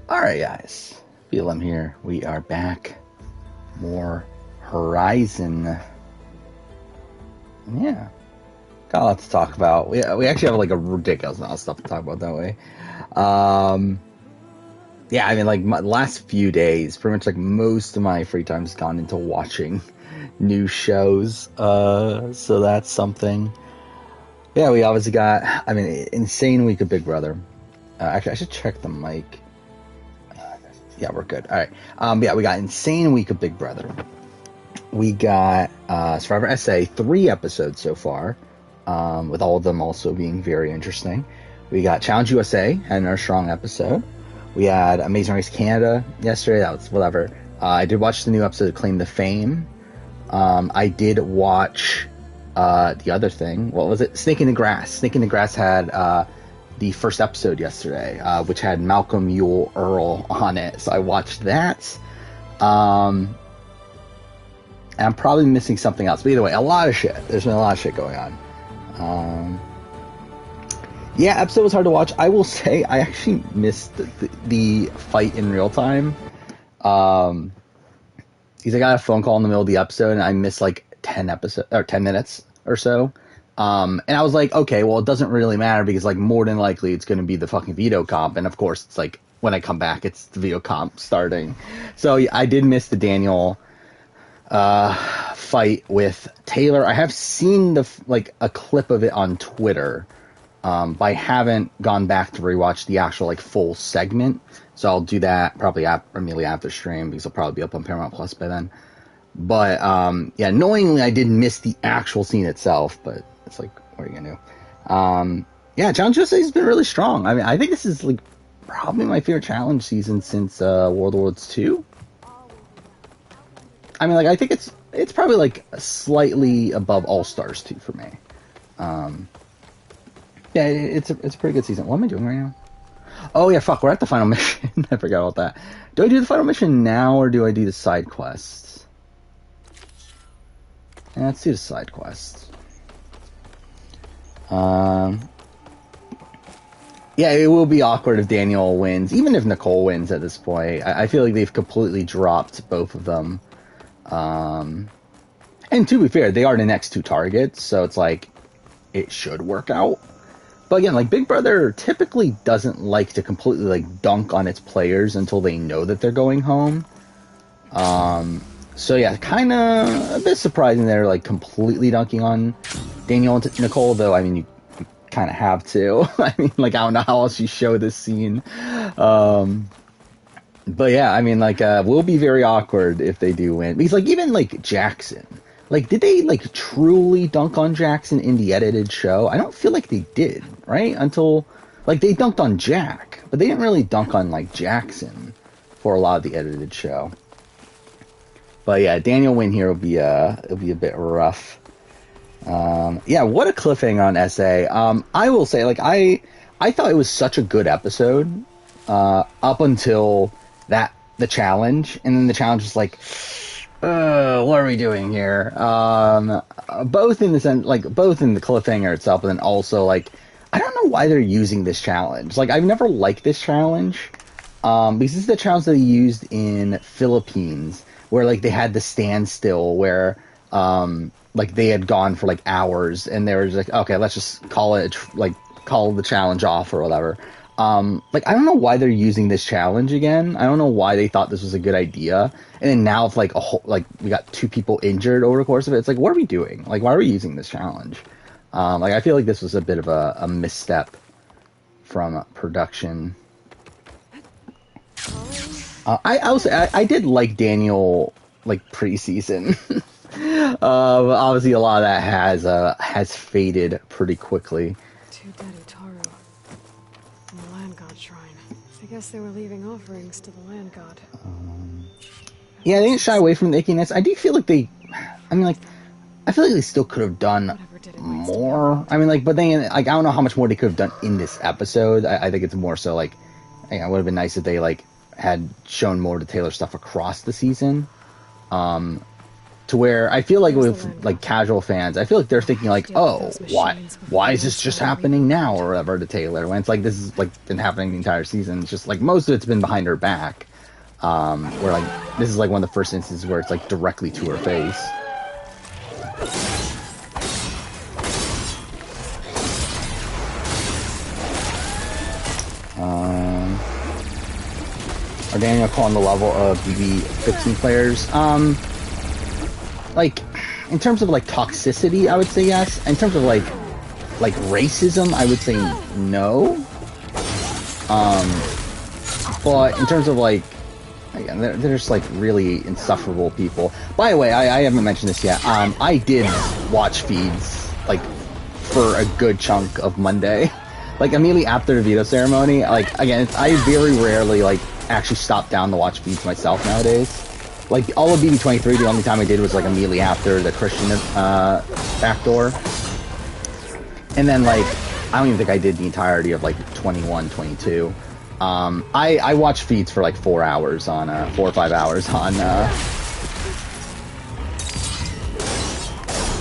Alright, guys. BLM here. We are back. More Horizon. Yeah. Got a lot to talk about. We actually have like a ridiculous amount of stuff to talk about that way. Yeah, I mean, like, my last few days, pretty much like most of my free time has gone into watching new shows. So that's something. Yeah, we obviously got, I mean, insane week of Big Brother. Actually, I should check the mic. Yeah, we're good. All right. Yeah, we got insane week of Big Brother. We got Survivor SA, 3 episodes so far, with all of them also being very interesting. We got Challenge USA, had another strong episode. We had Amazing Race Canada yesterday. That was whatever. I did watch the new episode of Claim to Fame. I did watch the other thing. What was it? Snake in the Grass. Snake in the Grass had the first episode yesterday, which had Malcolm Yule Earl on it. So I watched that. And I'm probably missing something else. But either way, a lot of shit. There's been a lot of shit going on. Yeah, episode was hard to watch. I will say I actually missed the fight in real time. Because I got a phone call in the middle of the episode and I missed like 10 minutes or so. And I was like, okay, well, it doesn't really matter because like more than likely it's going to be the fucking veto comp. And of course it's like when I come back, it's the veto comp starting. So yeah, I did miss the Daniel fight with Taylor. I have seen a clip of it on Twitter. But I haven't gone back to rewatch the actual like full segment, so I'll do that probably immediately after stream because it'll probably be up on Paramount Plus by then. But yeah, knowingly I did miss the actual scene itself, but it's like, what are you gonna do? Yeah, Challenge USA has been really strong. I mean, I think this is like probably my favorite challenge season since World Wars 2. I mean, like I think it's probably like slightly above All Stars 2 for me. Yeah, it's a pretty good season. What am I doing right now? Oh yeah, fuck, we're at the final mission. I forgot about that. Do I do the final mission now or do I do the side quests? Yeah, let's do the side quests. Yeah, it will be awkward if Daniel wins, even if Nicole wins at this point. I feel like they've completely dropped both of them. And to be fair, they are the next 2 targets, so it's like it should work out. But again, like Big Brother typically doesn't like to completely like dunk on its players until they know that they're going home. So yeah, kind of a bit surprising they're like completely dunking on Daniel and Nicole, though. I mean, you kind of have to. I mean, like I don't know how else you show this scene. But yeah, I mean, like will be very awkward if they do win because like even like Jackson. Like, did they, like, truly dunk on Jackson in the edited show? I don't feel like they did, right? Until, like, they dunked on Jack, but they didn't really dunk on, like, Jackson for a lot of the edited show. But, yeah, Daniel win here will be a bit rough. Yeah, what a cliffhanger on SA. I will say, like, I thought it was such a good episode up until the challenge, and then the challenge was like... what are we doing here? Both in the sense, like, both in the cliffhanger itself, and then also, like, I don't know why they're using this challenge. Like, I've never liked this challenge, because this is the challenge that they used in Philippines, where, like, they had the standstill, where, like, they had gone for, like, hours, and they were just like, okay, let's just call the challenge off or whatever. Like, I don't know why they're using this challenge again. I don't know why they thought this was a good idea. And then now, if, like, we got 2 people injured over the course of it, it's like, what are we doing? Like, why are we using this challenge? Like, I feel like this was a bit of a misstep from production. I did like Daniel, like, preseason. Obviously, a lot of that has faded pretty quickly. I guess they were leaving offerings to the land god. Yeah, they didn't shy away from the ickiness. I do feel like I feel like they still could have done more. I mean, like, but then, like, I don't know how much more they could have done in this episode. I think it's more so, like, it would have been nice if they, like, had shown more of the Taylor stuff across the season. to where I feel like with like casual fans, I feel like they're thinking like, oh, why is this just happening now or whatever to Taylor, when it's like this is like been happening the entire season. It's just like most of it's been behind her back, where like this is like one of the first instances where it's like directly to her face. Are Daniel calling the level of BB 15 players? Like, in terms of like toxicity, I would say yes. In terms of like racism, I would say no. But in terms of like, again, they're just like really insufferable people. By the way, I haven't mentioned this yet. I did watch feeds like for a good chunk of Monday, like immediately after the veto ceremony. Like again, I very rarely like actually stop down to watch feeds myself nowadays. Like all of BB23, the only time I did was like immediately after the Christian backdoor, and then like I don't even think I did the entirety of like 21, 22. I watched feeds for like 4 hours on 4 or 5 hours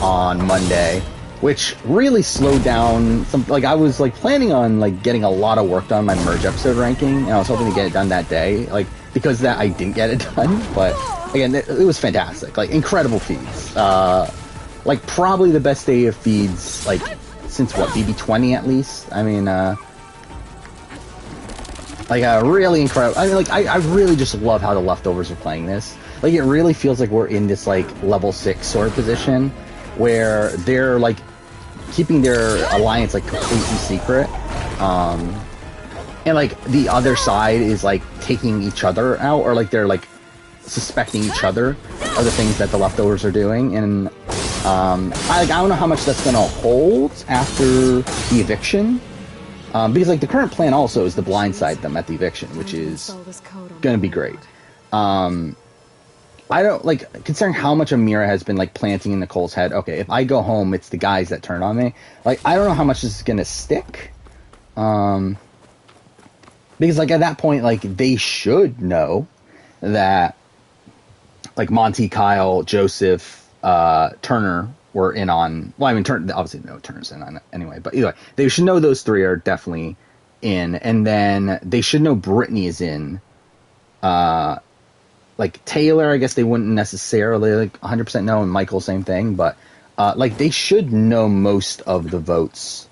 on Monday, which really slowed down some. Like I was like planning on like getting a lot of work done on my merge episode ranking, and I was hoping to get it done that day. Like because that I didn't get it done, but again, it was fantastic. Like incredible feeds. Like probably the best day of feeds like since what, BB20 at least. I mean, like really incredible. I mean, like I really just love how the leftovers are playing this. Like it really feels like we're in this like level 6 sort of position where they're like keeping their alliance like completely secret, and like the other side is like taking each other out, or like they're like suspecting each other of the things that the leftovers are doing. And I don't know how much that's gonna hold after the eviction, because like the current plan also is to blindside them at the eviction, which is gonna be great. I don't like, considering how much Amira has been like planting in Nicole's head. Okay, if I go home, it's the guys that turn on me. Like I don't know how much this is gonna stick, because like at that point, like they should know that like Monty, Kyle, Joseph, Turner were in on. Well, I mean, obviously no, Turner's in on it anyway. But either way, they should know those three are definitely in, and then they should know Brittany is in. Like Taylor, I guess they wouldn't necessarily like 100% know, and Michael, same thing. But like they should know most of the votes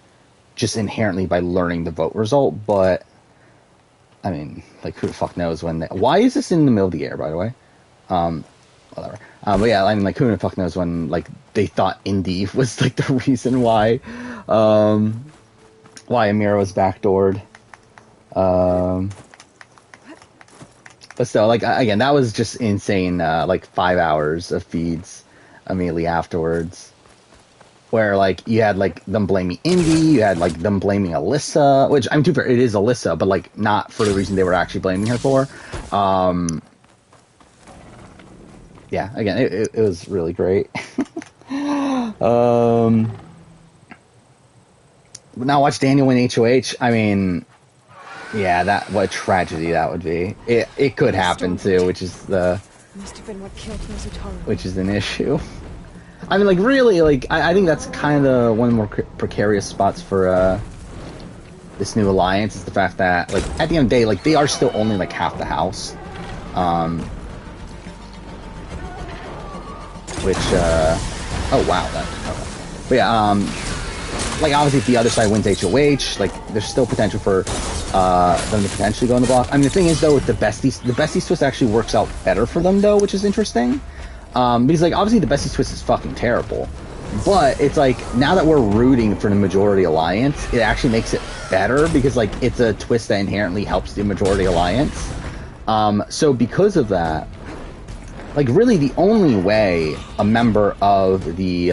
just inherently by learning the vote result. But I mean, like who the fuck knows when? Why is this in the middle of the air, by the way? Whatever. But yeah, I mean, like who the fuck knows when? Like they thought Indy was like the reason why Amira was backdoored. But still, like, again, that was just insane, like, 5 hours of feeds immediately afterwards. Where, like, you had, like, them blaming Indy, you had, like, them blaming Alyssa, which, I'm too fair, it is Alyssa, but, like, not for the reason they were actually blaming her for. Yeah, again, it was really great. But now watch Daniel win HOH, I mean... Yeah, what a tragedy that would be. It could happen too, which is Must have been what killed Nosutaro. Which is an issue. I mean, like really, like I think that's kind of one of the more precarious spots for this new alliance, is the fact that like at the end of the day, like they are still only like half the house, which oh wow, but yeah, like obviously if the other side wins HOH, like there's still potential for them to potentially go in the block. I mean, the thing is though, with the besties twist actually works out better for them though, which is interesting. Because like obviously the besties twist is fucking terrible, but it's like now that we're rooting for the majority alliance, it actually makes it better because like it's a twist that inherently helps the majority alliance. So because of that, like really the only way a member of the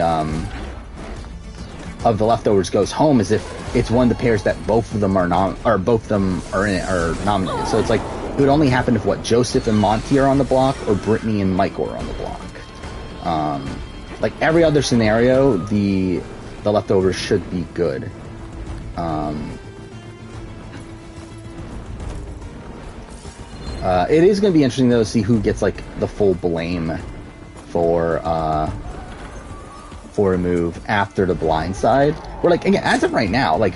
leftovers goes home is if it's one of the pairs that both of them are both of them are in it, are nominated. So it's like it would only happen if what, Joseph and Monty are on the block, or Brittany and Michael are on the block. Like every other scenario, the leftovers should be good. It is going to be interesting though to see who gets like the full blame for a move after the blind side. Where like again, as of right now, like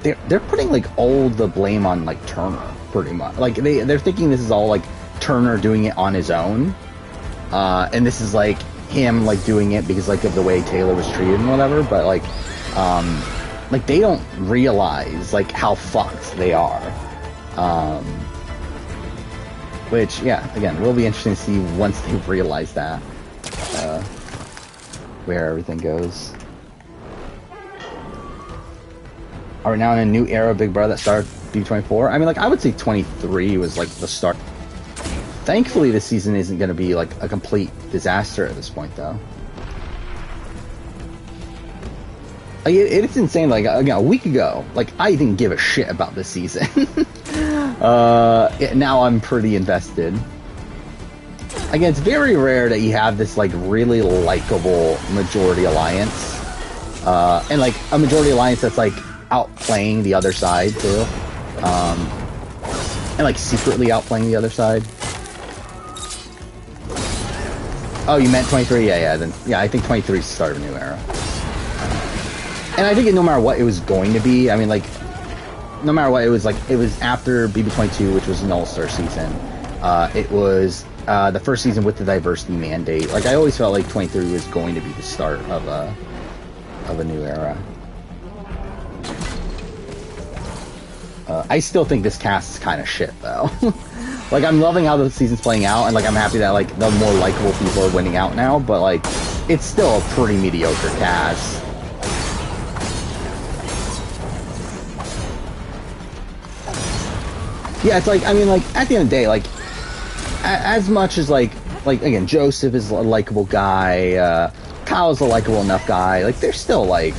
they're putting like all the blame on like Turner pretty much. Like they're thinking this is all like Turner doing it on his own, and this is like him like doing it because like of the way Taylor was treated and whatever. But like they don't realize like how fucked they are. Which yeah, again, will be interesting to see once they realize that where everything goes. Are we now in a new era of Big Brother that started B24? I mean, like, I would say 23 was, like, the start. Thankfully, this season isn't going to be, like, a complete disaster at this point, though. Like, it's insane. Like, again, a week ago, like, I didn't give a shit about this season. Now I'm pretty invested. Again, it's very rare that you have this, like, really likable majority alliance. And, like, a majority alliance that's, like, outplaying the other side too, and like secretly outplaying the other side. Oh, you meant 23? Yeah. Then yeah, I think 23 is the start of a new era. And I think no matter what it was going to be, I mean, like, no matter what it was, like, it was after BB22, which was an All-Star season. It was the first season with the diversity mandate. Like, I always felt like 23 was going to be the start of a new era. I still think this cast is kind of shit, though. Like, I'm loving how the season's playing out, and, like, I'm happy that, like, the more likable people are winning out now, but, like, it's still a pretty mediocre cast. Yeah, it's like, I mean, like, at the end of the day, like, as much as, like, again, Joseph is a likable guy, Kyle's a likable enough guy, like, they're still, like,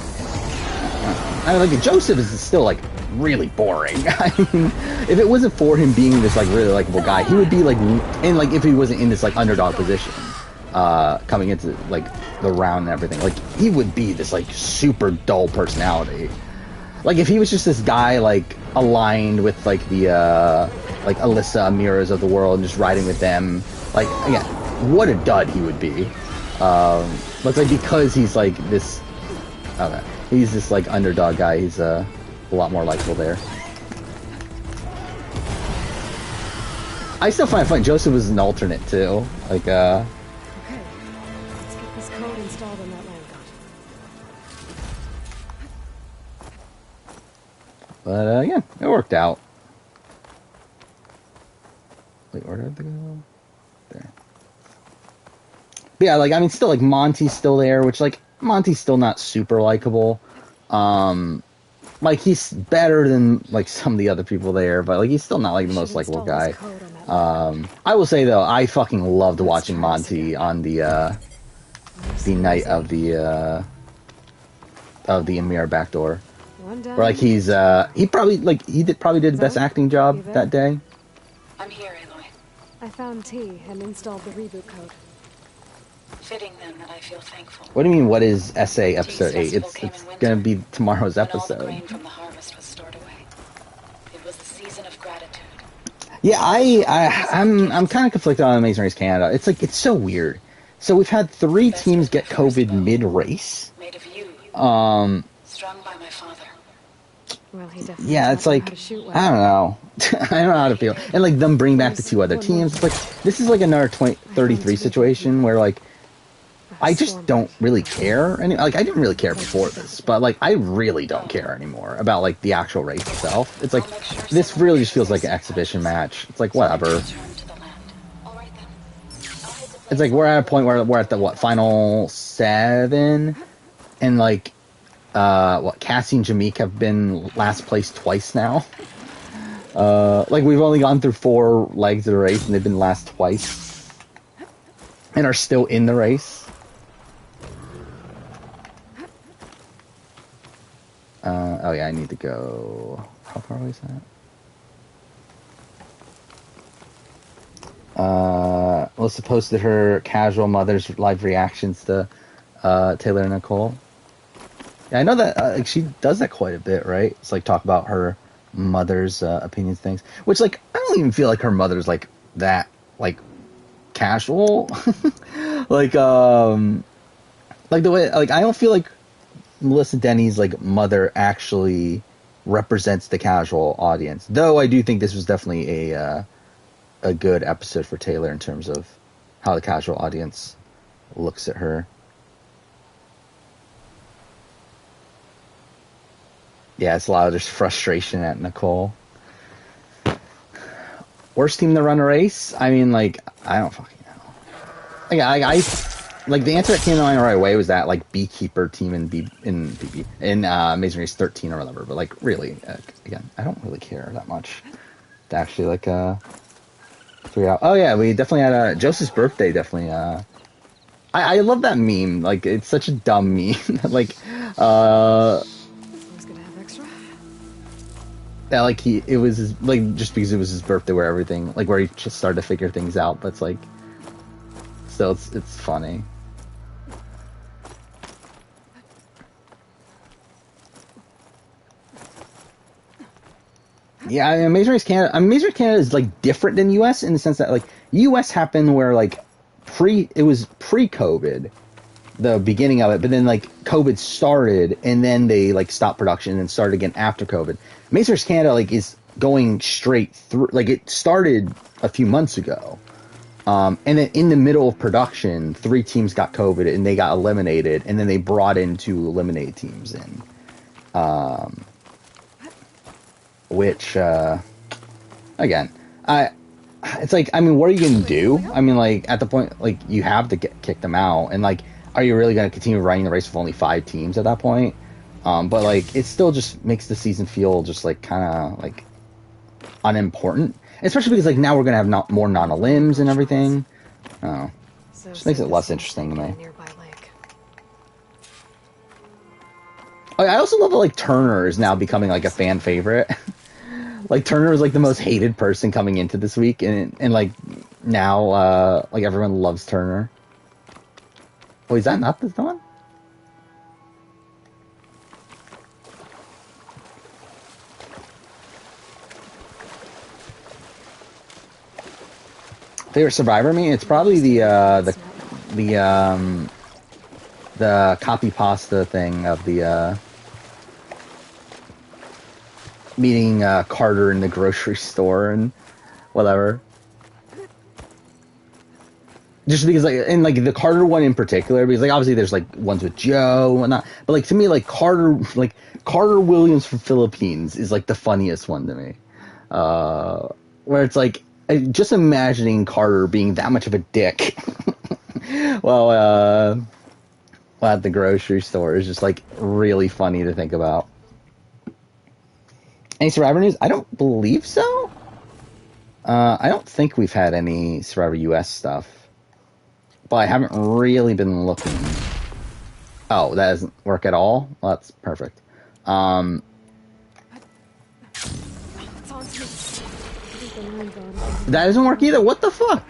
I mean, like, Joseph is still, like, really boring. I mean, if it wasn't for him being this like really likable guy, he would be like, and like if he wasn't in this like underdog position, coming into like the round and everything, like he would be this like super dull personality. Like if he was just this guy like aligned with like the like Alyssa Amiras of the world and just riding with them, like again, what a dud he would be. But like because he's like this, okay, he's this like underdog guy, he's a lot more likable there. I still find it funny. Joseph was an alternate too. Like, Okay, let's get this code installed on that land god. But yeah, it worked out. Wait, where did they go? There. But yeah, like I mean, still like Monty's still there, which like Monty's still not super likable. Like, he's better than, like, some of the other people there, but, like, he's still not, like, the most likable guy. I will say, though, I fucking loved watching Monty on the night of the Amir backdoor. Where, like, he probably did the best acting job that day. I'm here, Aloy. I found T and installed the reboot code. Fitting then that I feel thankful. What do you mean, what is SA episode 8? It's gonna be tomorrow's episode. All the grain from the harvest was stored away. It was the season of gratitude. Yeah, I'm kind of conflicted on Amazing Race Canada. It's like, it's so weird. So we've had 3 teams get COVID mid-race. Made of you. Strung by my father. Well, he definitely yeah, it's like, well. I don't know. I don't know how to feel. And like them bring back the 2 other teams. It's like, this is like another 33 situation where like, I just don't really care. Like, I didn't really care before this, but like, I really don't care anymore about like the actual race itself. It's like, this really just feels like an exhibition match. It's like, whatever. It's like, we're at a point where we're at the, final 7? And like, Cassie and Jameek have been last place twice now. Like, we've only gone through 4 legs of the race, and they've been last twice. And are still in the race. Oh yeah, I need to go... How far away is that? Melissa posted her casual mother's live reactions to Taylor and Nicole. Yeah, I know that like, she does that quite a bit, right? It's like talk about her mother's opinions, things. Which, like, I don't even feel like her mother's like that, like, casual. like the way, like, I don't feel like Melissa Denny's like mother actually represents the casual audience. Though I do think this was definitely a good episode for Taylor in terms of how the casual audience looks at her. Yeah, it's a lot of there's frustration at Nicole. Worst team to run a race? I mean, like, I don't fucking know. I like the answer that came to mind right away was that like Beekeeper team in Amazing Race 13 or whatever. But like, really, again, I don't really care that much to actually like figure out. Oh yeah, we definitely had Joseph's birthday. Definitely. I love that meme. Like, it's such a dumb meme. Like, Who's gonna have extra? yeah, like it was his, like, just because it was his birthday, where everything, like, where he just started to figure things out. But it's like, still, it's funny. Yeah, I mean, Amazing Race Canada is like different than US in the sense that like US happened where like it was pre-COVID, the beginning of it, but then like COVID started and then they like stopped production and started again after COVID. Amazing Race Canada like is going straight through, like it started a few months ago. And then in the middle of production, 3 teams got COVID and they got eliminated, and then they brought in 2 eliminated teams in. Which, again, it's like, I mean, what are you going to do? I mean, like, at the point, like, you have to kick them out, and, like, are you really going to continue running the race with only 5 teams at that point? But, like, it still just makes the season feel just, like, kind of, like, unimportant. Especially because, like, now we're going to have more non-limbs and everything. Oh, just makes it less interesting to me. I also love that, like, Turner is now becoming, like, a fan favorite. Like, Turner was, like, the most hated person coming into this week, and like, now, like, everyone loves Turner. Oh, is that not the one? Favorite Survivor meme? It's probably the copy pasta thing of the meeting Carter in the grocery store and whatever. Just because, like, and like the Carter one in particular, because like obviously there's like ones with Joe and whatnot, but like to me, like Carter Williams from Philippines is like the funniest one to me. Where it's like, just imagining Carter being that much of a dick while at the grocery store is just like really funny to think about. Any Survivor news? I don't believe so. I don't think we've had any Survivor US stuff, but I haven't really been looking. Oh, that doesn't work at all? Well, that's perfect. It's on to me. That doesn't work either. What the fuck?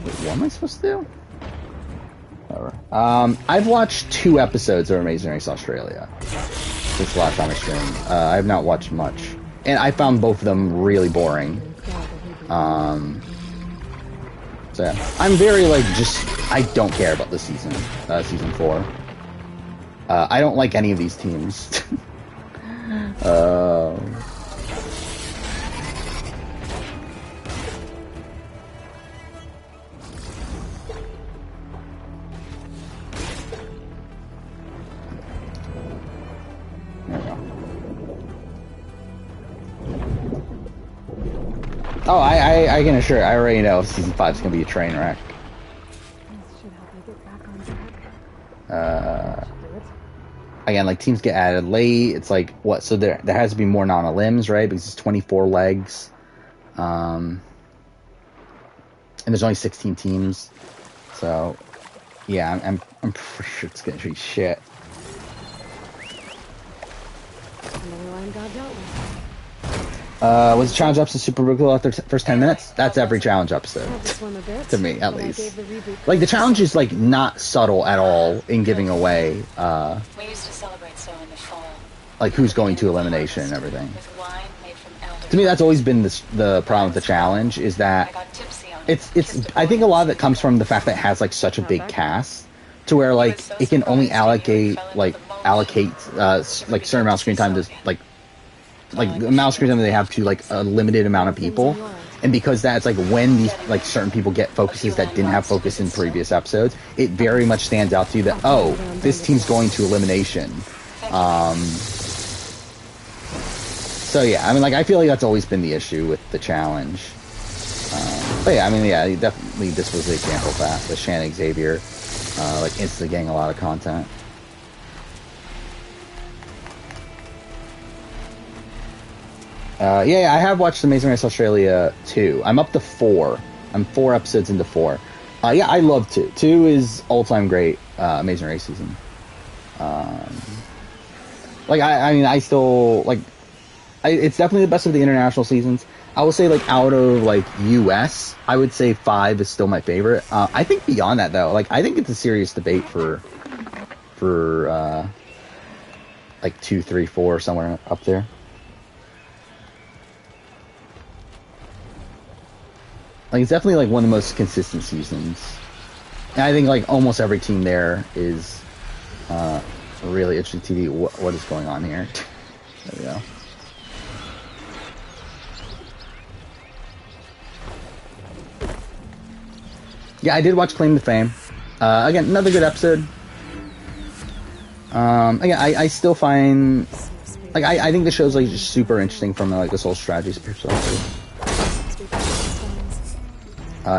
What am I supposed to do? Whatever. I've watched 2 episodes of Amazing Race Australia since the last time I streamed. I have not watched much, and I found both of them really boring. So yeah, I'm very like I don't care about this season, season 4. I don't like any of these teams. Oh, I can assure you, I already know season 5 is going to be a train wreck. This should help me get back on track. Again, like, teams get added late. It's like, what? So there has to be more non-limbs, right? Because it's 24 legs. And there's only 16 teams. So, yeah, I'm pretty sure it's going to be shit. Another line got dealt with. Was the challenge episode super brutal after the first 10 minutes? That's every challenge episode. Had to swim a bit, To me, at but I least. gave the reboot Like, the challenge is, like, not subtle at all in giving away, We used to celebrate so in the fall. like who's going to elimination and everything. With wine made from elder. To me, that's always been the problem with the challenge is that I got tipsy on it's I think a lot of it comes from the fact that it has like such a big cast to where like it can only allocate like certain amount of screen time to like the amount of screen time that they have to like a limited amount of people. And because that's like when these like certain people get focuses that didn't have focus in previous episodes, it very much stands out to you that, oh, this team's going to elimination. So yeah, I mean, like, I feel like that's always been the issue with the challenge. But yeah, I mean, yeah, definitely this was the example of that. The Shannon Xavier, like, instantly getting a lot of content. Yeah, I have watched Amazing Race Australia 2. I'm up to 4. I'm 4 episodes into 4. Yeah, I love 2. 2 is all-time great Amazing Race season. Like, I mean, I still, like, it's definitely the best of the international seasons. I would say, like, out of, like, US, I would say 5 is still my favorite. I think beyond that, though, like, I think it's a serious debate for like, 2, 3, 4, somewhere up there. Like, it's definitely, like, one of the most consistent seasons. And I think, like, almost every team there is really interesting TV. What is going on here? There we go. Yeah, I did watch Claim to Fame. Again, another good episode. Again, I still find... Like, I think the show's, like, just super interesting from, like, this whole strategy perspective.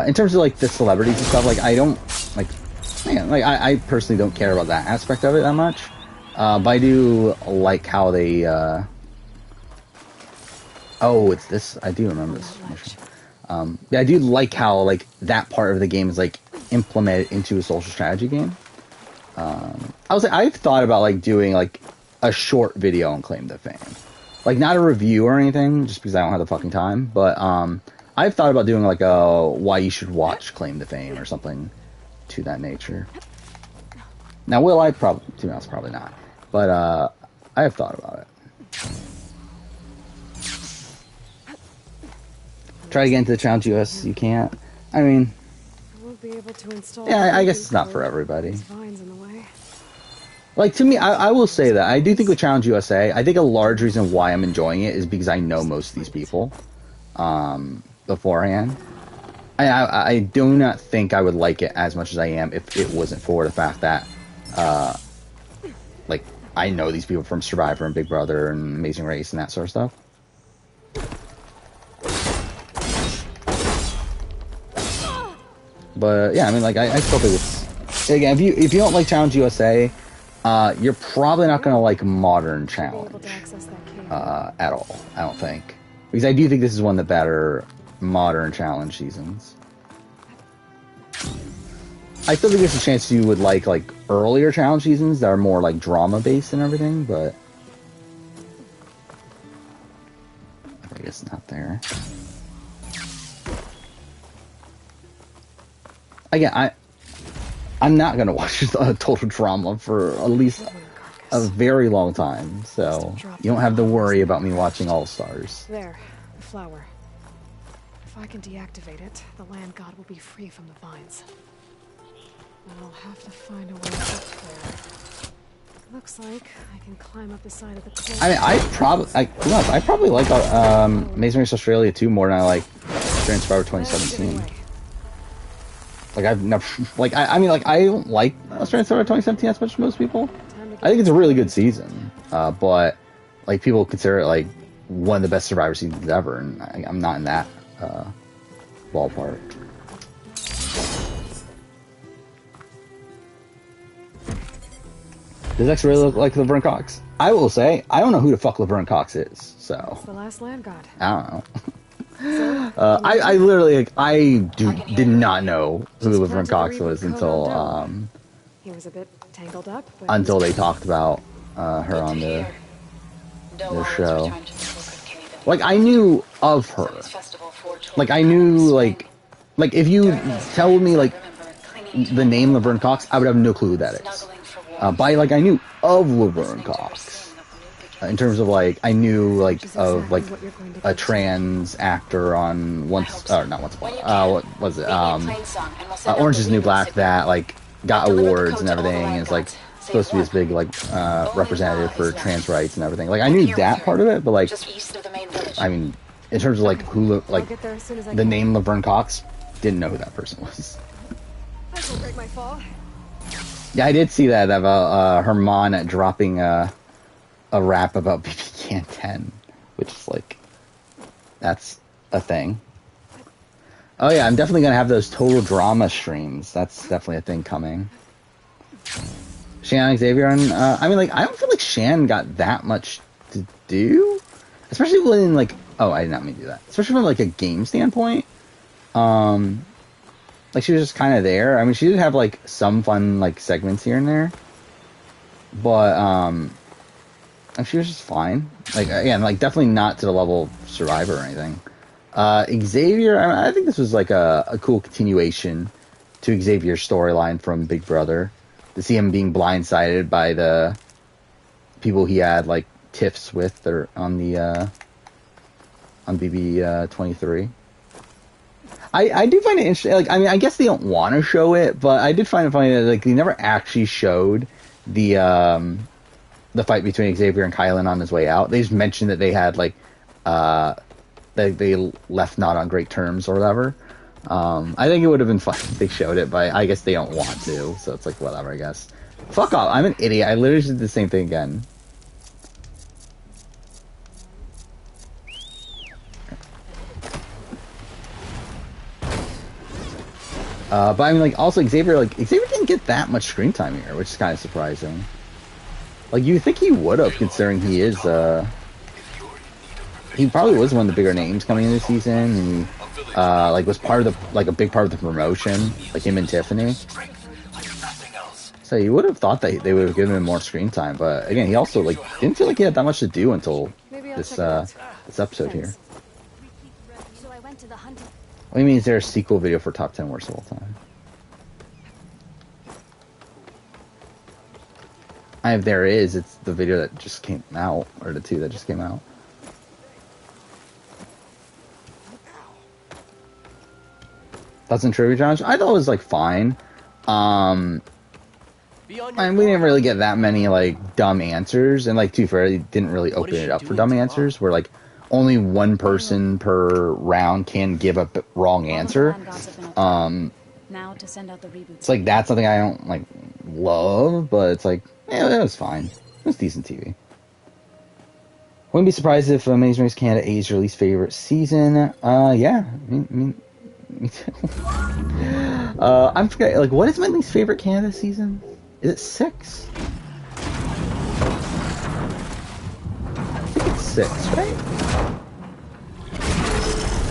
In terms of, like, the celebrities and stuff, like, I don't... Like, man, like, I personally don't care about that aspect of it that much. But I do like how they... Oh, it's this... I do remember this mission. Yeah, I do like how, like, that part of the game is, like, implemented into a social strategy game. I've thought about, like, doing, like, a short video on Claim to Fame. Like, not a review or anything, just because I don't have the fucking time, but, I've thought about doing, like, a why you should watch Claim to Fame or something to that nature. Now, will I? To be honest, probably not. But, I have thought about it. Try to get into the Challenge US, you can't. I mean... Yeah, I guess it's not for everybody. Like, to me, I will say that. I do think with Challenge USA, I think a large reason why I'm enjoying it is because I know most of these people beforehand. I do not think I would like it as much as I am if it wasn't for the fact that, like, I know these people from Survivor and Big Brother and Amazing Race and that sort of stuff. But yeah, I mean, like, I still think it's... Again, if you don't like Challenge USA, you're probably not gonna like Modern Challenge at all. I don't think, because I do think this is one of the better Modern Challenge seasons. I still think there's a chance you would like earlier Challenge seasons that are more like drama based and everything, but I guess not there. Again, I'm not gonna watch a total drama for at least a very long time, so you don't have to worry about me watching All Stars. There, the flower. If I can deactivate it, the land god will be free from the vines. I'll have to find a way up there. Looks like I can climb up the side of the cliff. I mean, I probably like Amazing Race Australia 2 more than I like Australian Survivor 2017. Like, I've never, like, I mean, like, I don't like Australian Survivor 2017 as much as most people. I think it's a really good season, but, like, people consider it, like, one of the best Survivor seasons ever, and I'm not in that, ballpark. Does X really look like Laverne Cox? I will say, I don't know who the fuck Laverne Cox is, so. It's the last land god. I don't know. I literally, like, did not know who Laverne Cox was until, he was a bit tangled up, until they talked about, her on the show. Like, I knew of her. Like, I knew, like, if you told me, like, the name Laverne Cox, I would have no clue who that is. But, like, I knew of Laverne Cox. in terms of like I knew like Which is of exactly like what you're going to a get. trans actor on once or not once upon what was it Orange is the New Black that like got awards and everything and is like supposed to be this big like representative for trans rights and everything. Like I knew that part of it, but like I mean in terms of like who I'll like get there as soon as I the can. name Laverne Cox, didn't know who that person was. This will break my fall. Yeah, I did see that about Herman dropping a rap about BB Can 10, which is like that's a thing. Oh yeah, I'm definitely gonna have those total drama streams. That's definitely a thing coming. Shan and Xavier, and I mean, like, I don't feel like Shan got that much to do, especially when like, oh, I did not mean to do that. Especially from like a game standpoint. Like she was just kind of there. I mean, she did have like some fun like segments here and there, but she was just fine. Like again, like definitely not to the level of Survivor or anything. Xavier, I think this was like a cool continuation to Xavier's storyline from Big Brother. To see him being blindsided by the people he had like tiffs with or on the on BB 23. I do find it interesting. Like I mean, I guess they don't want to show it, but I did find it funny that like they never actually showed the fight between Xavier and Kylan on his way out. They just mentioned that they had like they left not on great terms or whatever. I think it would have been fun if they showed it, but I guess they don't want to, so it's like whatever, I guess. Fuck off, I'm an idiot. I literally did the same thing again. But I mean, like, also Xavier didn't get that much screen time here, which is kind of surprising. Like, you think he would have, considering he is, he probably was one of the bigger names coming into the season, and like was part of the like a big part of the promotion, like him and Tiffany. So you would have thought that they would have given him more screen time, but again, he also like didn't feel like he had that much to do until this episode here. So I went to the hunting. What do you mean? Is there a sequel video for Top 10 Worst of All Time? If there is, it's the video that just came out, or the two that just came out. That's in Trivia Challenge. I thought it was like fine. I mean, we didn't really get that many like dumb answers, and like to be fair, they didn't really open it up for dumb answers. Where like only one person per round can give a wrong answer. Now to send out the reboot. It's like that's something I don't like love, but it's like yeah, it was fine. It was decent TV. Wouldn't be surprised if Amazing Race Canada aged your least favorite season. Yeah, me too. I'm forgetting, like, what is my least favorite Canada season? Is it 6? I think it's 6, right?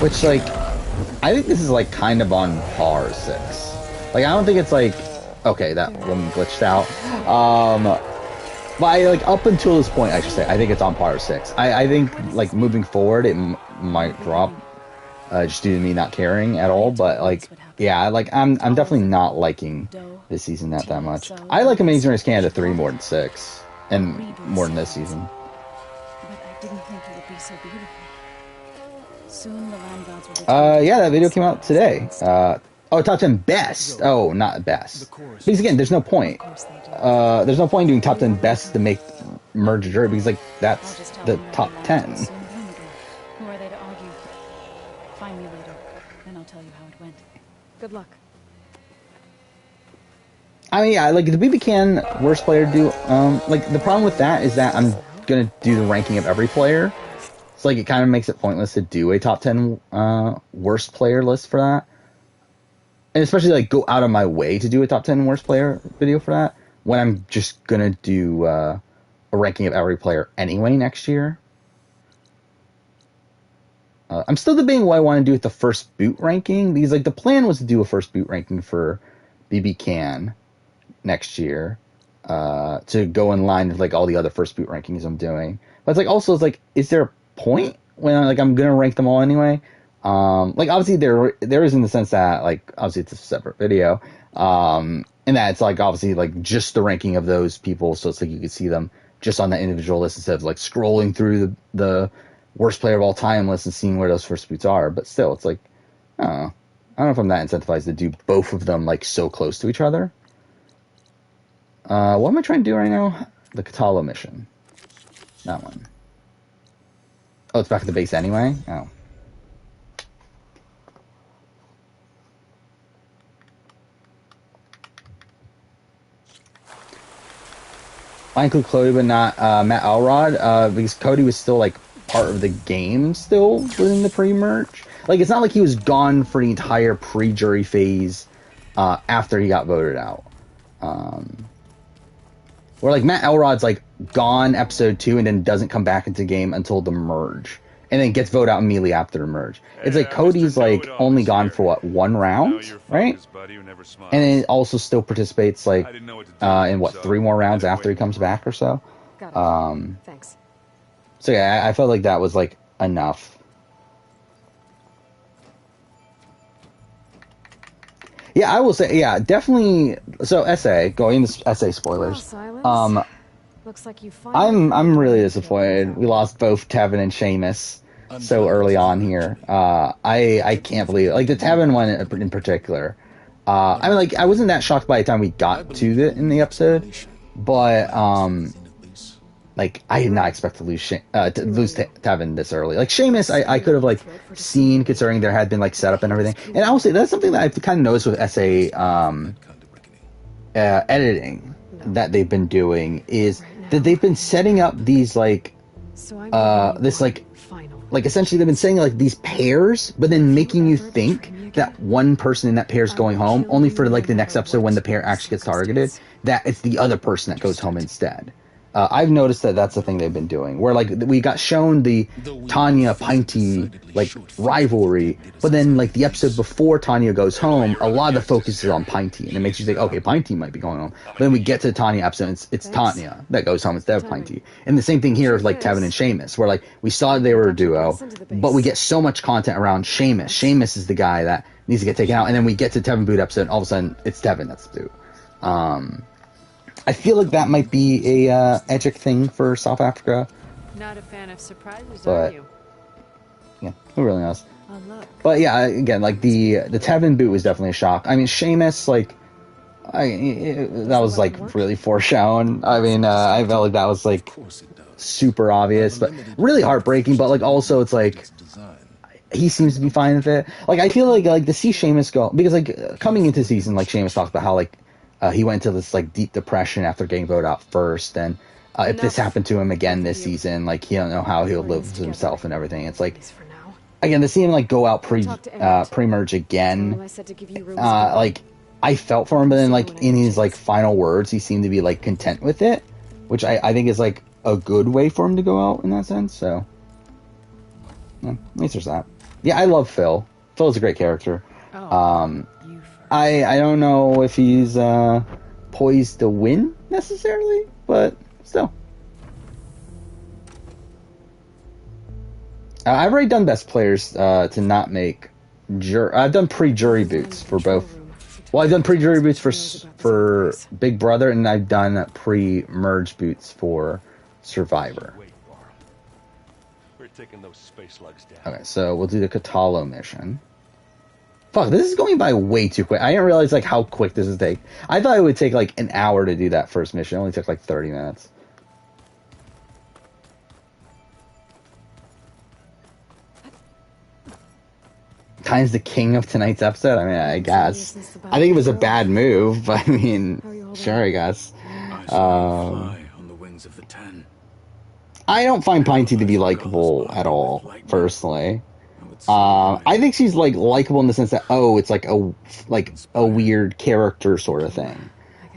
Which, like, I think this is, like, kind of on par 6. Like, I don't think it's, like, okay, that one glitched out. But I, like, up until this point, I should say, I think it's on par 6. I think, like, moving forward, it might drop. Just due to me not caring at all, but like, yeah, like I'm definitely not liking this season that much. I like Amazing Race Canada 3 more than 6, and more than this season. But I didn't think it would be so beautiful. Soon the land gods will return. Yeah, that video came out today. Oh, top 10 best. Oh, not best. Because again, there's no point. There's no point in doing top 10 best to make merge a jury because like that's the top 10. Who are they to argue? Find me later, then I'll tell you how it went. Good luck. I mean, yeah, like the BB Can worst player do. Like the problem with that is that I'm gonna do the ranking of every player. So like it kind of makes it pointless to do a top 10 worst player list for that, and especially like go out of my way to do a top 10 worst player video for that when I'm just gonna do a ranking of every player anyway next year. I'm still debating what I want to do with the first boot ranking, because like the plan was to do a first boot ranking for BB Can next year, to go in line with like all the other first boot rankings I'm doing. But it's like also it's like, is there a point when I'm gonna rank them all anyway? Like obviously there is in the sense that like obviously it's a separate video, and that it's like obviously like just the ranking of those people, so it's like you can see them just on that individual list instead of like scrolling through the worst player of all time list and seeing where those first boots are. But still, it's like, I don't know. I don't know if I'm that incentivized to do both of them like so close to each other. What am I trying to do right now? The Katalo mission. That one. Oh, it's back at the base anyway? Oh. I include Cody, but not Matt Elrod, because Cody was still like part of the game still within the pre-merge. Like, it's not like he was gone for the entire pre-jury phase after he got voted out. Where like Matt Elrod's like gone episode 2 and then doesn't come back into the game until the merge, and then gets voted out immediately after the merge. It's like Cody's like only gone for what, 1 round, right? And then it also still participates like in what, 3 more rounds after he comes back or so. Thanks. So yeah, I felt like that was like enough. Yeah, I will say, yeah, definitely. So SA, going into SA spoilers. Looks like you I'm really disappointed. We lost both Tevin and Seamus so early on here. I can't believe it. Like the Tevin one in particular. I mean, like I wasn't that shocked by the time we got to the episode, but like I did not expect to lose Tevin this early. Like Seamus, I could have like seen, considering there had been like setup and everything. And I will say that's something that I've kind of noticed with SA editing that they've been doing is that they've been setting up these like this like essentially they've been saying like these pairs, but then making you think that one person in that pair is going home, only for like the next episode when the pair actually gets targeted, that it's the other person that goes home instead. I've noticed that that's the thing they've been doing, where like we got shown the Tanya Pinty like rivalry, but then like the episode before Tanya goes home, a lot of the focus is on Pinty, and it makes you think, okay, Pinty might be going home. But then we get to the Tanya episode, and it's Tanya that goes home instead of Pinty. And the same thing here with like Tevin and Seamus, where like we saw they were a duo, but we get so much content around Seamus. Seamus is the guy that needs to get taken out, and then we get to Tevin Boot episode, and all of a sudden it's Tevin that's the dude. I feel like that might be a Edgic thing for South Africa. Not a fan of surprises, But are you? yeah, who really knows? Oh, look. But yeah, again, like the Tevin boot was definitely a shock. I mean, Seamus, like, that was like really foreshown. I mean, I felt like that was like super obvious, but really heartbreaking. But like also, it's like he seems to be fine with it. Like I feel like to see Seamus go, because like coming into the season, like Seamus talked about how like he went into this like deep depression after getting voted out first, and if this happened to him again this season, like he don't know how he'll live with himself and everything. It's like, again, to see him like go out pre-merge again, like I felt for him, but then like in his like final words, he seemed to be like content with it, which I think is like a good way for him to go out in that sense. So yeah, at least there's that. Yeah, I love Phil. Phil's a great character. I don't know if he's poised to win necessarily, but still. I've already done best players to not make I've done pre-jury boots for both. Well, I've done pre-jury boots for Big Brother, and I've done pre-merge boots for Survivor. We're taking those space slugs down. Okay, so we'll do the Katalo mission. Fuck, this is going by way too quick. I didn't realize like how quick this would take. I thought it would take like an hour to do that first mission. It only took like 30 minutes. Time's the king of tonight's episode. I mean, I guess. I think it was a bad move, but I mean, sure, I guess. Fly on the wings of the 10. I don't find Pinty to be likable at all, personally. I think she's like likable in the sense that it's like a weird character sort of thing.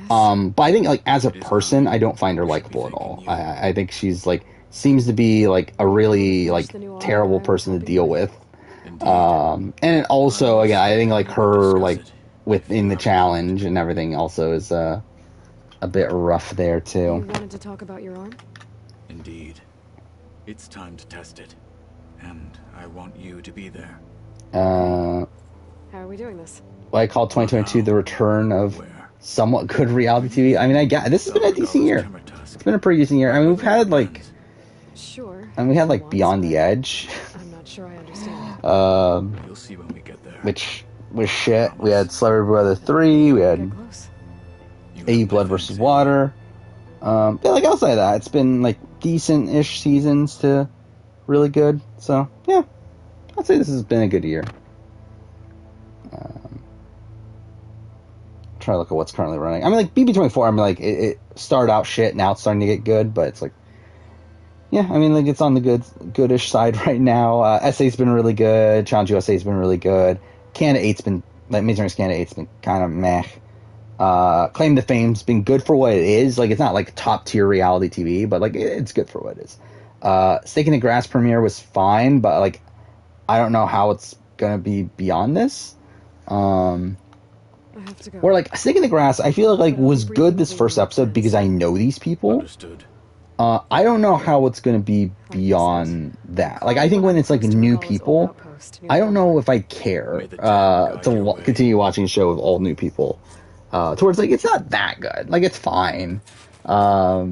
But I think like as a person, I don't find her likable at all. I think she's like seems to be like a really like terrible person to deal with. And also again, I think like her like within the challenge and everything also is a bit rough there too. You wanted to talk about your arm? Indeed. It's time to test it. And I want you to be there. How are we doing this? Well, I call 2022 the return of somewhat good reality TV. I mean, this has been a decent year. it's been a pretty decent year. I mean, we've had like, Sure. and we had like Once, Beyond the but Edge, I'm not sure I understand. You'll see when we get there. which was shit. We had Celebrity Brother 3. We had Get close. You AU have Blood my versus thanks, Water. Yeah, like outside of that, it's been like decent-ish seasons to really good. So yeah, I'd say this has been a good year. Try to look at what's currently running. I mean, like BB24. I mean, like it started out shit, now it's starting to get good, but it's like, yeah, I mean, like it's on the goodish side right now. SA's been really good. Challenge USA's been really good. Canada 8's been like Amazing Race Canada 8's been kind of meh. Claim to Fame's been good for what it is. Like, it's not like top tier reality TV, but like it's good for what it is. Stake in the Grass premiere was fine, but like I don't know how it's gonna be beyond this. I have to go. Or like Stake in the Grass, I feel like was good this first episode because I know these people. Understood. I don't know how it's gonna be beyond that. Like, I think when it's like new people, I don't know if I care to continue watching a show with all new people. Towards like it's not that good. Like, it's fine. I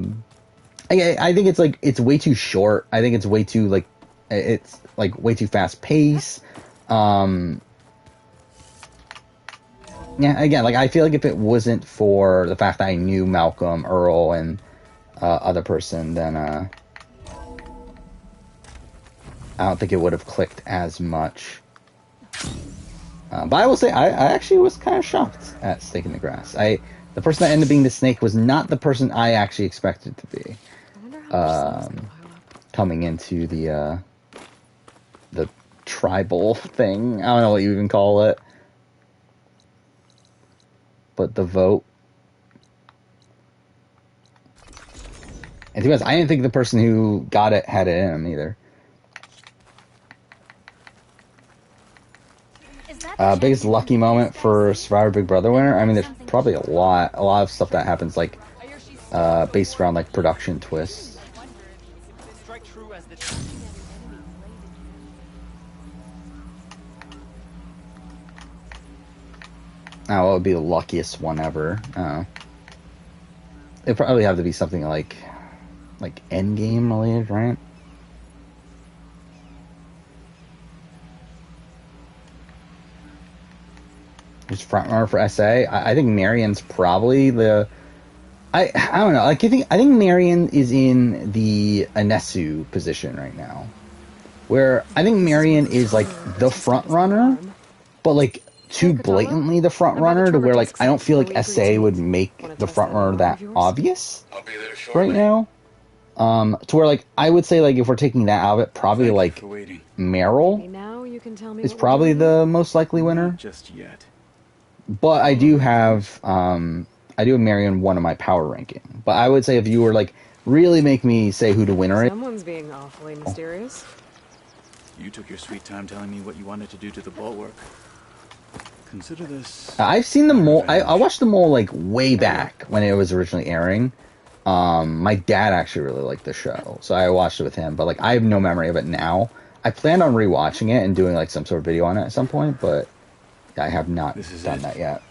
think it's like it's way too short. I think it's way too like it's like way too fast paced. Yeah, again, like I feel like if it wasn't for the fact that I knew Malcolm, Earl, and other person, then I don't think it would have clicked as much. But I will say, I actually was kind of shocked at Stake in the Grass. The person that ended up being the snake was not the person I actually expected to be. I wonder how much sun's gonna pile up. Coming into the tribal thing. I don't know what you even call it. But the vote. And to be honest, I didn't think the person who got it had it in him either. Biggest lucky moment for Survivor Big Brother winner? I mean, there's probably a lot of stuff that happens, like, based around, like, production twists. Oh, what would be the luckiest one ever? It'd probably have to be something like Endgame related, right? Just front runner for SA. I think Marion's probably the. I don't know. Like, I think Marion is in the Anesu position right now, where I think Marion is like the front runner, but like too blatantly the front runner to where like I don't feel like SA would make the front runner that obvious right now. To where like I would say like if we're taking that out of it, probably like Meryl Now you can tell me is what we're probably doing. the most likely winner. Just yet. But I do have Marion one of my power ranking. But I would say if you were like really make me say who to winner it, Someone's being awfully mysterious. You took your sweet time telling me what you wanted to do to the bulwark. Consider this. I've seen the mole. I watched the mole like way back when it was originally airing. My dad actually really liked the show, so I watched it with him. But like I have no memory of it now. I planned on rewatching it and doing like some sort of video on it at some point, but I have not done that yet.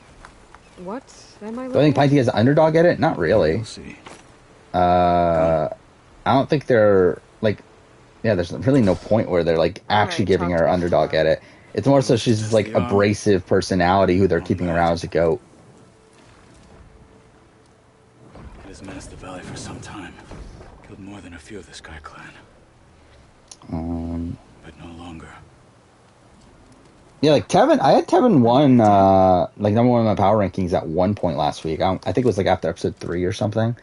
What am I Do I think looking Pikey has an underdog edit? Not really. We'll see. I don't think they're like. Yeah, there's really no point where they're like actually Alright, giving talk her to me. underdog edit. It's more so she's just like abrasive personality who they're keeping around as a goat. It has menaced the valley for some time. Killed more than a few of the Sky Clan. But no longer. Yeah, like Tevin, I had Tevin one, like number one in my power rankings at one point last week. I think it was like after episode 3 or something.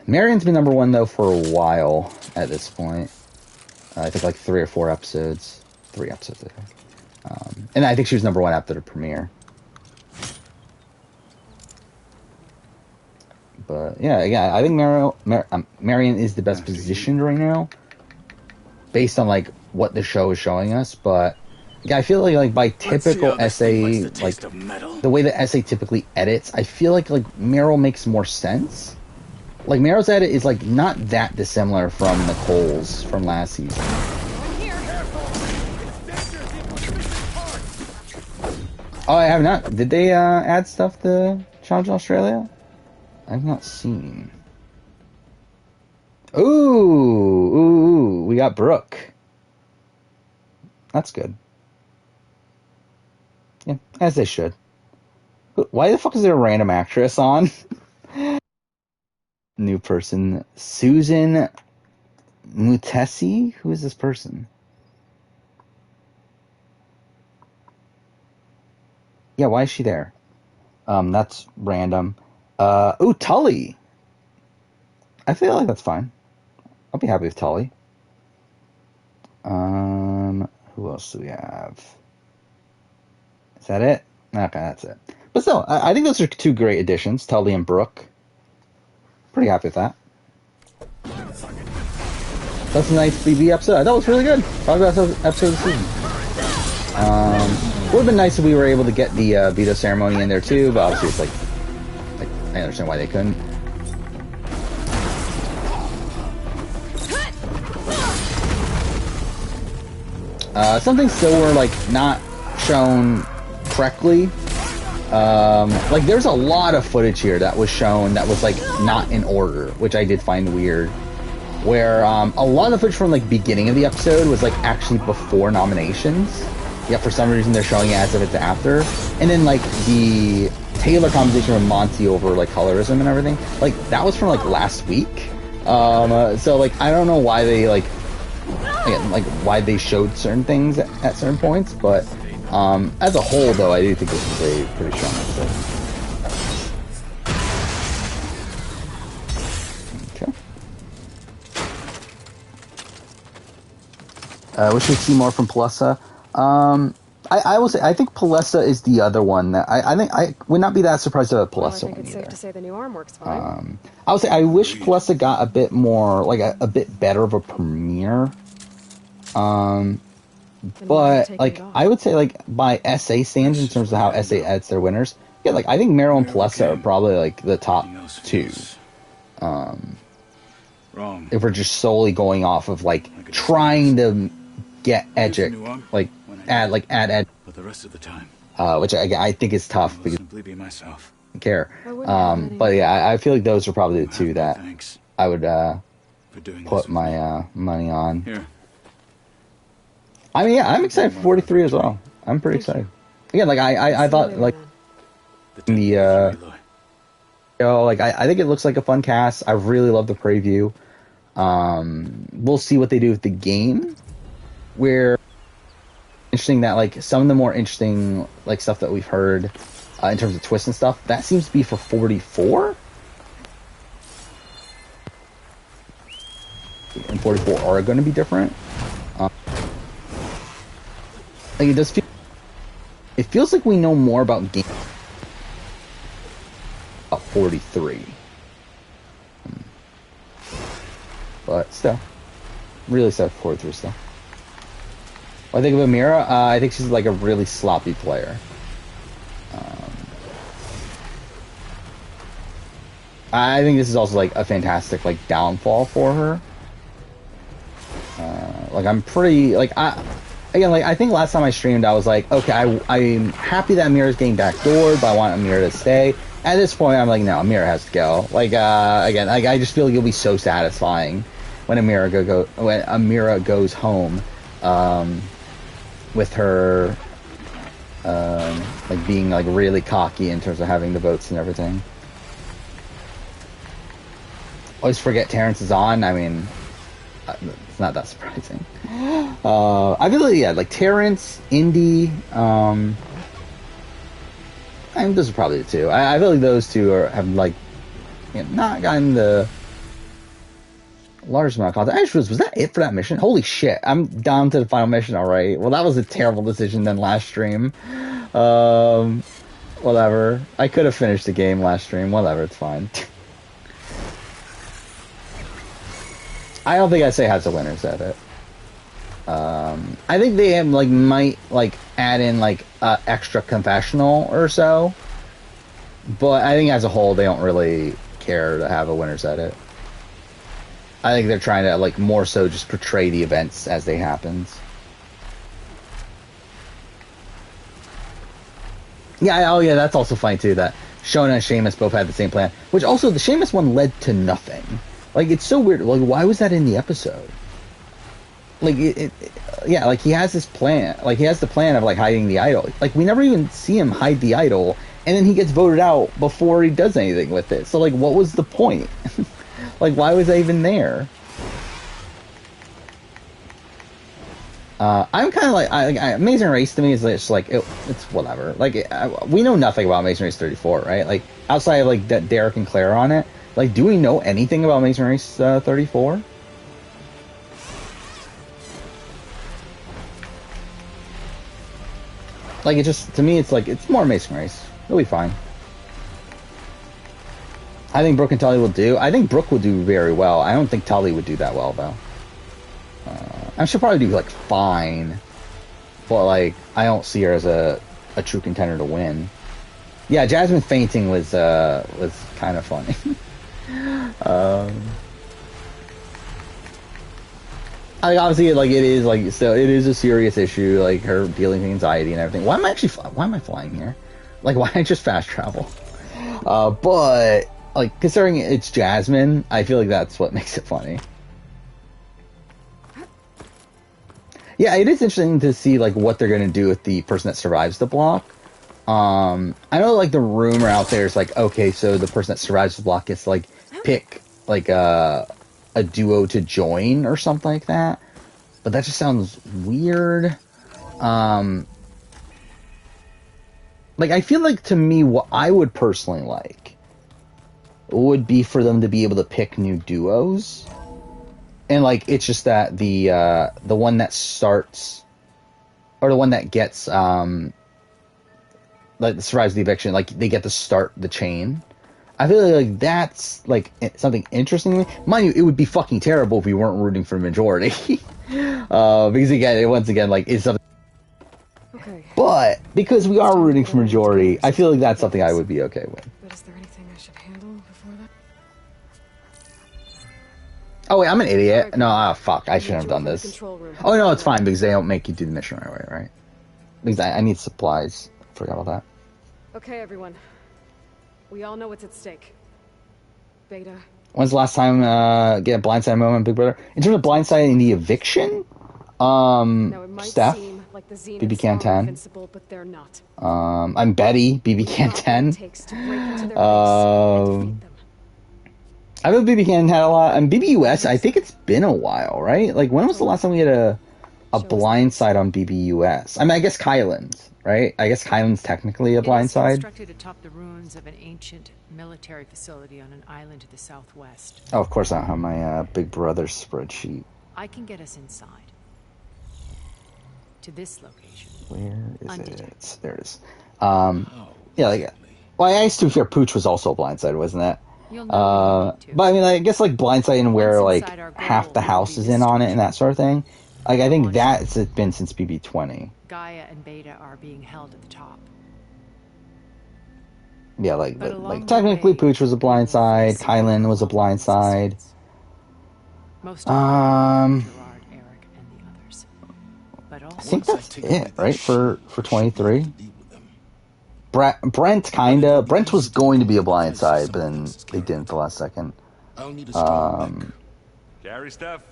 Marion's been number one though for a while at this point. I think like 3 or 4 episodes. 3 episodes, I think. And I think she was number one after the premiere. But yeah, again, I think Marion is the best positioned right now, based on like what the show is showing us. But yeah, I feel like by typical SA, like the way that SA typically edits, I feel like Meryl makes more sense. Like Meryl's edit is like not that dissimilar from Nicole's from last season. Oh, I have not. Did they add stuff to Challenge Australia? I've not seen. Ooh, we got Brooke. That's good. Yeah, as they should. Why the fuck is there a random actress on? New person. Susan Mutesi? Who is this person? Yeah, why is she there? That's random. Tully. I feel like that's fine. I'll be happy with Tully. Who else do we have? Is that it? Okay, that's it. But still, I think those are two great additions, Tully and Brooke. Pretty happy with that. That's a nice BB episode. I thought it was really good. Probably the best episode of the season. Would have been nice if we were able to get the veto ceremony in there too, but obviously it's like I understand why they couldn't. Something still were like not shown correctly. Like there's a lot of footage here that was shown that was like not in order, which I did find weird. Where a lot of the footage from like beginning of the episode was like actually before nominations. Yet for some reason they're showing it as if it's after. And then like the Taylor conversation with Monty over like colorism and everything, like that was from like last week. So like I don't know why they like why they showed certain things at certain points, but as a whole though I do think this was a pretty strong episode. Wish we'd see more from Palessa. I will say I think Palessa is the other one that I think I would not be that surprised about Palessa one either. I think it's safe to say the new arm works fine. I would say I wish Palessa got a bit more like a bit better of a premiere. But like I would say like by SA standards in terms of how SA edits their winners, yeah, like I think Meryl and Palessa are probably like the top two. Wrong. If we're just solely going off of like trying to get Edgic, like add Ed, but the rest of the time, which I think is tough because simply be myself. I don't care. But yeah, I feel like those are probably the two that I would put my money on. Here. I mean, yeah, I'm excited for 43 as well. I'm pretty excited. Again, like I thought like the like I think it looks like a fun cast. I really love the preview. We'll see what they do with the game. Where interesting that like some of the more interesting like stuff that we've heard in terms of twists and stuff that seems to be for 44. And 44 are going to be different. Like it does feel. It feels like we know more about game. About 43. But still, really sad for 43 still. What I think of Amira, I think she's like a really sloppy player. I think this is also like a fantastic like downfall for her. Like I'm pretty like I think last time I streamed I was like, okay, I'm happy that Amira's getting backdoored, but I want Amira to stay. At this point, I'm like, no, Amira has to go. Like again, like I just feel like it'll be so satisfying when Amira goes home. With her like being like really cocky in terms of having the votes and everything. Always forget Terrence is on. I mean, it's not that surprising. I feel like, yeah, like Terrence, Indy, I think those are probably the two. I feel like those two have like not gotten the large amount of content. Actually, was that it for that mission? Holy shit, I'm down to the final mission already. Well, that was a terrible decision then last stream. Whatever. I could have finished the game last stream. Whatever, it's fine. I don't think SA has the winners at it. I think they have, like, might like add in like extra confessional or so, but I think as a whole they don't really care to have a winners edit. I think they're trying to like more so just portray the events as they happen. Yeah, oh yeah, that's also funny too. That Shona and Sheamus both had the same plan, which also the Sheamus one led to nothing. Like, it's so weird. Like, why was that in the episode? Like, yeah, like, he has this plan. Like, he has the plan of, like, hiding the idol. Like, we never even see him hide the idol, and then he gets voted out before he does anything with it. So, like, what was the point? Like, why was I even there? I'm kind of like, Amazing Race to me is just like, it's whatever. Like, we know nothing about Amazing Race 34, right? Like, outside of, like, Derek and Claire on it, like, do we know anything about Amazing Race 34? Like, it just, to me, it's like, it's more Amazing Race. It'll be fine. I think Brooke and Tully will do. I think Brooke will do very well. I don't think Tully would do that well, though. She'll probably do, like, fine. But, like, I don't see her as a true contender to win. Yeah, Jasmine fainting was kind of funny. I obviously, like, it is, like, so it is a serious issue, like, her dealing with anxiety and everything. Why am I flying here? Like, why not just fast travel? But, like, considering it's Jasmine, I feel like that's what makes it funny. Yeah, it is interesting to see, like, what they're going to do with the person that survives the block. I know, like, the rumor out there is, like, okay, so the person that survives the block gets to, like, pick, like, a duo to join or something like that. But that just sounds weird. Like, I feel like, to me, what I would personally like would be for them to be able to pick new duos. And, like, it's just that the one that starts, or the one that gets, like, survives the eviction, like, they get to start the chain. I feel like that's, like, something interesting. Mind you, it would be fucking terrible if we weren't rooting for the majority. Because, again, once again, like, it's something. Okay. But, because we are rooting for majority, I feel like that's something I would be okay with. But is there anything I should handle before that? Oh, wait, I'm an idiot. No, fuck, I shouldn't have done this. Oh, no, it's fine, because they don't make you do the mission right away, right? Because I need supplies. Forgot about that. Okay, everyone. We all know what's at stake. Beta. When's the last time get a blindside moment, Big Brother? In terms of blindsiding the eviction, Now, it might Steph, seem like the Zeniths BB Can are 10. invincible, but they're not. I'm Betty, BB Can 10. It takes to break into their base and defeat them. I know BB Can had a lot, and BBUS, I think it's been a while, right? Like, when was the last time we had a blindside on BBUS? I mean, I guess Kylan's, right? I guess Kylan's technically a blindside. It is constructed atop the ruins of an ancient military facility on an island to the southwest. Oh, of course I don't have my Big Brother spreadsheet. I can get us inside. To this location. Where is Undetected. it? There it is. Yeah, like, well, I used to be fair, Pooch was also a blindside, wasn't it? You'll know But I mean, I guess like blindside and where Once like inside our goal, half the we'll house be is in on it distributed. and that sort of thing. Like, I think that's been since BB20. Gaia and Beta are being held at the top. Yeah, like But along the technically way, Pooch was a blindside, Kylan was a blindside. Most of them, Um, Gerard, Eric, and the others. But I also, think that's it, right? For 23. Brent kinda. Brent was going to be a blindside, but then they didn't at the last second. I'll need a strong back. Carry stuff.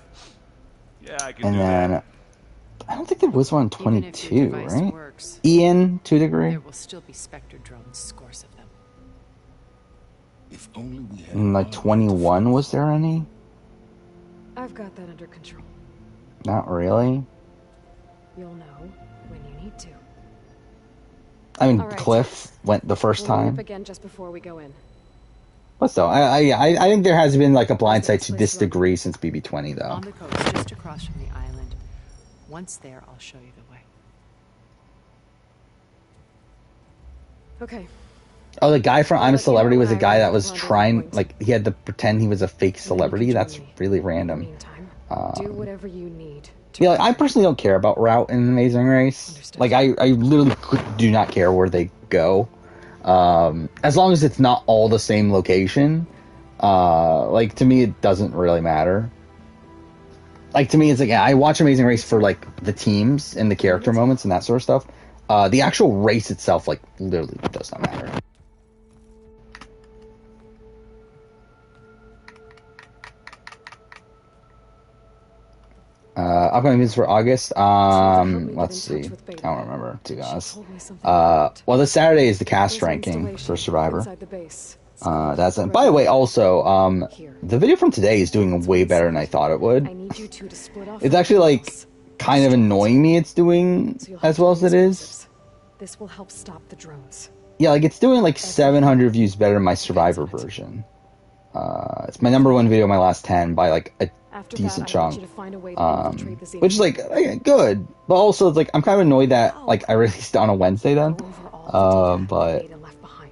Yeah, I can And do then that. I don't think there was one on even if your 22, device right? works, Ian, to a degree. there will still be Spectre drones, scores of them. If only we had And like 21, was there any? I've got that under control. Not really. You'll know when you need to. I mean, All right. Cliff went the first We'll meet up time. again just before we go in. But still, I think there has been like a blindside to this degree since BB20, though. On the coast, just across from the island. Once there, I'll show you the way. Okay. Oh, the guy from I'm a Celebrity was a guy that was Rendezvous trying, point. like, he had to pretend he was a fake celebrity. That's really In the random. meantime, do whatever you need. To Yeah, like, I personally don't care about route in Amazing Race. Understood. Like, I literally do not care where they go. As long as it's not all the same location. Like, to me, it doesn't really matter. Like, to me, it's like, I watch Amazing Race for, like, the teams and the character moments and that sort of stuff. The actual race itself, like, literally does not matter. upcoming videos for August. Let's see. I don't remember, to be honest. Well, this Saturday is the cast ranking for Survivor. That's it. By the way, also, the video from today is doing way better than I thought it would. It's actually like kind of annoying me it's doing as well as it is. This will help stop the drones. Yeah, like it's doing like 700 views better than my Survivor version. It's my #1 video in my last 10 by like a decent chunk. Which is like good, but also it's like I'm kind of annoyed that like I released it on a Wednesday then. But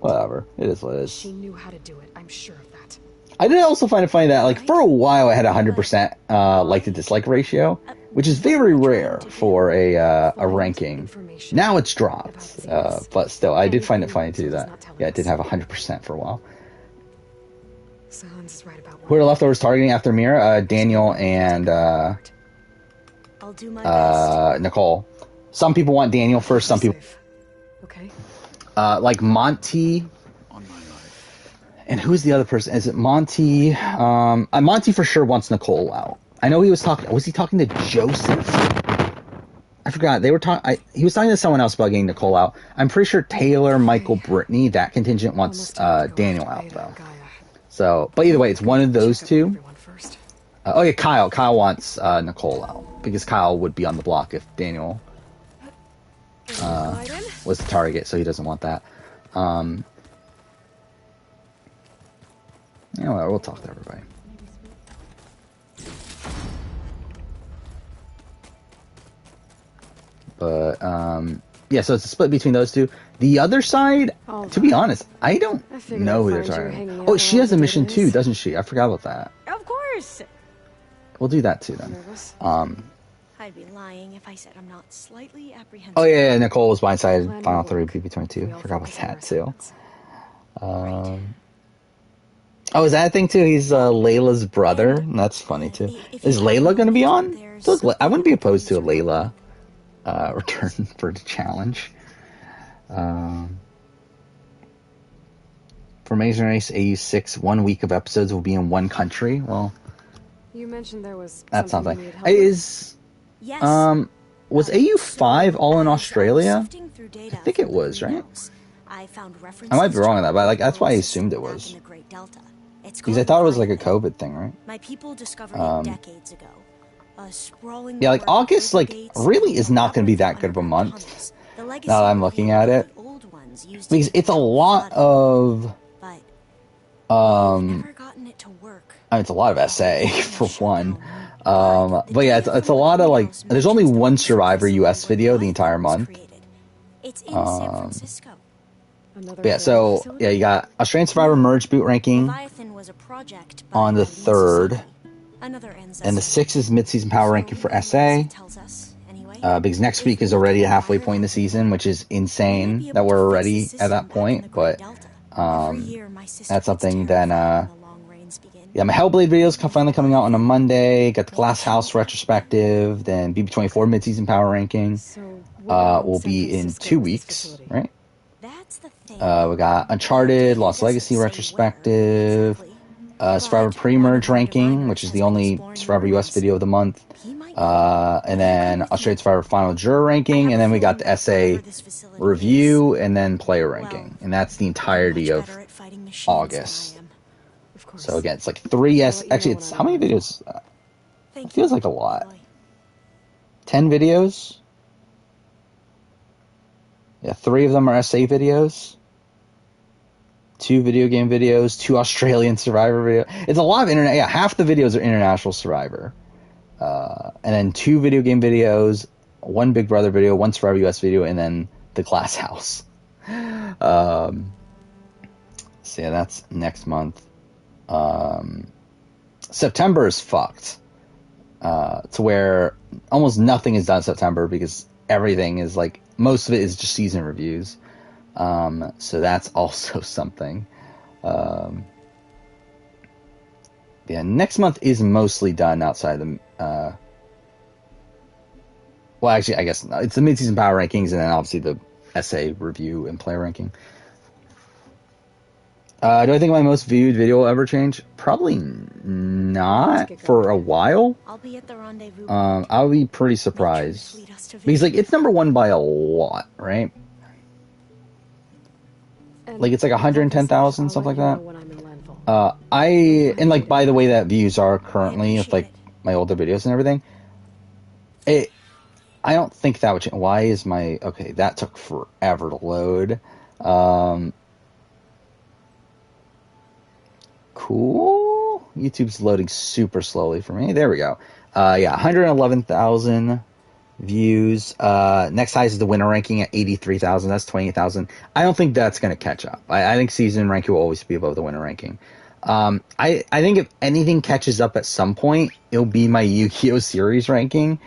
whatever, it is what it is. She knew how to do it. I'm sure of that. I did also find it funny that like for a while I had 100% like to dislike ratio, which is very rare for a ranking. Now it's dropped, but still, I did find it funny to do that. Yeah, it did have 100% for a while. Who are the leftovers targeting after Mira? Daniel and Nicole. Some people want Daniel first. Some people, like Monty. And who's the other person? Is it Monty? Monty for sure wants Nicole out. I know he was talking. Was he talking to Joseph? I forgot. They were talking. He was talking to someone else about getting Nicole out. I'm pretty sure Taylor, Michael, Brittany, that contingent wants Daniel out though. So, but either way, it's one of those two. Oh yeah, Kyle. Kyle wants Nicole out because Kyle would be on the block if Daniel was the target, so he doesn't want that. Yeah, well, we'll talk to everybody. But yeah, so it's a split between those two. The other side, to be honest, I don't know who they're targeting. Oh, she has a mission too, doesn't she? I forgot about that. Of course. We'll do that too then. I'd be lying if I said I'm not slightly apprehensive. Oh yeah, Nicole was blindsided. Final 3 BB22. Forgot about that too. Oh, is that a thing too? He's Layla's brother. That's funny too. Is Layla going to be on? I wouldn't be opposed to a Layla return for the challenge. For Amazing Race AU6, 1 week of episodes will be in one country. Well, you mentioned there was that's something. Was AU5 all in Australia? I think it was, right? I might be wrong on that, but like that's why I assumed it was. Because I thought it was like a COVID thing, right? My people discovered it decades ago. Yeah, like August, like really is not going to be that good of a month. Now that I'm looking at it, because it's a lot of, it's a lot of SA for one. But yeah, it's a lot of like. There's only one Survivor US video the entire month. But yeah, so yeah, you got Australian Survivor Merge Boot ranking on the 3rd, and the 6th is mid-season power ranking for SA. Because next week is already a halfway point in the season, which is insane that we're already at that point. But that's something. Then yeah, my Hellblade videos finally coming out on a Monday. Got the Glass House retrospective. Then BB24 mid-season power ranking will be in 2 weeks, right? We got Uncharted Lost Legacy retrospective, Survivor pre-merge ranking, which is the only Survivor US video of the month, and then Australian Survivor final juror ranking, and then we got the SA review, and then player ranking, and that's the entirety of August. So again, it's like 3 actually it's, how many videos? It feels like a lot. 10 videos? Yeah, 3 of them are SA videos. 2 video game videos, 2 Australian Survivor videos. It's a lot of internet. Yeah, half the videos are international Survivor. And then 2 video game videos, 1 Big Brother video, 1 Survivor US video, and then the Glass House. So yeah, that's next month. September is fucked. To where almost nothing is done in September because everything is like, most of it is just season reviews. So that's also something. Yeah, next month is mostly done outside the, well, actually, I guess it's the mid-season power rankings and then obviously the SA review and player ranking. Do I think my most viewed video will ever change? Probably not for a while. I'll be at the rendezvous. I'll be pretty surprised Lead us to because like it's number one by a lot, right? And Like it's like 110,000, I'll something like let you that. know when I'm in Lenville. And like by the way that views are currently with like my older videos and everything, I don't think that would change. Why is my okay? That took forever to load. Cool. YouTube's loading super slowly for me. There we go. Yeah, 111,000 views. Next highest is the winner ranking at 83,000. That's 28,000. I don't think that's going to catch up. I think season ranking will always be above the winner ranking. I think if anything catches up at some point, it'll be my Yu-Gi-Oh! Series ranking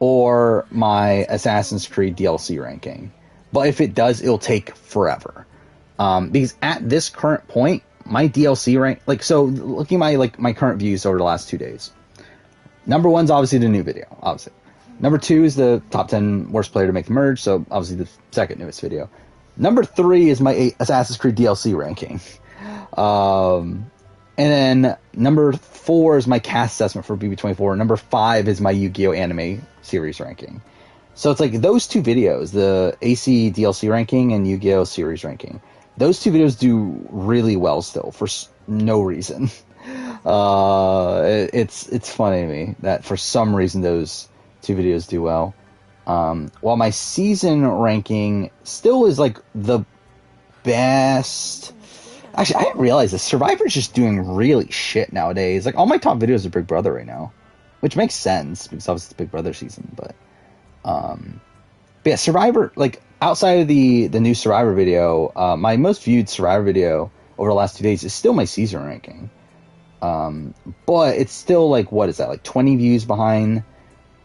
or my Assassin's Creed DLC ranking. But if it does, it'll take forever. Because at this current point, my DLC rank, like, so looking at my current views over the last 2 days. Number one's obviously the new video, obviously. Number two is the top 10 worst player to make the merge, so obviously the second newest video. Number 3 is my Assassin's Creed DLC ranking. And then number 4 is my cast assessment for BB24. Number 5 is my Yu-Gi-Oh! Anime series ranking. So it's like those two videos, the AC DLC ranking and Yu-Gi-Oh! Series ranking. Those two videos do really well still for no reason. It's funny to me that for some reason those two videos do well. While my season ranking still is like the best. Actually, I didn't realize this. Survivor's just doing really shit nowadays. Like all my top videos are Big Brother right now, which makes sense because obviously it's Big Brother season. But yeah, Survivor, like outside of the new Survivor video, my most viewed Survivor video over the last 2 days is still my season ranking. But it's still like, what is that? Like 20 views behind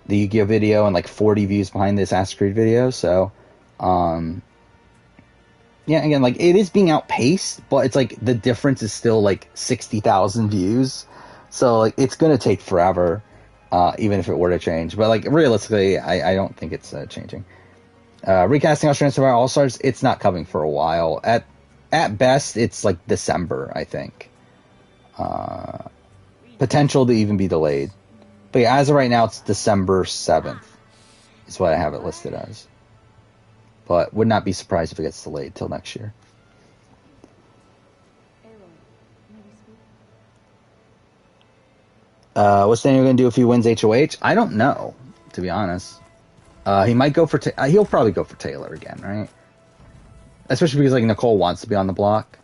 the Yu-Gi-Oh! Video and like 40 views behind the Assassin's Creed video. So, yeah, again, like it is being outpaced, but it's like the difference is still like 60,000 views. So like it's going to take forever, even if it were to change. But like realistically, I don't think it's changing. Recasting Australian Survivor All-Stars, it's not coming for a while. At best, it's like December, I think. Potential to even be delayed. But yeah, as of right now, it's December 7th is what I have it listed as. But would not be surprised if it gets delayed till next year. What's Daniel going to do if he wins HOH? I don't know, to be honest. He might go for... he'll probably go for Taylor again, right? Especially because like Nicole wants to be on the block.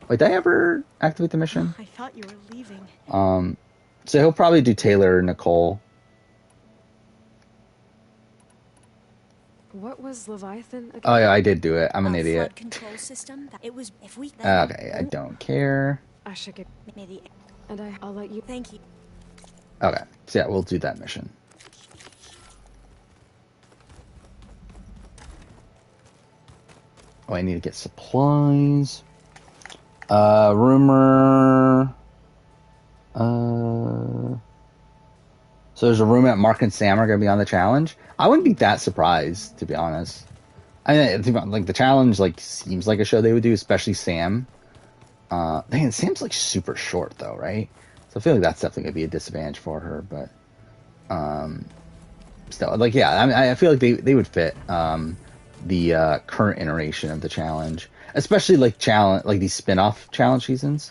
Wait, did I ever activate the mission? I thought you were leaving. So he'll probably do Taylor or Nicole. What was Leviathan again? Oh yeah, I did do it. I'm an idiot. Flood control system. It was if we. Okay, I don't care. I should get... Maybe. And I'll let you... Thank you. Okay, so yeah, we'll do that mission. Oh, I need to get supplies. Rumor. So there's a rumor that Mark and Sam are going to be on the challenge. I wouldn't be that surprised, to be honest. I mean, like the challenge, like seems like a show they would do, especially Sam. Man, Sam's like super short though, right? So I feel like that's definitely going to be a disadvantage for her. But still, like yeah, I mean, I feel like they would fit the current iteration of the challenge, especially like these spin-off challenge seasons.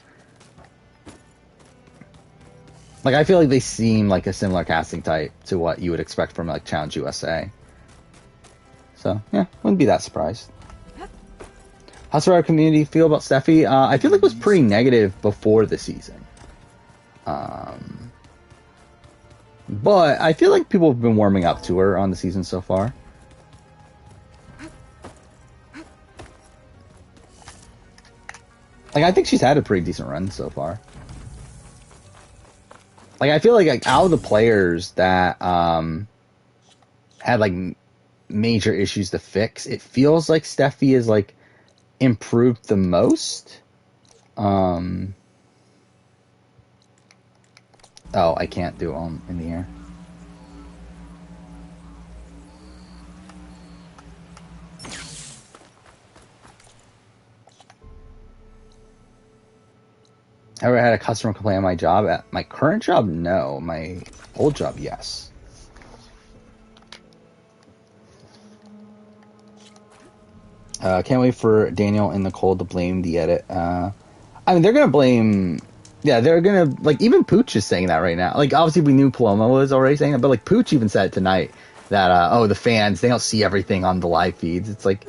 Like, I feel like they seem like a similar casting type to what you would expect from, like, Challenge USA. So, yeah, wouldn't be that surprised. How's our community feel about Steffi? I feel like it was pretty negative before the season. But I feel like people have been warming up to her on the season so far. Like, I think she's had a pretty decent run so far. Like, I feel like out of the players that had, like, major issues to fix, it feels like Steffi is, like, improved the most. Oh, I can't do it in the air. Ever had a customer complain on my job? At my current job, no. My old job, yes. Can't wait for Daniel and Nicole to blame the edit. I mean, they're gonna blame. Yeah, they're gonna, like, even Pooch is saying that right now. Like, obviously we knew Paloma was already saying that, but like Pooch even said it tonight that the fans, they don't see everything on the live feeds. It's like,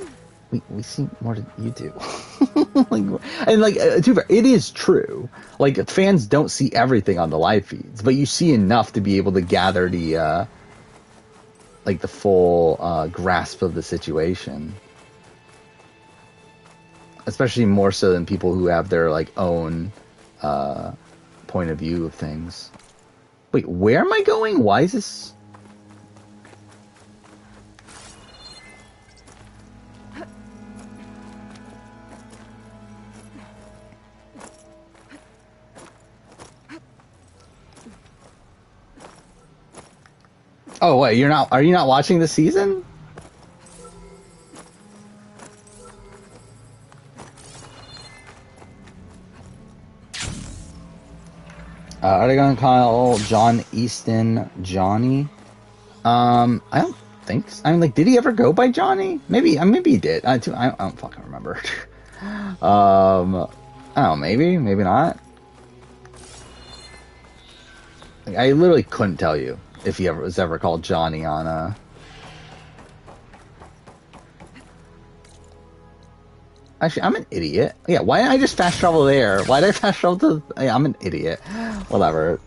we see more than you do. To be fair, it is true. Like, fans don't see everything on the live feeds, but you see enough to be able to gather the the full grasp of the situation. Especially more so than people who have their like own point of view of things. Wait, where am I going? Why is this? Oh wait, are you not watching the season? Are they gonna call John Easton Johnny? I don't think so. I mean, like, did he ever go by Johnny? Maybe he did. I don't fucking remember. I don't know, maybe not. Like, I literally couldn't tell you if he was ever called Johnny on Actually, I'm an idiot. Yeah, why didn't I just fast travel there? Why did I fast travel to... Yeah, I'm an idiot. Whatever.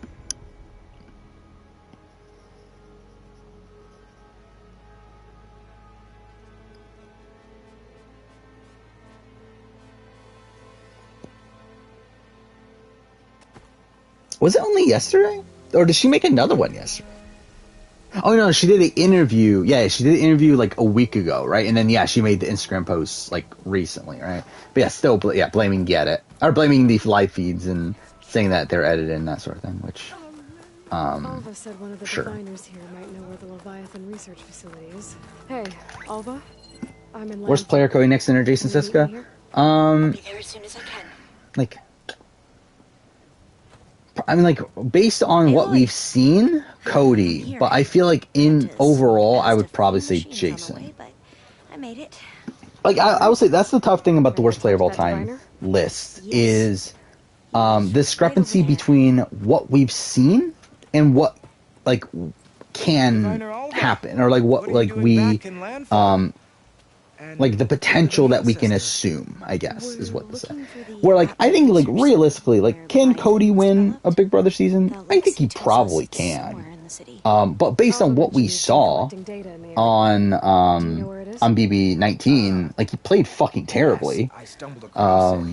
Was it only yesterday? Or did she make another one yesterday? Oh no, she did an interview. Yeah, she did an interview like a week ago, right? And then she made the Instagram post like recently, right? But yeah, still, blaming Get It or blaming the live feeds and saying that they're edited and that sort of thing. Which, Alva said one of the sure. diviners here might know where the Leviathan research facility is. Hey, Alva, I'm in. Worst player, Cody Nixon or Jason Siska? I'll be there as soon as I can. Like, I mean, like, based on what we've seen, Cody, but I feel like overall, I would probably say Jason. I made it. Like, I would say that's the tough thing about the worst player of all time list is discrepancy between what we've seen and what, like, can happen, or like what, like, we like the potential that we can assume, I guess, is what to say. Where, like, I think, like, realistically, like, can Cody win a Big Brother season? I think he probably can. But based on what we saw on BB19, like, he played fucking terribly. So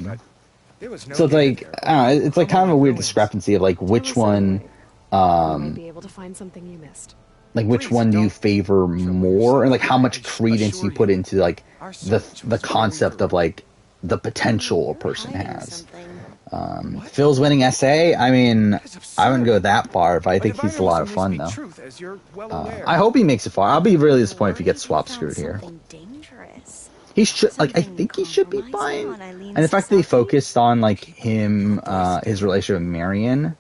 it's like, I don't know, it's like kind of a weird discrepancy of like which one, be able to find something you missed. like which one do you favor more, and like how much credence you put into like the concept of like the potential a person has. Phil's winning SA. I mean, I wouldn't go that far, but I think he's a lot of fun though. I hope he makes it far. I'll be really disappointed if he gets swap screwed here. He should, like, I think he should be fine. And the fact that they focused on like him, his relationship with Marion,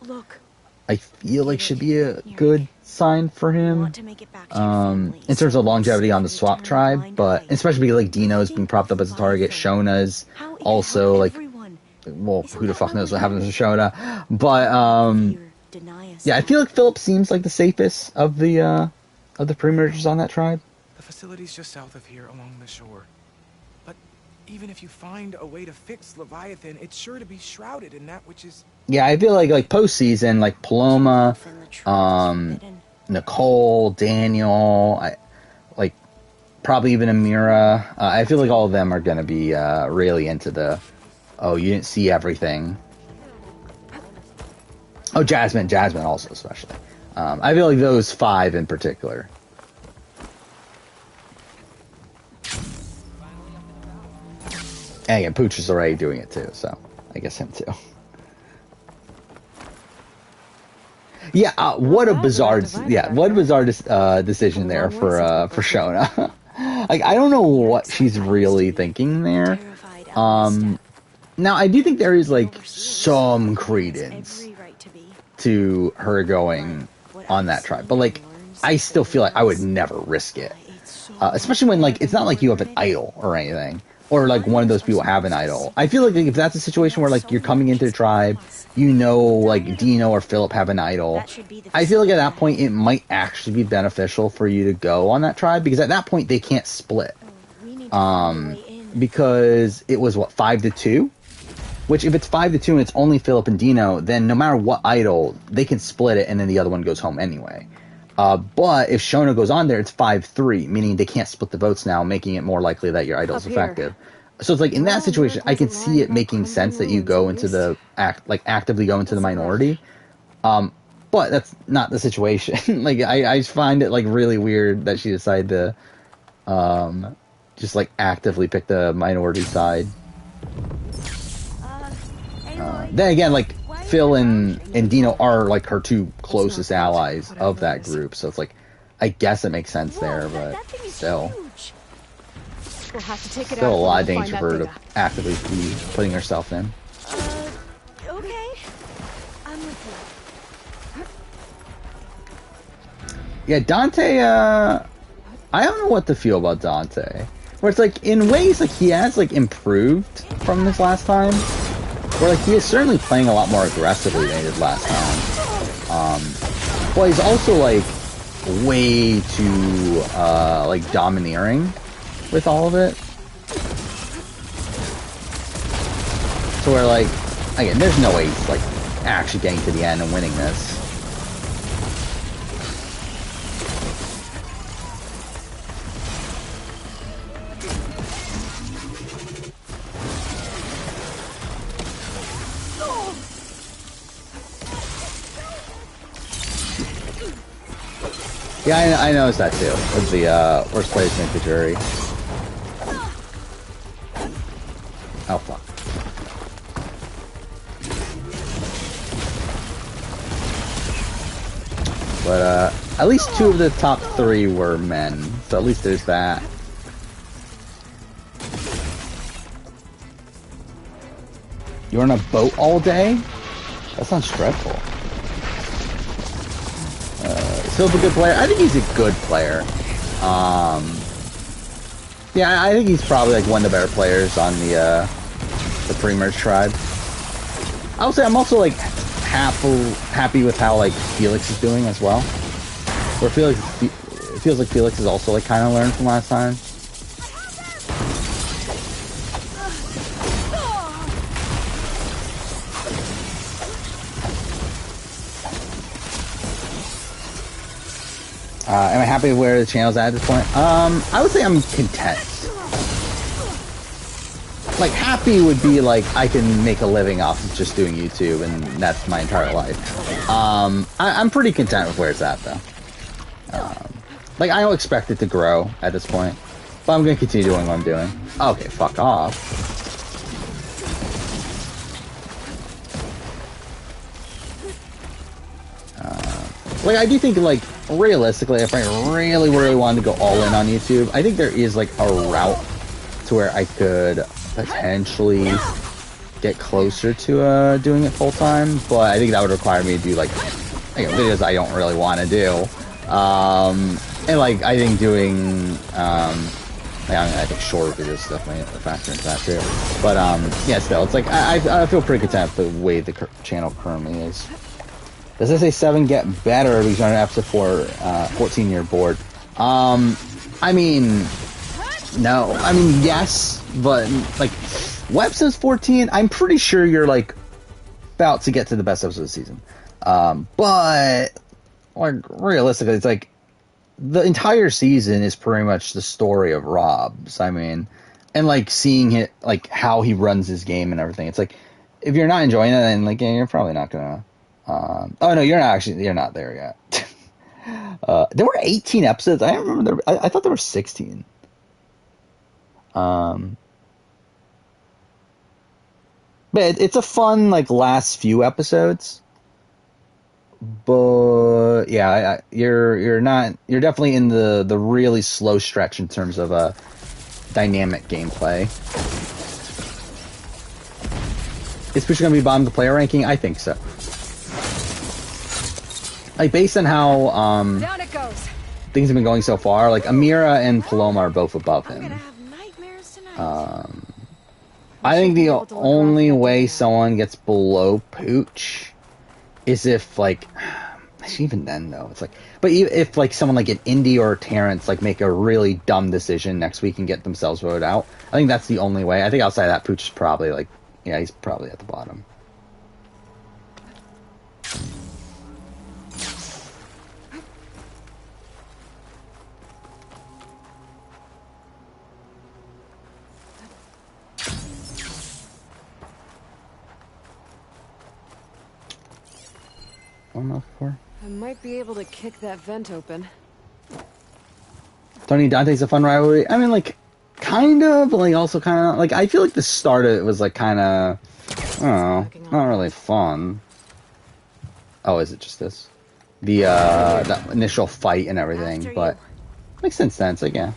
I feel like should be a good sign for him. In terms of longevity on the swap tribe, but especially because like Dino's being propped up as a target, Shona's also like, well, who the fuck knows what happens to Shona, but yeah, I feel like Philip seems like the safest of the pre-mergers on that tribe. The facility's just south of here along the shore. But even if you find a way to fix Leviathan, it's sure to be shrouded in that which is... Yeah, I feel like postseason, like Paloma, Nicole, Daniel, like probably even Amira. I feel like all of them are going to be really into the, oh, you didn't see everything. Oh, Jasmine also especially. I feel like those five in particular. And again, Pooch is already doing it too, so I guess him too. Yeah, what a bizarre decision there for Shona. Like, I don't know what she's really thinking there. Now, I do think there is, like, some credence to her going on that tribe. But, like, I still feel like I would never risk it. Especially when, like, it's not like you have an idol or anything. Or, like, one of those people have an idol. I feel like if that's a situation where, like, you're coming into the tribe, you know, like, Dino or Philip have an idol, I feel like at that point it might actually be beneficial for you to go on that tribe. Because at that point they can't split. Because it was, what, 5-2? Which, if it's 5-2 and it's only Philip and Dino, then no matter what idol, they can split it and then the other one goes home anyway. But if Shona goes on there, it's 5-3, meaning they can't split the votes now, making it more likely that your idol is effective. So it's like, in that situation, I can see it making sense that you go into the, actively go into the minority. But that's not the situation. Like, I find it, like, really weird that she decided to, just, like, actively pick the minority side. Then again, like, Phil and Dino are, like, her two closest allies of that group, so it's like, I guess it makes sense there, but still. We'll have to take it Still out a lot of danger for her to actively be putting herself in. Okay. I'm with you. Yeah, Dante, I don't know what to feel about Dante. Where it's like, in ways, like, he has, like, improved from this last time. Where, like, he is certainly playing a lot more aggressively than he did last time. But he's also, like, way too, like, domineering with all of it. So where, like, again, there's no way he's, like, actually getting to the end and winning this. Yeah, I noticed that too. With the worst players make the jury. Oh fuck. But at least 2 of the top 3 were men, so at least there's that. You're on a boat all day? That sounds dreadful. Phil's a good player. I think he's a good player. Yeah, I think he's probably like one of the better players on the pre-merge tribe. I would say I'm also like happy with how like Felix is doing as well. Where Felix, it feels like Felix is also like kind of learned from last time. Am I happy with where the channel's at this point? I would say I'm content. Like, happy would be like, I can make a living off of just doing YouTube, and that's my entire life. I'm pretty content with where it's at, though. Like, I don't expect it to grow at this point, but I'm gonna continue doing what I'm doing. Okay, fuck off. Like, I do think, like, realistically, if I really, really wanted to go all in on YouTube, I think there is, like, a route to where I could potentially get closer to doing it full-time, but I think that would require me to do, like, videos I don't really want to do. And, like, I think doing, I think short videos is definitely a factor into that, too. But, yeah, still, it's like, I feel pretty content with the way the channel currently is. Does SSA7 get better because you're on episode 14 you're bored? I mean, no. I mean, yes, but, like, what episode's 14? I'm pretty sure you're, like, about to get to the best episode of the season. But, like, realistically, it's like, the entire season is pretty much the story of Rob's. I mean, and, like, seeing it, like, how he runs his game and everything. It's like, if you're not enjoying it, then, like, yeah, you're probably not gonna... oh no, you're not there yet. There were 18 episodes. I don't remember I thought there were 16. But it's a fun, like, last few episodes. But yeah, you're definitely in the really slow stretch in terms of dynamic gameplay. Is Push going to be bottom of the player ranking? I think so. Like, based on how Down it goes. things have been going so far, like, Amira and Paloma are both above I'm gonna him. have nightmares tonight. I think the only way someone gets below Pooch is if, like, even then, though, it's like, but if, like, someone like an Indy or a Terrence, like, make a really dumb decision next week and get themselves voted out, I think that's the only way. I think outside of that, Pooch is probably, like, yeah, he's probably at the bottom. I might be able to kick that vent open. Tony Dante's a fun rivalry. I mean, like, kind of, but, like, also kind of, like, I feel like the start of it was, like, kind of, I don't know, not really fun. Oh, is it just this? That initial fight and everything, but, like, since then, it's like, yeah.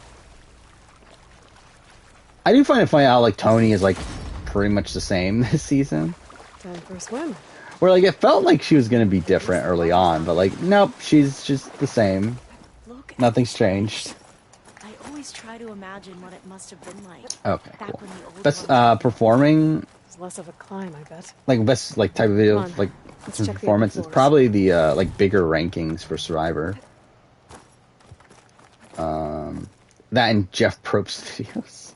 I do find it funny how, like, Tony is, like, pretty much the same this season. Time for a swim. Where, like, it felt like she was going to be different early on, but, like, nope, she's just the same. Nothing's changed. I always try to imagine what it must have been like. Okay, cool. Best performing, It's less of a climb, I bet. like, best, like, type of video, like, Let's check the performance, other it's floors. probably the, like, bigger rankings for Survivor. That and Jeff Probst videos.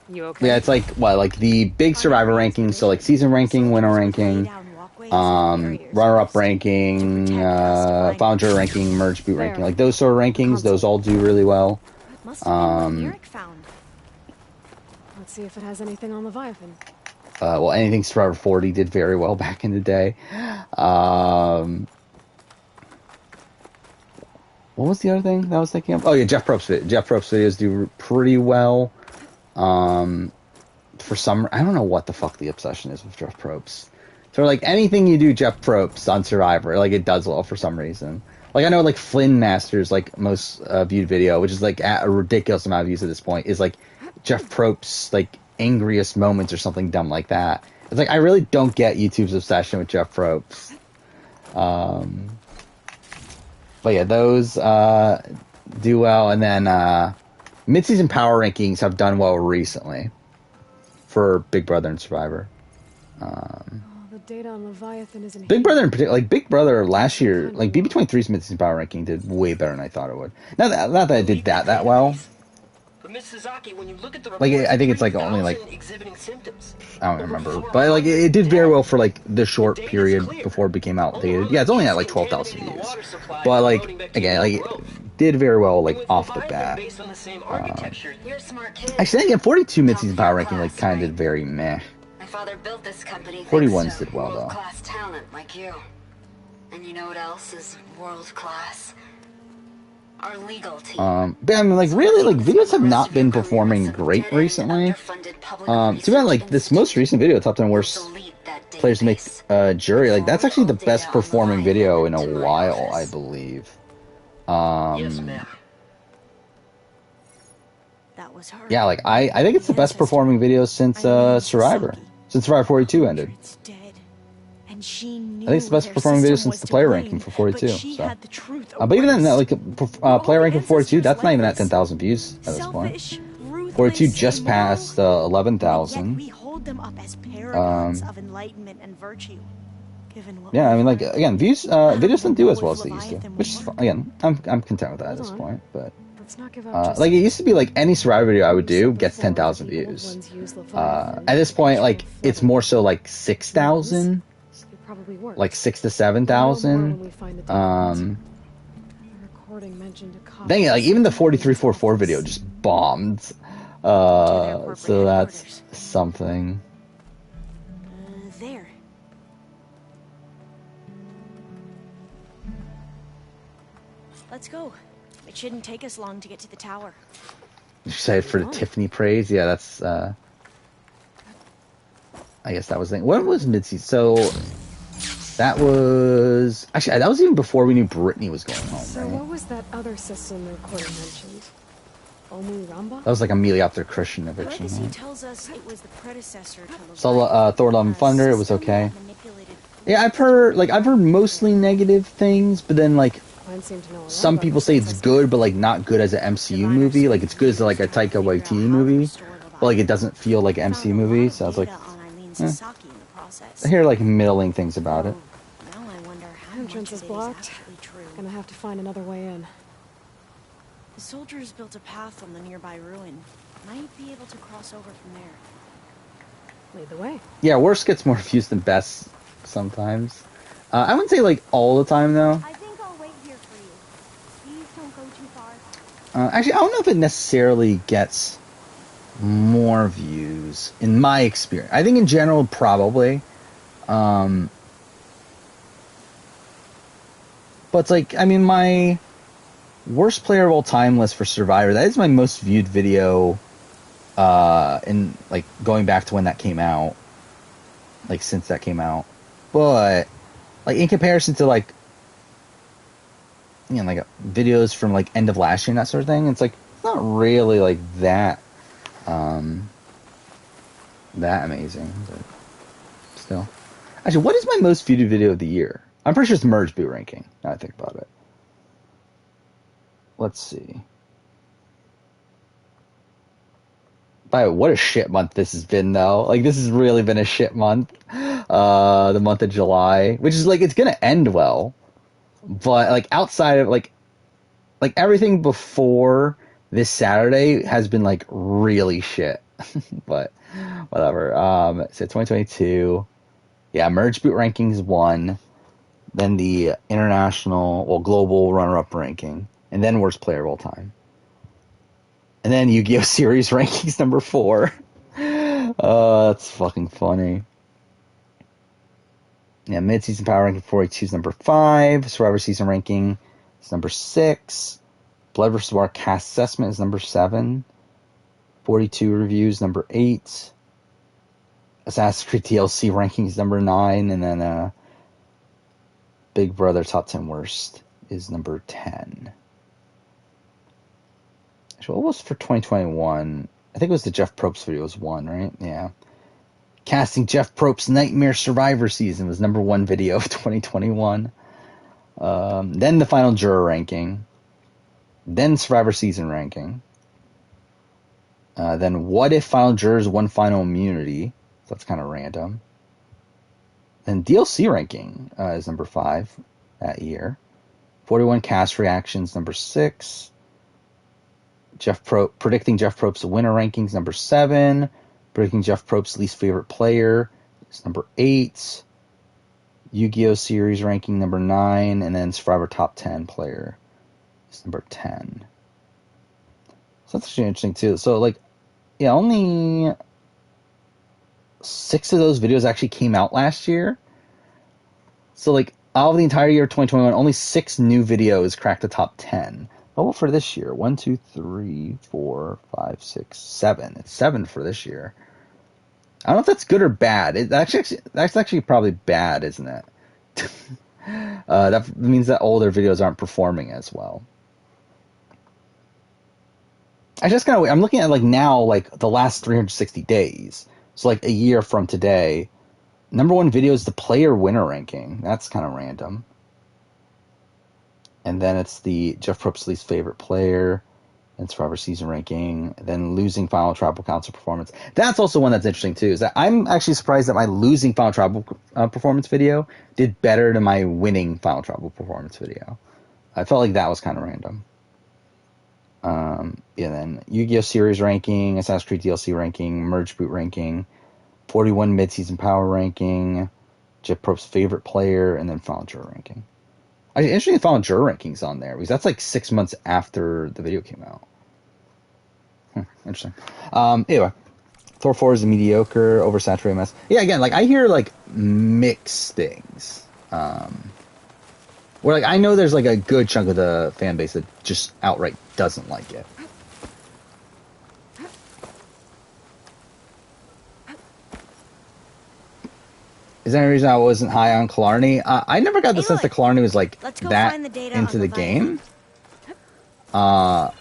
You okay? Yeah, it's like, what, like, the big Survivor rankings, so, like, season ranking, winner ranking, runner-up ranking, final juror ranking, merge boot ranking, like, those sort of rankings, those all do really well. Let's see if it has anything on Leviathan. Well, anything Survivor 40 did very well back in the day. What was the other thing that I was thinking of? Oh, yeah, Jeff Probst videos do pretty well. For some, I don't know what the fuck the obsession is with Jeff Probst. So, like, anything you do Jeff Probst on Survivor, like, it does well for some reason. Like, I know, like, Flynn Masters, like, most viewed video, which is, like, at a ridiculous amount of views at this point, is, like, Jeff Probst's, like, angriest moments or something dumb like that. It's like, I really don't get YouTube's obsession with Jeff Probst. But yeah, those do well, and then mid-season power rankings have done well recently for Big Brother and Survivor. The data on Leviathan isn't Big Brother in particular, like Big Brother last year, like BB23's mid-season power ranking did way better than I thought it would. Not that it did that well. But Miss Sasaki, when you look at the Like, I think it's like only like, exhibiting symptoms. I don't remember, but like it did very well for like the short period before it became outdated. Yeah, it's only at like 12,000 views, but like again, like it did very well like off the bat. Actually, again, 42 mid-season power ranking like kind of did very meh. My father built this company. 41s did well though. World-class talent like you. And you know what else is world-class? Our legal team. But I mean, like, really, like, videos have not been performing great recently. Too bad, like, this most recent video, Top 10 Worst Players to Make Jury, like, that's actually the best performing video in a while, I believe. Yes, ma'am. That was her. Yeah, like, I think it's the best performing video since, Survivor. Since Survivor 42 ended. And she knew I think it's the best their system video system since was the player to ranking blame, for 42. but she So. had the truth But even then, like, player ranking for 42, ancestors that's not even like at 10,000 views at this point. Selfish, 42 just passed Yet 11,000. we hold them up as paragons of enlightenment and virtue. Given what Yeah, I we've mean, like, learned. again, views don't do as well as they used to, which is fine. Again, I'm content with that at this point, but Let's not give up just like, it used to be like any Survivor video I would do gets 10,000 views. At this point, like, it's more so like 6,000, probably worked. like 6,000 to 7,000. Recording mentioned a copy. Dang it, like, even the 4344 video just bombed. So that's something. There. Let's go. It shouldn't take us long to get to the tower. Excited for the Tiffany praise? Yeah, that's, I guess that was the thing. When was mid-season? So, that was... Actually, that was even before we knew Brittany was going home, So right? what was that other system the recording mentioned? Omuramba? That was like immediately after Christian eviction. Legacy Right? tells us it was the predecessor to Leviathan. So Thor: Love and Thunder, it was System okay. that manipulated Yeah, I've heard mostly negative things, but then like Mine seem to know a lot some about people the say sense it's I good, but like not good as an MCU movie. Like it's good as like a Taika Waititi movie, but like it doesn't feel like an MCU movie. So I was like, I hear like middling things about it. Now I wonder how Entrance much is of it blocked. actually true. Gonna have to find another way in. The soldiers built a path on the nearby ruin. Might be able to cross over from there. Lead the way. Yeah, worst gets more views than best sometimes. I wouldn't say like all the time though. I think I'll wait here for you. Please don't go too far. Actually, I don't know if it necessarily gets more views in my experience. I think in general, probably. But it's like, I mean, my worst player of all time list for Survivor, that is my most viewed video in like going back to when that came out, like since that came out. But like in comparison to like, you know, like videos from like end of last year and that sort of thing, it's like not really like that that amazing, but still. Actually, what is my most viewed video of the year? I'm pretty sure it's Merge Boot ranking, now I think about it. Let's see. By the way, what a shit month this has been, though. Like, this has really been a shit month. The month of July. Which is, like, it's gonna end well. But, like, outside of, like everything before this Saturday has been, like, really shit. But, whatever. So, 2022. Yeah, Merge Boot Rankings 1. Then the international, well, global runner-up ranking. And then worst player of all time. And then Yu-Gi-Oh! Series rankings number 4. That's fucking funny. Yeah, mid-season power ranking 42 is number 5. Survivor season ranking is number 6. Blood vs. War cast assessment is number 7. 42 reviews, number 8. Assassin's Creed DLC ranking is number 9. And then Big Brother Top 10 Worst is number 10. What was for 2021? I think it was the Jeff Probst video was 1, right? Yeah. Casting Jeff Probst's Nightmare Survivor season was number 1 video of 2021. Then the final juror ranking. Then Survivor season ranking. Then what if final jurors won final immunity? So that's kind of random. Then DLC ranking is number 5 that year. 41 cast reactions, number 6. Predicting Jeff Probst's winner rankings, number 7. Predicting Jeff Probst's least favorite player is number 8. Yu-Gi-Oh! Series ranking, number 9. And then Survivor Top 10 player is number 10. So that's actually interesting, too. So, like, yeah, only 6 of those videos actually came out last year. So, like, out of the entire year of 2021, only 6 new videos cracked the top 10. Well, for this year, 1, 2, 3, 4, 5, 6, 7. It's 7 for this year. I don't know if that's good or bad. That's actually probably bad, isn't it? That means that older videos aren't performing as well. I'm looking at like now, like the last 360 days. So like a year from today, number 1 video is the player winner ranking. That's kind of random. And then it's the Jeff Probst's least favorite player, and Survivor season ranking, and then losing final tribal council performance. That's also one that's interesting too. Is that I'm actually surprised that my losing final tribal performance video did better than my winning final tribal performance video. I felt like that was kind of random. Yeah, then Yu-Gi-Oh! Series ranking, Assassin's Creed DLC ranking, Merge Boot ranking, 41 mid-season power ranking, Jeff Probst's favorite player, and then final juror ranking. Interesting to find juror rankings on there, because that's like 6 months after the video came out. Interesting. Anyway, Thor 4 is a mediocre, oversaturated mess. Yeah, again, like I hear like mixed things. Where like I know there's like a good chunk of the fan base that just outright doesn't like it. Is there any reason I wasn't high on Killarney? I never got the sense that Killarney was like that into the game.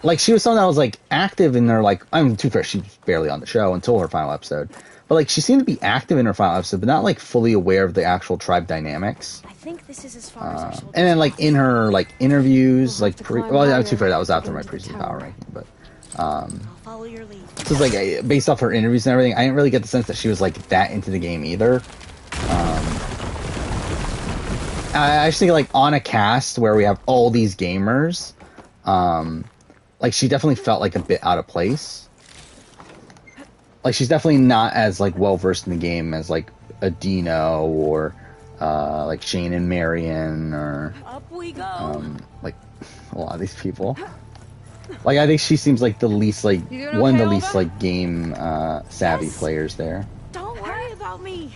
like she was someone that was like active in their like. I mean, to be fair, she was barely on the show until her final episode. But like she seemed to be active in her final episode, but not like fully aware of the actual tribe dynamics. I think this is as far as our soldiers And then like in her like interviews, like climb to be fair, that was after higher my into the preseason tower. power ranking, but I'll follow your lead. so it's like based off her interviews and everything, I didn't really get the sense that she was like that into the game either. I just think like on a cast where we have all these gamers, like she definitely felt like a bit out of place. Like she's definitely not as like well versed in the game as like a Dino or like Shane and Marion or Up we go. like a lot of these people. Like I think she seems like the least like You doing one of okay, the least Olga? like game savvy Yes. players there. Don't worry about me.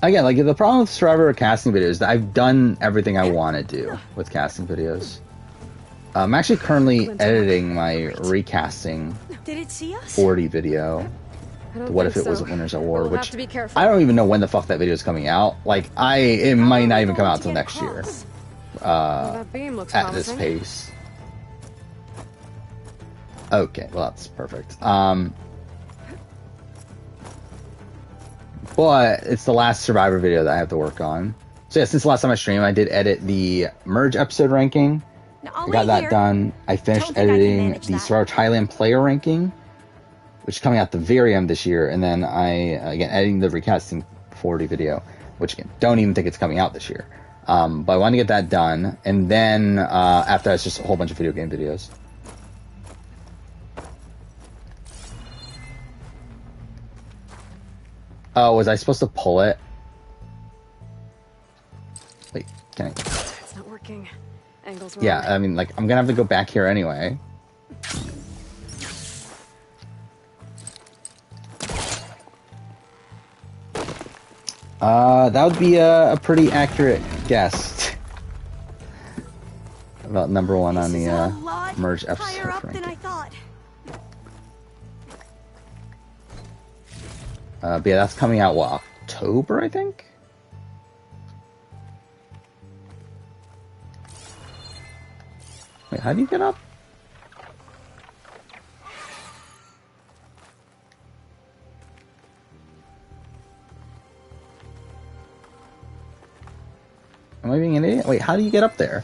Again, like the problem with Survivor casting videos is that I've done everything I want to do with casting videos. I'm actually currently editing my recasting Did it see us? 40 video. I don't What if think it was so. a Winners at War? We'll have Which to be careful. I don't even know when the fuck that video is coming out. Like it might not even come out till next year. Well, that beam looks At this promising. pace. Okay, well that's perfect. But it's the last Survivor video that I have to work on. So yeah, since the last time I streamed, I did edit the Merge episode ranking. Now, I I'll got wait that here. done. I finished Don't think I can editing manage the that. Survivor Thailand player ranking, which is coming out the very end this year. And then again, editing the recasting 40 video, which again, don't even think it's coming out this year. But I want to get that done. And then after that, it's just a whole bunch of video game videos. Oh, was I supposed to pull it? Wait, can I? It's not working. Angle's wrong. Yeah, I mean, like, I'm gonna have to go back here anyway. That would be a pretty accurate guess. About number one on This is the a lot Merge higher episode up than I ranking. thought. But yeah, that's coming out, what, October, I think? Wait, how do you get up? Am I being an idiot? Wait, how do you get up there?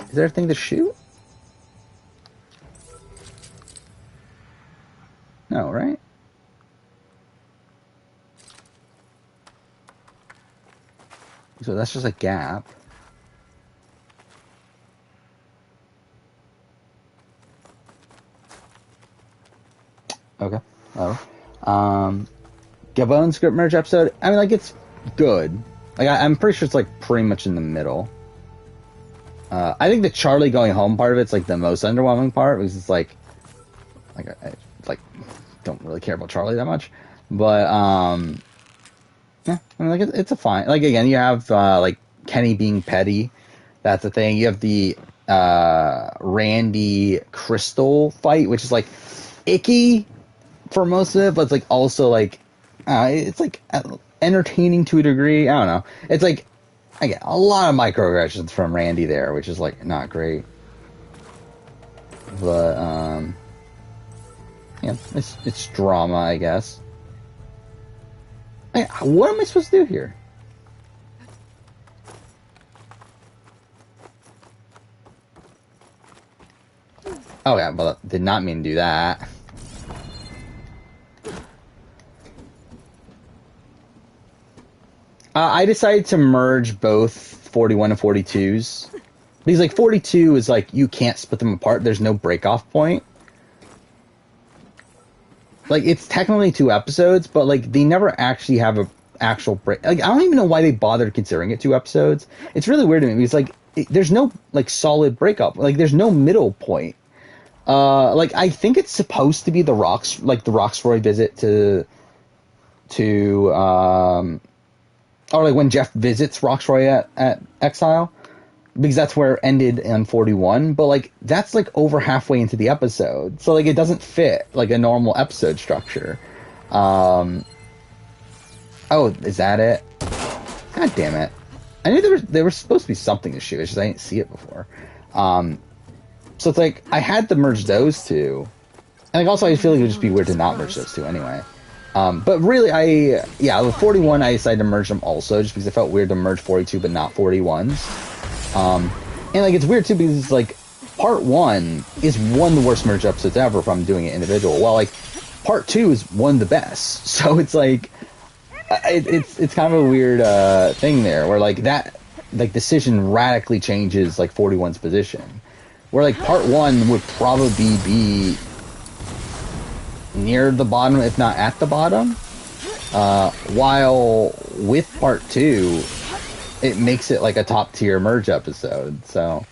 Is there a thing to shoot? No, right? So that's just a gap. Okay. Oh. Gabon script merge episode. I mean, like, it's good. Like, I'm pretty sure it's, like, pretty much in the middle. I think the Charlie going home part of it's, like, the most underwhelming part, because it's, like, I don't really care about Charlie that much. But, yeah, I mean, like, it's a fine... Like, again, you have, like, Kenny being petty. That's the thing. You have the, Randy Crystal fight, which is, like, icky for most of it, but it's, like, also, like, it's, like, entertaining to a degree. I don't know. It's, like, again, a lot of microaggressions from Randy there, which is, like, not great. But, yeah, it's drama, I guess. What am I supposed to do here? Oh yeah, well, did not mean to do that. I decided to merge both 41 and 42s. Because, like, 42 is, like, you can't split them apart. There's no break-off point. Like, it's technically 2 episodes, but, like, they never actually have a actual break. Like, I don't even know why they bothered considering it 2 episodes. It's really weird to me because, like, there's no, like, solid breakup. Like, there's no middle point. Like, I think it's supposed to be the Roxroy visit or, like, when Jeff visits Roxroy at Exile. Because that's where it ended in 41, but, like, that's, like, over halfway into the episode. So, like, it doesn't fit, like, a normal episode structure. Oh, is that it? God damn it. I knew there was supposed to be something to shoot, it's just I didn't see it before. So it's like, I had to merge those two. And like, also I feel like it would just be weird to not merge those two anyway. But really, with 41 I decided to merge them also, just because it felt weird to merge 42 but not 41s. And like, it's weird too, because it's like, part 1 is one of the worst merge episodes ever if I'm doing it individual. While like, part 2 is one of the best. So it's like, it's kind of a weird thing there, where like that like decision radically changes like 41's position. Where like part 1 would probably be near the bottom, if not at the bottom. While with part 2, it makes it like a top tier merge episode. So.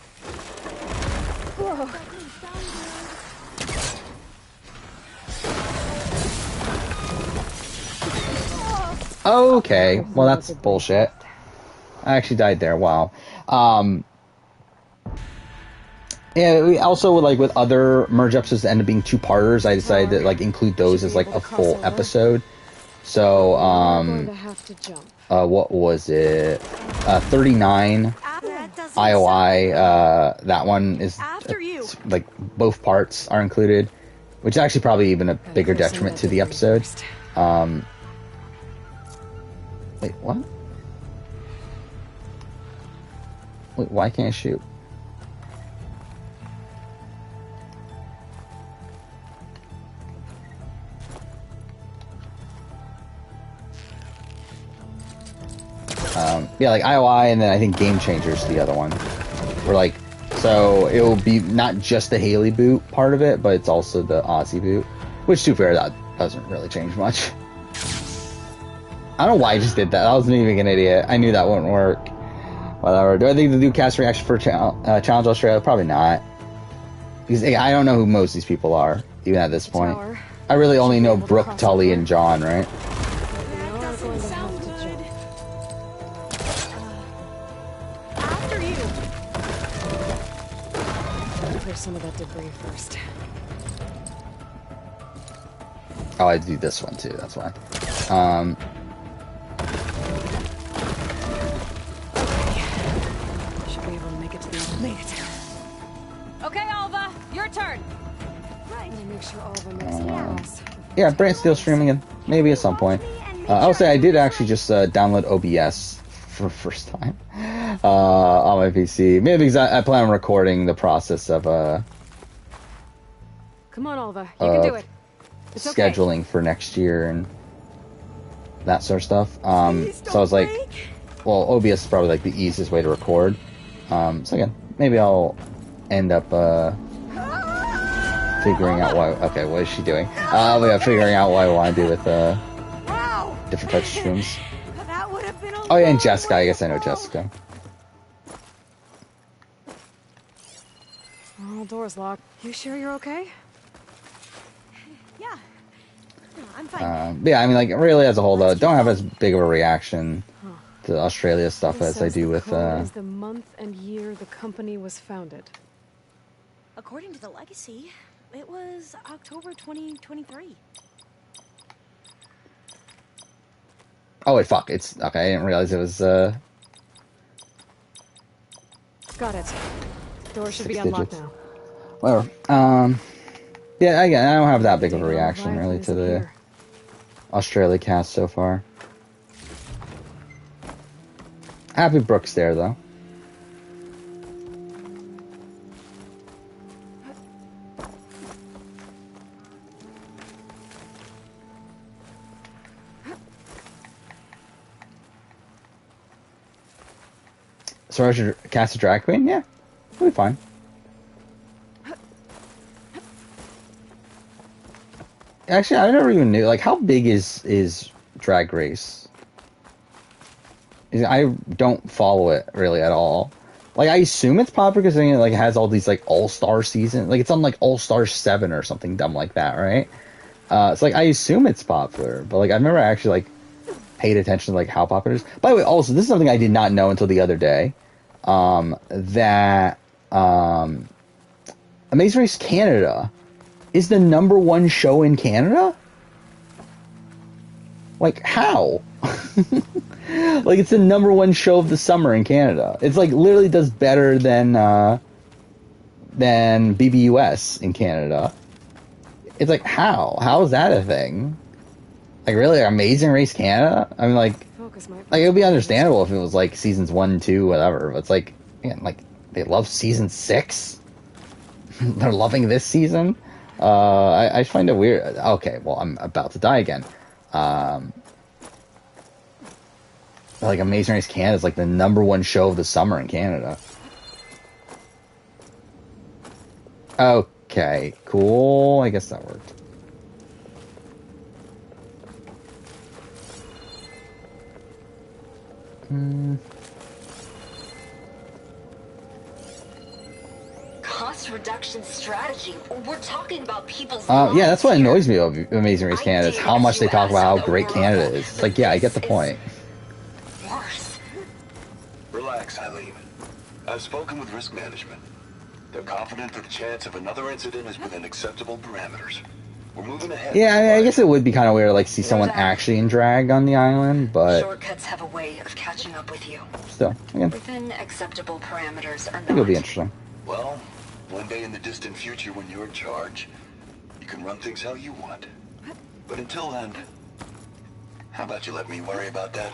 Okay, well that's bullshit. I actually died there. Wow. Yeah, we also like with other merge episodes that end up being 2-parters, I decided to like include those as like a full episode. So what was it? 39 IOI. That one is like both parts are included, which is actually probably even a bigger detriment to the episode. Wait, what? Wait, why can't I shoot? Yeah, like IOI, and then I think Game Changers the other one. We're like, so it will be not just the Haley boot part of it, but it's also the Aussie boot. Which, to be fair, that doesn't really change much. I don't know why I just did that. I wasn't even an idiot. I knew that wouldn't work. Whatever. Do I think to do cast reaction for Challenge Australia? Probably not. Because I don't know who most of these people are, even at this point. I really only know Brooke, Tully, and John, right? Some of that debris first. Oh, I do this one too, that's why. Should be able to make it to the other. Made it. Okay, Alva, your turn. Right. Make sure Alva makes it across. Yeah, Brant's still streaming again. Maybe at some point. I will say I did actually just download OBS for the first time on my PC. Maybe because I plan on recording the process of come on, Alva, you can do it. It's okay. Scheduling for next year and that sort of stuff. So I was like, well, OBS is probably like the easiest way to record. So again, maybe I'll end up figuring out what. Okay, what is she doing? Figuring out what I want to do with different types of streams. Oh yeah, and Jessica. I guess I know Jessica. Oh, door's locked. You sure you're okay? Yeah. No, I'm fine. Yeah, I mean, like, really as a whole, though, don't have as big of a reaction to Australia stuff as I do with. Is the month and year the company was founded? According to the legacy, it was October 2023. Oh wait, fuck! It's okay. I didn't realize it was. Got it. Door should be unlocked now. Whatever. Yeah, again, I don't have that big of a reaction really to the Australia cast so far. Happy Brooks there though. So I should cast a drag queen? Yeah, we'll be fine. Actually, I never even knew. Like, how big is Drag Race? I don't follow it really at all. Like, I assume it's popular because it like has all these like all-star seasons. Like, it's on like All-Star 7 or something dumb like that, right? It's like I assume it's popular, but like I've never actually like paid attention to like how popular it is. By the way, also this is something I did not know until the other day. That Amazing Race Canada is the #1 show in Canada. Like, how? Like, it's the #1 show of the summer in Canada. It's like literally does better than BBUS in Canada. It's like, how? How is that a thing? Like, really, Amazing Race Canada? I mean, like it would be understandable if it was like seasons 1, 2, whatever. But it's like, man, like they love season 6. They're loving this season. I find it weird. Okay, well, I'm about to die again. Like Amazing Race Canada is like the #1 show of the summer in Canada. Okay, cool. I guess that worked. Cost reduction strategy. We're talking about people's Yeah, that's what annoys me about Amazing Race Canada is how much they talk about how great Canada is. It's like, yeah, I get the point. Worse. Relax, Eileen. I've spoken with risk management. They're confident that the chance of another incident is within acceptable parameters. We're moving ahead. Yeah, I mean, I guess it would be kind of weird to like see someone actually in drag on the island, but Shortcuts have a way of catching up with you. still, again, Within acceptable parameters or I think it'll be interesting. Well, one day in the distant future when you're in charge, you can run things how you want. But until then, how about you let me worry about that?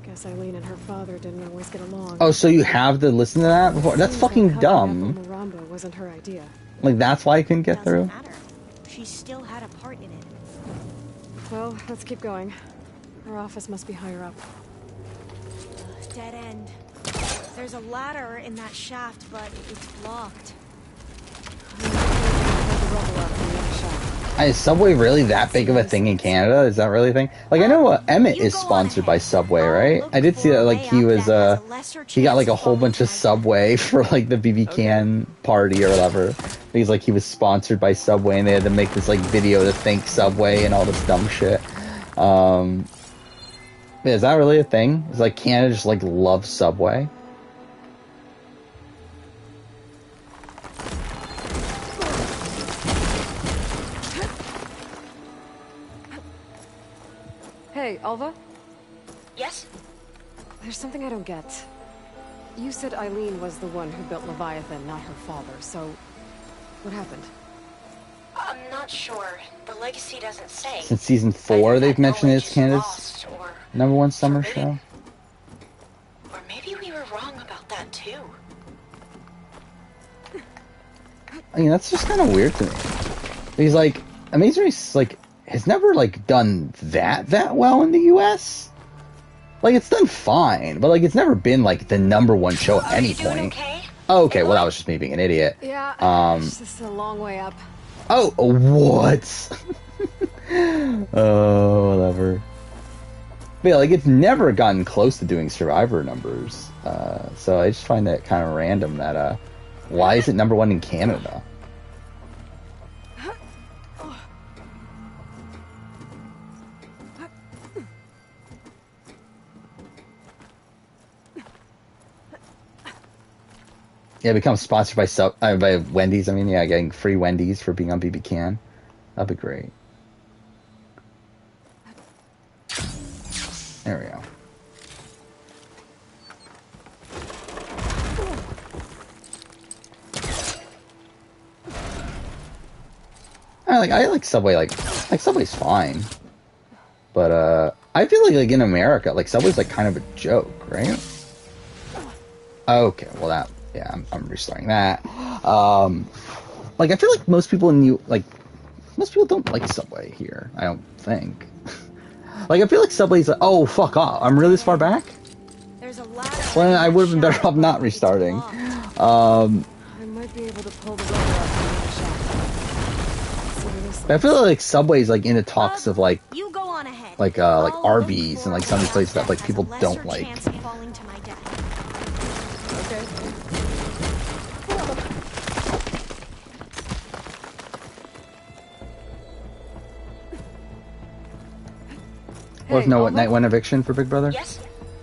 Guess Eileen and her father didn't always get along. Oh, so you have to listen to that before? That's fucking dumb. Maramba wasn't her idea. Like, that's why I couldn't get through? She still had a part in it. Well, let's keep going. Her office must be higher up. Dead end. There's a ladder in that shaft, but it's blocked. Is Subway really that big of a thing in Canada? Is that really a thing? Like, I know Emmett is sponsored by Subway, right? I did see that, like, he was, he got, like, a whole bunch of Subway for, like, the BB Can party or whatever. He's like, he was sponsored by Subway, and they had to make this, like, video to thank Subway and all this dumb shit. Yeah, is that really a thing? Is, like, Canada just, like, loves Subway? Hey, Alva? Yes? There's something I don't get. You said Eileen was the one who built Leviathan, not her father, so what happened? I'm not sure. The legacy doesn't say. Since season 4, they've mentioned it's Canada's #1 summer show. Or maybe we were wrong about that too. I mean, that's just kind of weird to me. He's like, Amazing Race, like, has never, like, done that well in the US. Like, it's done fine, but, like, it's never been, like, the #1 show at any point. Okay? Oh, okay, well, that was just me being an idiot. Yeah, it's just a long way up. Oh, what? Oh, whatever. But yeah, like, it's never gotten close to doing Survivor numbers. So I just find that kind of random that, why is it #1 in Canada? Yeah, become sponsored by Wendy's. I mean, yeah, getting free Wendy's for being on BB Can. That'd be great. There we go. I like Subway. Like Subway's fine, but I feel like in America, like Subway's like kind of a joke, right? Okay, well yeah, I'm restarting that. Like I feel like most people most people don't like Subway here. I don't think. Like I feel like Subway's like, oh fuck off! I'm really this far back. There's a ladder. Well, I would have been better off not restarting. I might be able to pull the rubber up from the shaft. I feel like Subway's like into talks of like You go on ahead. like Arby's and like some of these places that like people don't like. Well, no, what night one eviction for Big Brother? Yes.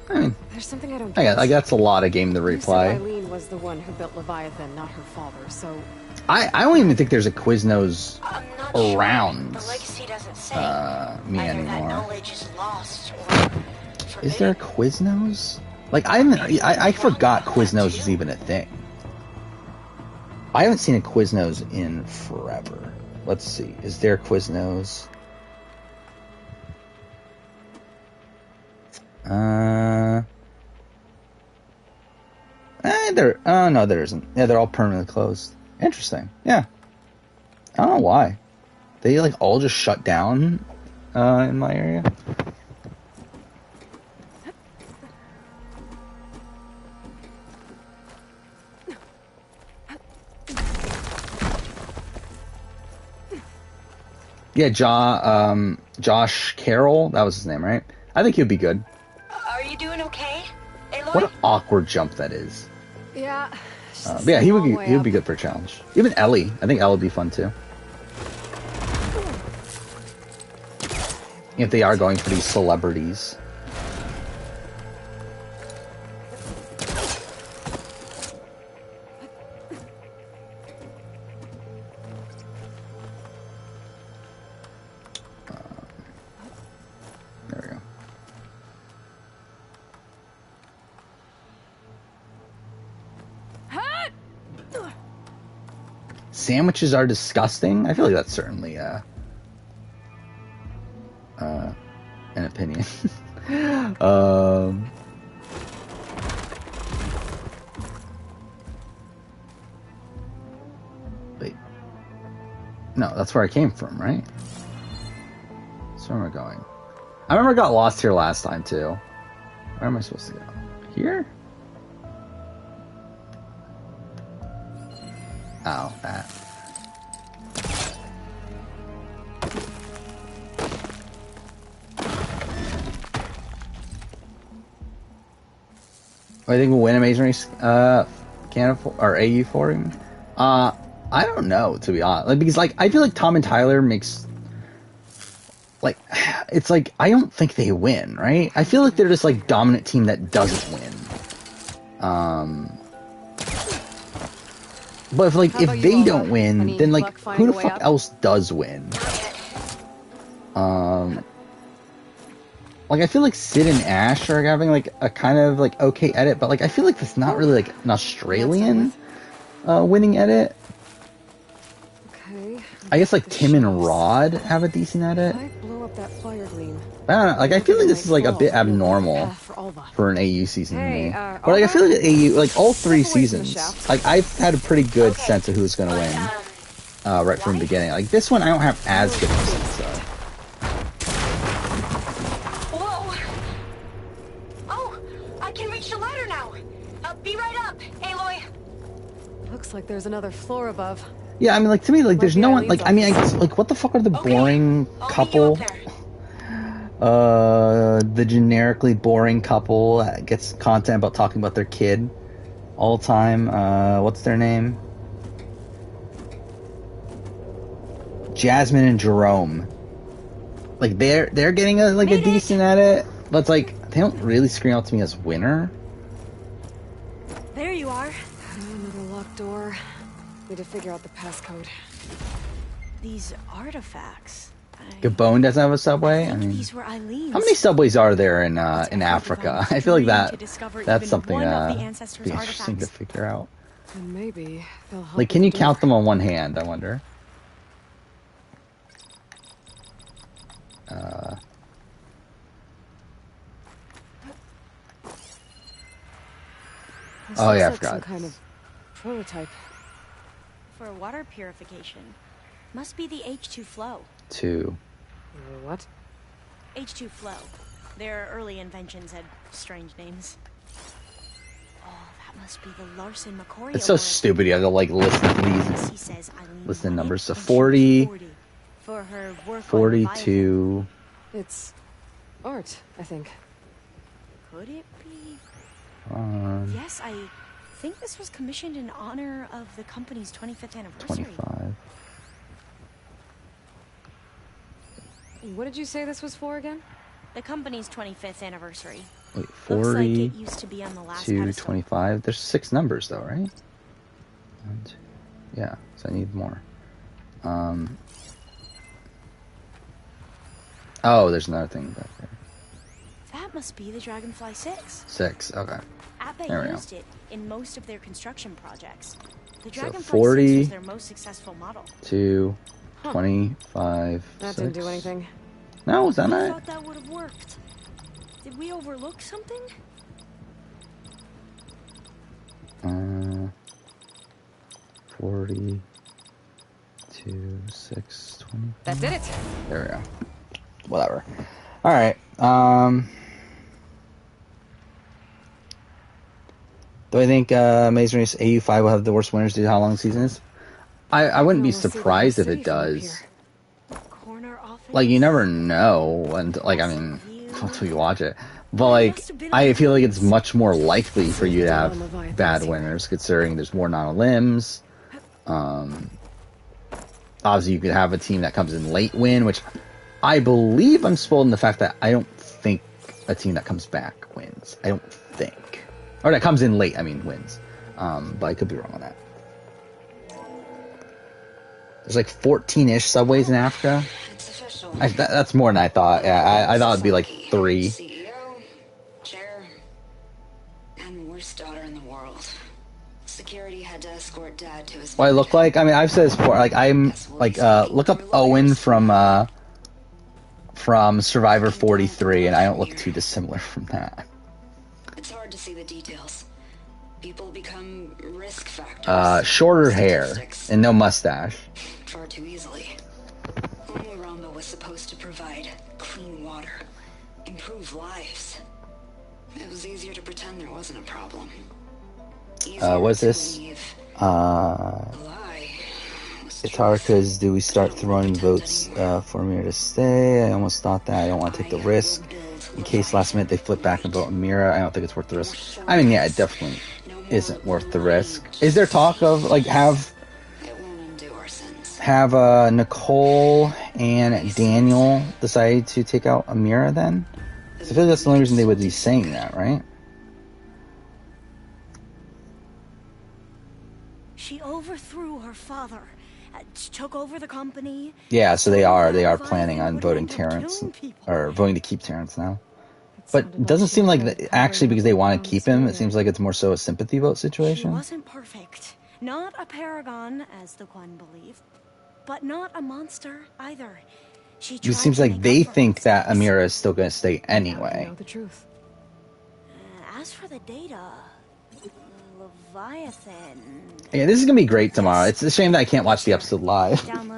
I mean, there's something I don't get. Like that's a lot of game to You said replay. Eileen was the one who built Leviathan, not her father. So I don't even think there's a Quiznos around The legacy doesn't say. me Either that anymore. knowledge is lost or Is there a Quiznos? Like I forgot Quiznos was even a thing. I haven't seen a Quiznos in forever. Let's see. Is there Quiznos? Oh no, there isn't. Yeah, they're all permanently closed. Interesting. Yeah. I don't know why. They like all just shut down in my area. Yeah, Josh Carroll, that was his name, right? I think he'd be good. Are you doing okay, Aloy? What an awkward jump that is. Yeah. But yeah, he would be good for a challenge. Even Ellie, I think Ellie would be fun too. If they are going for these celebrities. There we go. Sandwiches are disgusting. I feel like that's certainly an opinion. Wait. No, that's where I came from, right? That's where am I going? I remember I got lost here last time too. Where am I supposed to go? Here? Oh, that. I think we'll win Amazing Race Canada or AU for him. I don't know, to be honest. Like, because like I feel like Tom and Tyler makes like it's like I don't think they win, right? I feel like they're just like dominant team that doesn't win. But if like if they don't win, then like who the fuck else does win? Like I feel like Sid and Ash are having like a kind of like okay edit, but like I feel like it's not really like an Australian winning edit. Okay. I guess like Tim and Rod have a decent edit. Blow up that fire gleam. I don't know, like I feel like this is like a bit abnormal for an AU season to me. But like I feel like AU, like all three seasons, like I've had a pretty good sense of who's gonna win right from the beginning. Like this one, I don't have as good of a sense. So. Whoa! Oh, I can reach the ladder now. Be right up, Aloy. Looks like there's another floor above. Yeah, I mean, like to me, like there's no one. Like I mean, I guess like what the fuck are the boring couple? The generically boring couple that gets content about talking about their kid all the time. What's their name? Jasmine and Jerome. Like they're getting a decent at it, but it's like they don't really scream out to me as winner. There you are. Another locked door. Need to figure out the passcode. These artifacts. Gabon doesn't have a subway. I mean, These were Eileen's. how many subways are there in Africa? I feel like that's something be interesting to figure out. And maybe they'll help. Like, can you count them on one hand? I wonder. Oh yeah, I forgot. Some kind of prototype for water purification. Must be the H2 flow. 2. What? H2 flow. Their early inventions had strange names. Oh, that must be the Larson McCory. It's so stupid. You have to like listen to these. Listen to numbers. So 40. For her work 42. It's art, I think. Could it be? Yes, I think this was commissioned in honor of the company's 25th anniversary. 25. What did you say this was for again? The company's 25th anniversary. Wait, 40 Looks like it used to be on the last pedestal. 25. There's 6 numbers though, right? 1, 2, Yeah, so I need more. Oh, there's another thing back there. That must be the Dragonfly 6. 6, okay. Ape used it in most of their construction projects. The Dragonfly 40 6 was their most successful model. to 25. That 6. didn't do anything. No, was that I not? thought that would have worked. Did we overlook something? 40 to 6, 20. That did it. There we go. Whatever. All right. Do I think Amazing Race AU5 will have the worst winners due to how long the season is? I wouldn't be surprised if it does. Like, you never know, and like, I mean, until you watch it. But like, I feel like it's much more likely for you to have bad winners, considering there's more non-limbs. Obviously, you could have a team that comes in late win, which I believe I'm spoiled in the fact that I don't think a team that comes back wins. I don't think. Or that comes in late, I mean, wins. But I could be wrong on that. There's like 14-ish subways in Africa. That's more than I thought. Yeah, I thought it'd be like 3. CEO, chair, and worst daughter in the world. Security had to escort Dad to his. What I look like? I mean, I've said this before. Like, I'm like, look up Owen from Survivor 43, and I don't look too dissimilar from that. It's hard to see the details. People become risk factors. Shorter hair and no mustache. Far too easily. Umurambo was supposed to provide clean water, improve lives. It was easier to pretend there wasn't a problem. What's this? It's hard because do we start throwing votes for Amira to stay? I almost thought that. I don't want to take the risk. In case last minute they flip back and vote Amira, I don't think it's worth the risk. I mean, yeah, it definitely isn't worth the risk. Is there talk of, like, have Nicole and Daniel decide to take out Amira then? I feel like that's the only reason they would be saying that, right? She overthrew her father, took over the company. Yeah, so they are planning on voting Terrence, or voting to keep Terrence now. But it doesn't seem like actually because they want to keep him. It seems like it's more so a sympathy vote situation. She wasn't perfect, not a paragon as the Quan believed, but not a monster either. It seems like they think that Amira is still going to stay anyway. Know the truth. As for the data, Leviathan. Yeah, this is gonna be great tomorrow. It's a shame that I can't watch the episode live. Actually,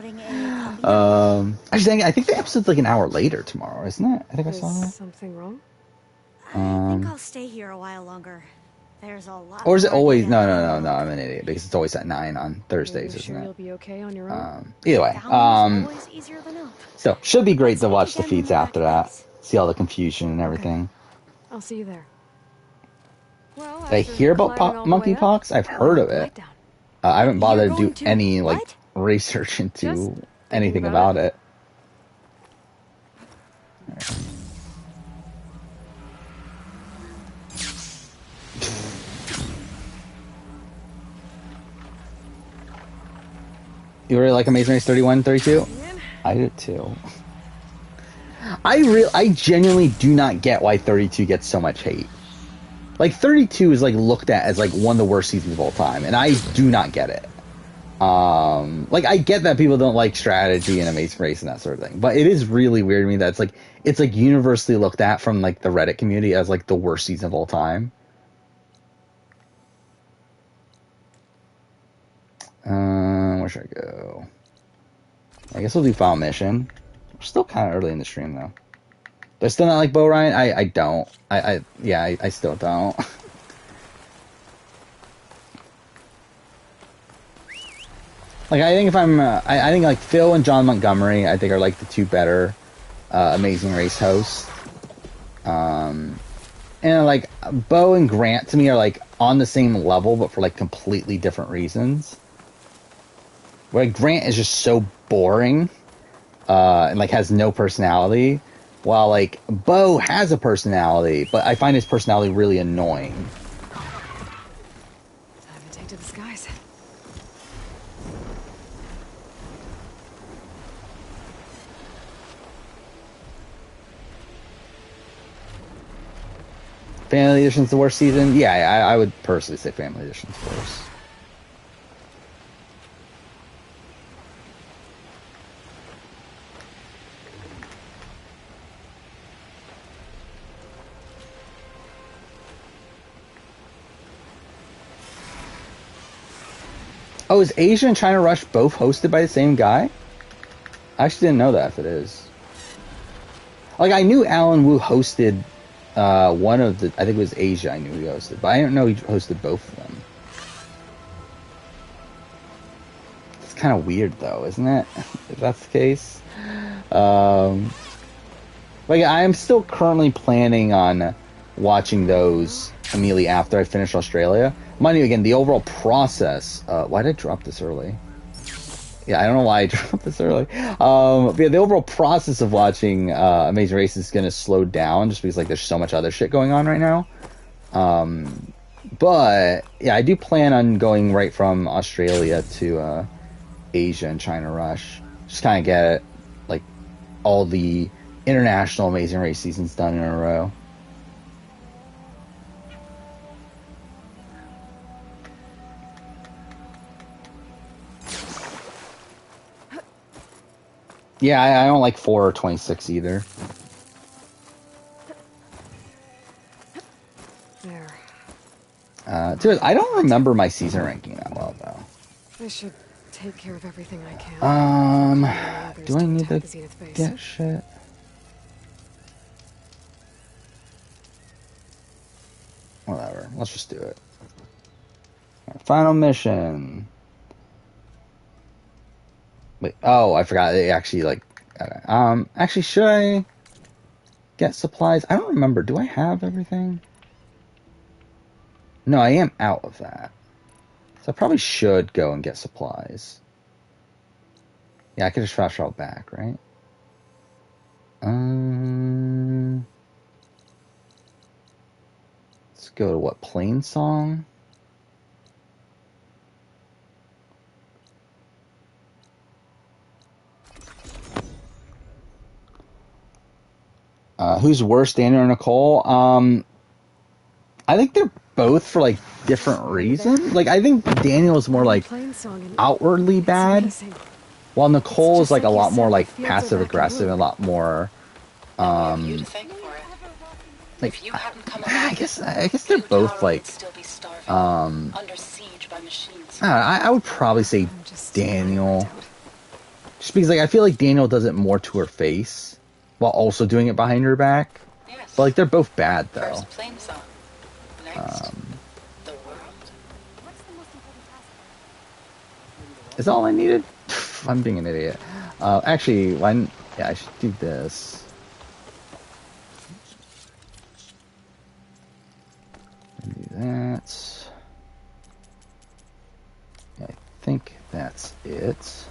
I think the episode's like an hour later tomorrow, isn't it? I think I saw that. Something wrong? I think I'll stay here a while longer. There's a lot. Or is it always? No. I'm an idiot because it's always at 9 on Thursdays, isn't it? You'll be okay on your own. Either way, so should be great to watch the feeds after that. See all the confusion and everything. I'll see you there. Well, Did I hear about monkeypox? I've heard of it. I haven't bothered to do any like research into anything about it. You really like Amazing Race 31, 32? I did too. I genuinely do not get why 32 gets so much hate. Like, 32 is, like, looked at as, like, one of the worst seasons of all time, and I do not get it. Like, I get that people don't like strategy and Amazing Race and that sort of thing, but it is really weird to me that it's, like, universally looked at from, like, the Reddit community as, like, the worst season of all time. Where should I go? I guess we'll do Final Mission. We're still kind of early in the stream, though. Do I still not like Bo Ryan? I don't. I still don't. Like, I think if I'm, I think like Phil and John Montgomery, I think are like the two better Amazing Race hosts. And like Bo and Grant to me are like on the same level, but for like completely different reasons. Where like, Grant is just so boring, and like has no personality. While, like, Bo has a personality, but I find his personality really annoying. Time to take to the skies. Family Edition's the worst season? Yeah, I would personally say Family Edition's worse. Oh, is Asia and China Rush both hosted by the same guy? I actually didn't know that if it is. Like, I knew Alan Wu hosted one of the... I think it was Asia I knew he hosted, but I didn't know he hosted both of them. It's kind of weird, though, isn't it? If that's the case. Like, I'm still currently planning on watching those immediately after I finish Australia. Mind you, again, the overall process... why did I drop this early? Yeah, I don't know why I dropped this early. But yeah, the overall process of watching Amazing Race is going to slow down just because like there's so much other shit going on right now. But yeah, I do plan on going right from Australia to Asia and China Rush. Just kind of get like all the international Amazing Race seasons done in a row. Yeah, I don't like 4 or 26 either. There. I don't remember my season ranking that well, though. I should take care of everything I can. Do I need to get shit? Whatever. Let's just do it. Final mission. Wait, oh, I forgot. They actually, like... actually, should I get supplies? I don't remember. Do I have everything? No, I am out of that. So I probably should go and get supplies. Yeah, I could just fast travel back, right? Let's go to what? Plainsong? Who's worse, Daniel or Nicole? I think they're both for like different reasons. Like I think Daniel is more like outwardly bad, while Nicole is like a lot more like passive aggressive and a lot more like I guess they're both like I would probably say Daniel, just because like I feel like Daniel does it more to her face while also doing it behind her back. But like they're both bad though. Is that all I needed? I'm being an idiot. Actually, yeah, I should do this. Do that. Yeah, I think that's it.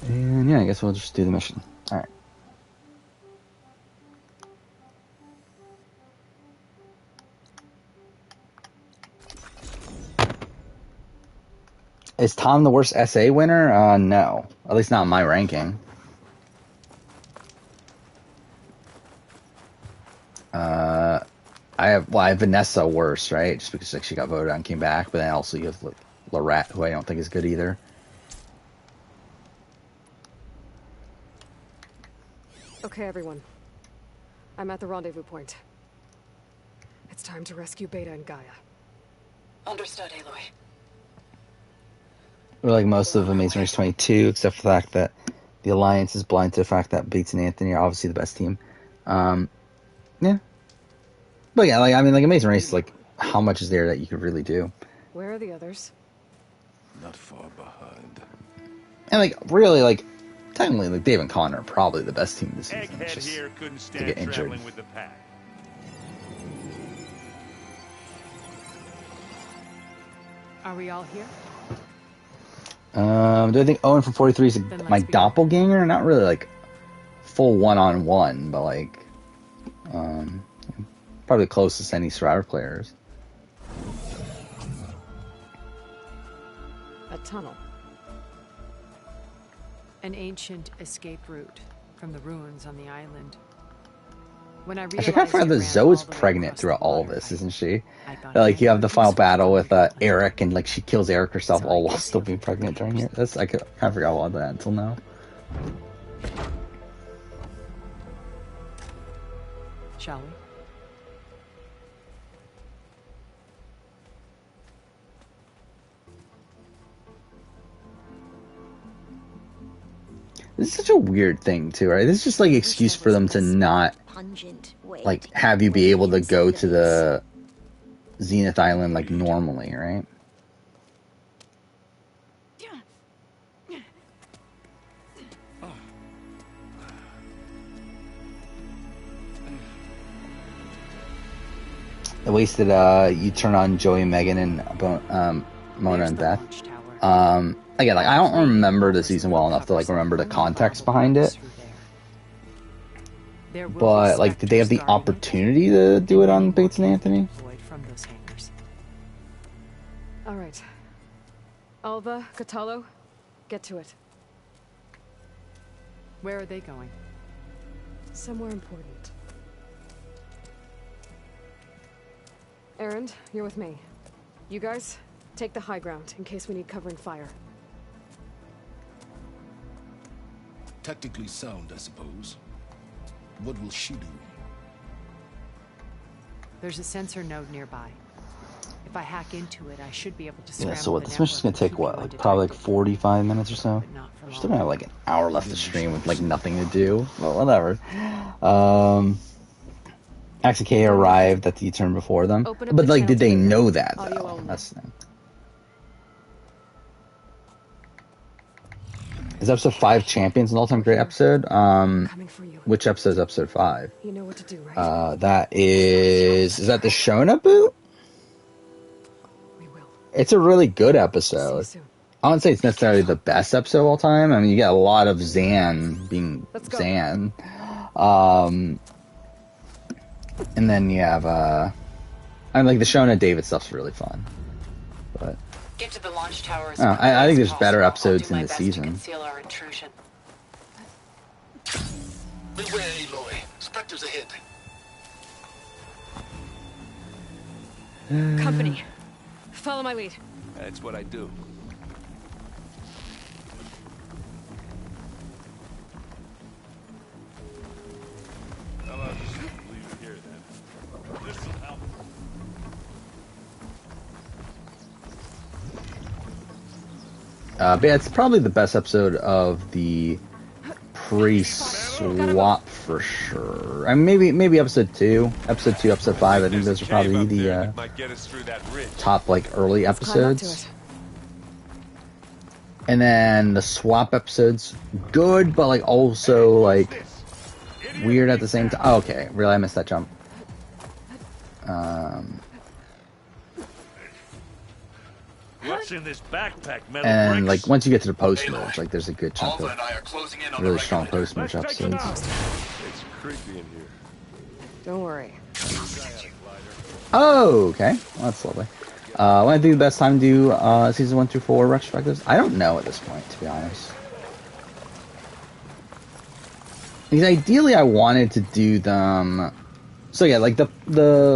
And yeah, I guess we'll just do the mission. Alright. Is Tom the worst SA winner? No. At least not in my ranking. I have Vanessa worse, right? Just because like she got voted on and came back, but then also you have like Lorette, who I don't think is good either. Okay, everyone. I'm at the rendezvous point. It's time to rescue Beta and Gaia. Understood, Aloy. We're like most of Amazing Race 22, except for the fact that the Alliance is blind to the fact that Bates and Anthony are obviously the best team. Yeah. But yeah, like I mean, like Amazing Race, like how much is there that you could really do? Where are the others? Not far behind. And like really, like technically, like Dave and Connor are probably the best team this season. Egghead Just here couldn't to stand get injured. traveling with the pack. Are we all here? Do I think Owen from 43 is my doppelganger? Not really like full one-on-one, but like probably the closest any Survivor players. A tunnel. An ancient escape route. from the ruins on the island. When I I should kind of forgot that Zoe's pregnant throughout all of this, isn't she? Like, you have the final battle with Eric, and like she kills Eric herself all while still being pregnant during it. I kind of forgot all that until now. Shall we? This is such a weird thing, too, right? This is just like an excuse for them to not, like, have you be able to go to the Zenith Island, like, normally, right? They wasted U-turn on Joey, Megan, and Mona and Beth. Again, like, I don't remember the season well enough to like remember the context behind it. But like, did they have the opportunity to do it on Bates and Anthony? All right, Alva, Catalo, get to it. Where are they going? Somewhere important. Erend, you're with me. You guys, take the high ground in case we need covering fire. Tactically sound, I suppose. What will she do? There's a sensor node nearby. If I hack into it, I should be able to scramble. Yeah, so what, this mission's gonna take what, like probably like 45 minutes or so? We're still gonna have like an hour left to stream with like nothing to do. Well, whatever. Axikea arrived at the U-turn before them. But like, did they know that though? That's the thing. Is episode 5 Champions an all-time great episode? Which episode is episode 5? You know what to do, right? That is that the Shona boot? It's a really good episode. I wouldn't say it's necessarily the best episode of all time. I mean, you get a lot of Zan being Zan. And then you have, I mean, like, the Shona David stuff's really fun. But get to the launch tower as I think there's better episodes in the season. Conceal our intrusion. Beware, Aloy. Spectres ahead. Company, follow my lead. That's what I do. How about just leave it here then? This'll help. But yeah, it's probably the best episode of the pre-swap for sure. I mean, maybe episode 2, episode 5. I think those are probably the top like early episodes. And then the swap episodes, good, but like also like weird at the same time. Oh, okay, really, I missed that jump. What's in this backpack, metal And bricks? like once you get to the post merge, like there's a good chunk of really strong post merge episodes. It's creepy in here. Don't worry. Oh, okay, well, that's lovely. When I think the best time to do season 1 through 4 retrospectives, I don't know at this point, to be honest. Because ideally, I wanted to do them. So yeah, like the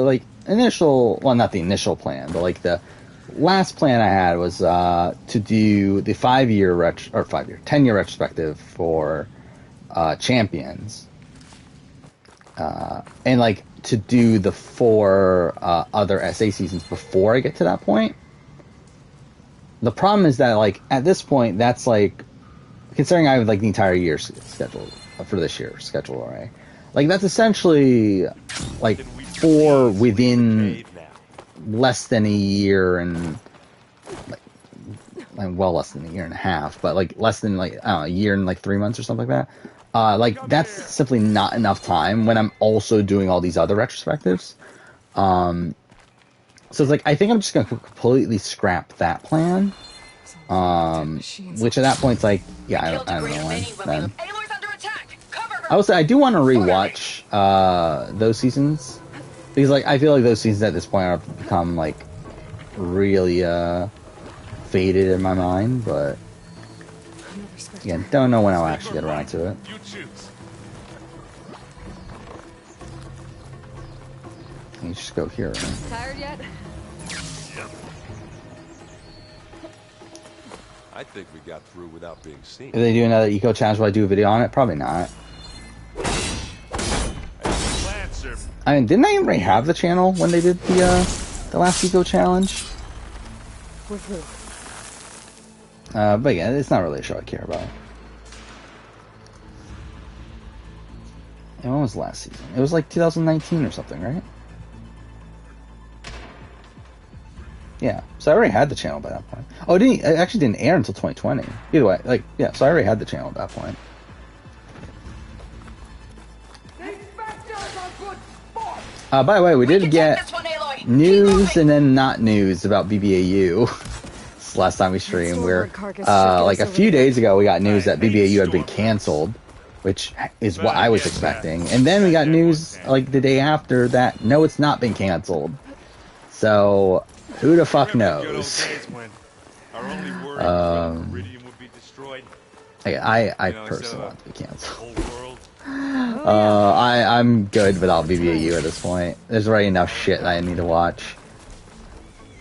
like initial, well, not the initial plan, but like the last plan I had was to do the 10-year retrospective for Champions, and like to do the 4 other SA seasons before I get to that point. The problem is that like at this point, that's like considering I have like the entire year scheduled for this year schedule, right? Like that's essentially like 4 within less than a year and like well less than a year and a half, but like less than like I don't know, a year and like 3 months or something like that. Like that's simply not enough time when I'm also doing all these other retrospectives. So it's like I think I'm just gonna completely scrap that plan. Which at that point it's like, yeah, I don't know when. Then. I will say I do want to rewatch those seasons because like I feel like those seasons at this point have become like really faded in my mind, but again, don't know when I'll actually get around to it. You just go here, right? Tired yet? Yep. I think we got through without being seen. If they do another eco challenge, will I do a video on it? Probably not. I mean, didn't I already have the channel when they did the last eco challenge? With who? But yeah, it's not really a show I care about. And when was the last season? It was like 2019 or something, right? Yeah, so I already had the channel by that point. Oh, it actually didn't air until 2020. Either way, like, yeah, so I already had the channel at that point. By the way, we did get news and then not news about BBAU. This last time we streamed, where like a few days ago we got news that BBAU had been canceled, which is what I was expecting. And then we got news like the day after that, no, it's not been canceled. So who the fuck knows? I personally want to be canceled. I'm good without BBAU at this point. There's already enough shit that I need to watch.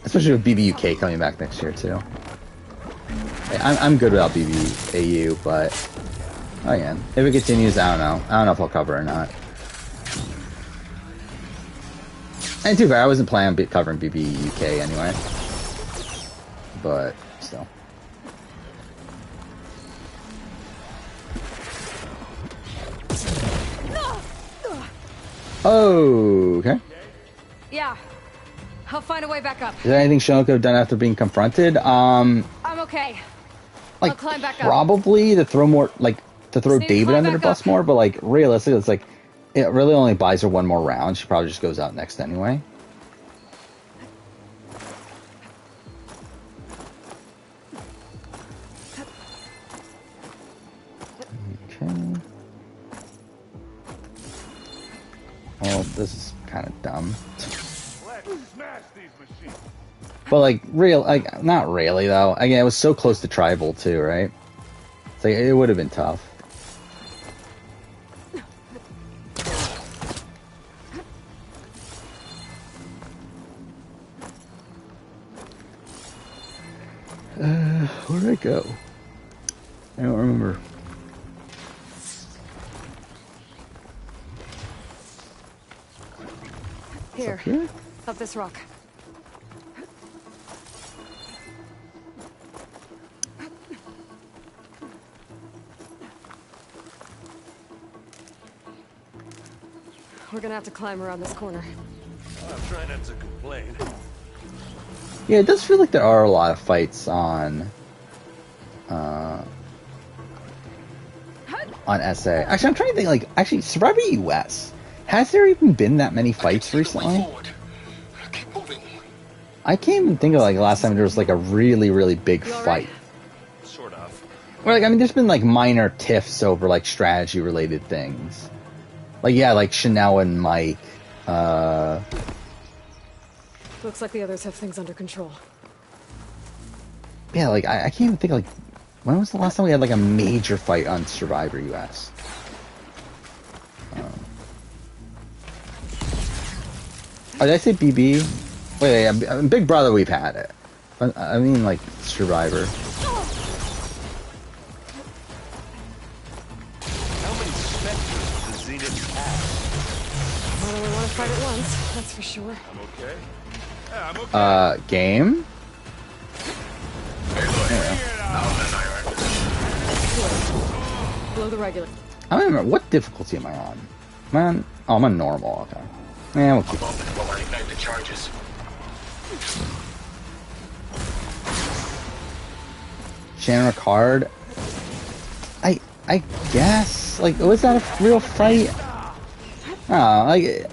Especially with BBUK coming back next year too. I'm good without BBAU, but again, if it continues, I don't know. I don't know if I'll cover it or not. And too bad, I wasn't planning on covering BBUK anyway. But still. Oh, okay. Yeah. I'll find a way back up. Is there anything Shino could have done after being confronted? I'm okay. Like, I'll climb back up. probably to throw more, like, to throw David under the bus more, but, like, realistically, it's like, it really only buys her one more round. She probably just goes out next anyway. Okay. Well, this is kind of dumb. But like, not really though. Again, it was so close to tribal too, right? It's like, it would have been tough. Where did I go? I don't remember. Here, up this rock. We're gonna have to climb around this corner. I'm trying not to complain. Yeah, it does feel like there are a lot of fights on SA. Actually, I'm trying to think, like, actually, Survivor US. Has there even been that many fights recently? I can't even think of, like, the last time there was, like, a really, really big fight. Sort of. Or, like, I mean, there's been, like, minor tiffs over, like, strategy-related things. Like, yeah, like, Chanel and Mike. Looks like the others have things under control. Yeah, like, I can't even think, like, when was the last time we had, like, a major fight on Survivor US? Oh, did I say BB? Wait, Big Brother, we've had it. I mean, like, Survivor. How many specters does Zenith have? More than we want to fight at once, that's for sure. I'm okay. Yeah, I'm okay. Game? Below the regular. I don't remember, what difficulty am I on? Man, oh, I'm on normal, okay. Yeah, we'll keep While I ignite the charges. Shannon Ricard? I guess, like, was that a real fight? Like, it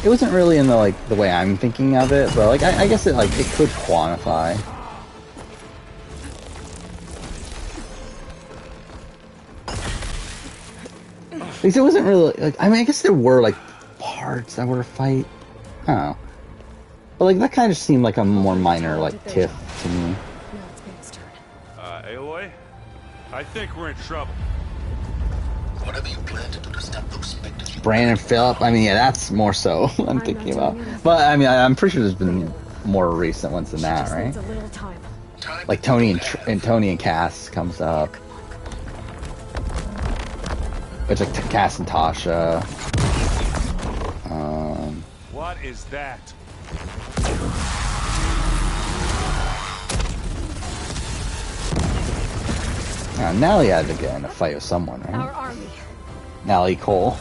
wasn't really in the, like, the way I'm thinking of it, but, like, I guess it, like, it could quantify. Because it wasn't really, like, I mean, I guess there were, like, parts that were a fight. I don't know. But, like, that kind of seemed like a more minor, like, tiff to me. Aloy? I think we're in trouble. Whatever you plan to do to stop those specters, you Brandon Phillip. I mean, yeah, that's more so what I'm thinking about. But I mean, I'm pretty sure there's been more recent ones than that, right? Like Tony and Cass comes up. It's like Cass and Tasha. What is that? Nally had to get in a fight with someone, right? Our army. Nally Cole.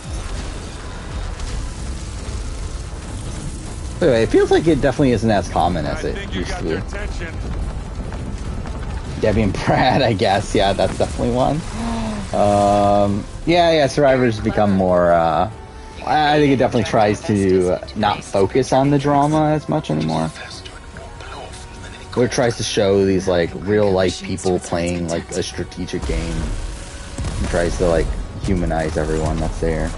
Anyway, it feels like it definitely isn't as common as it used to be. Debbie and Brad, I guess. Yeah, that's definitely one. Yeah, Survivor's become more, I think it definitely tries to not focus on the drama as much anymore. Where it tries to show these, like, real-life people playing, like, a strategic game. And tries to, like, humanize everyone that's there.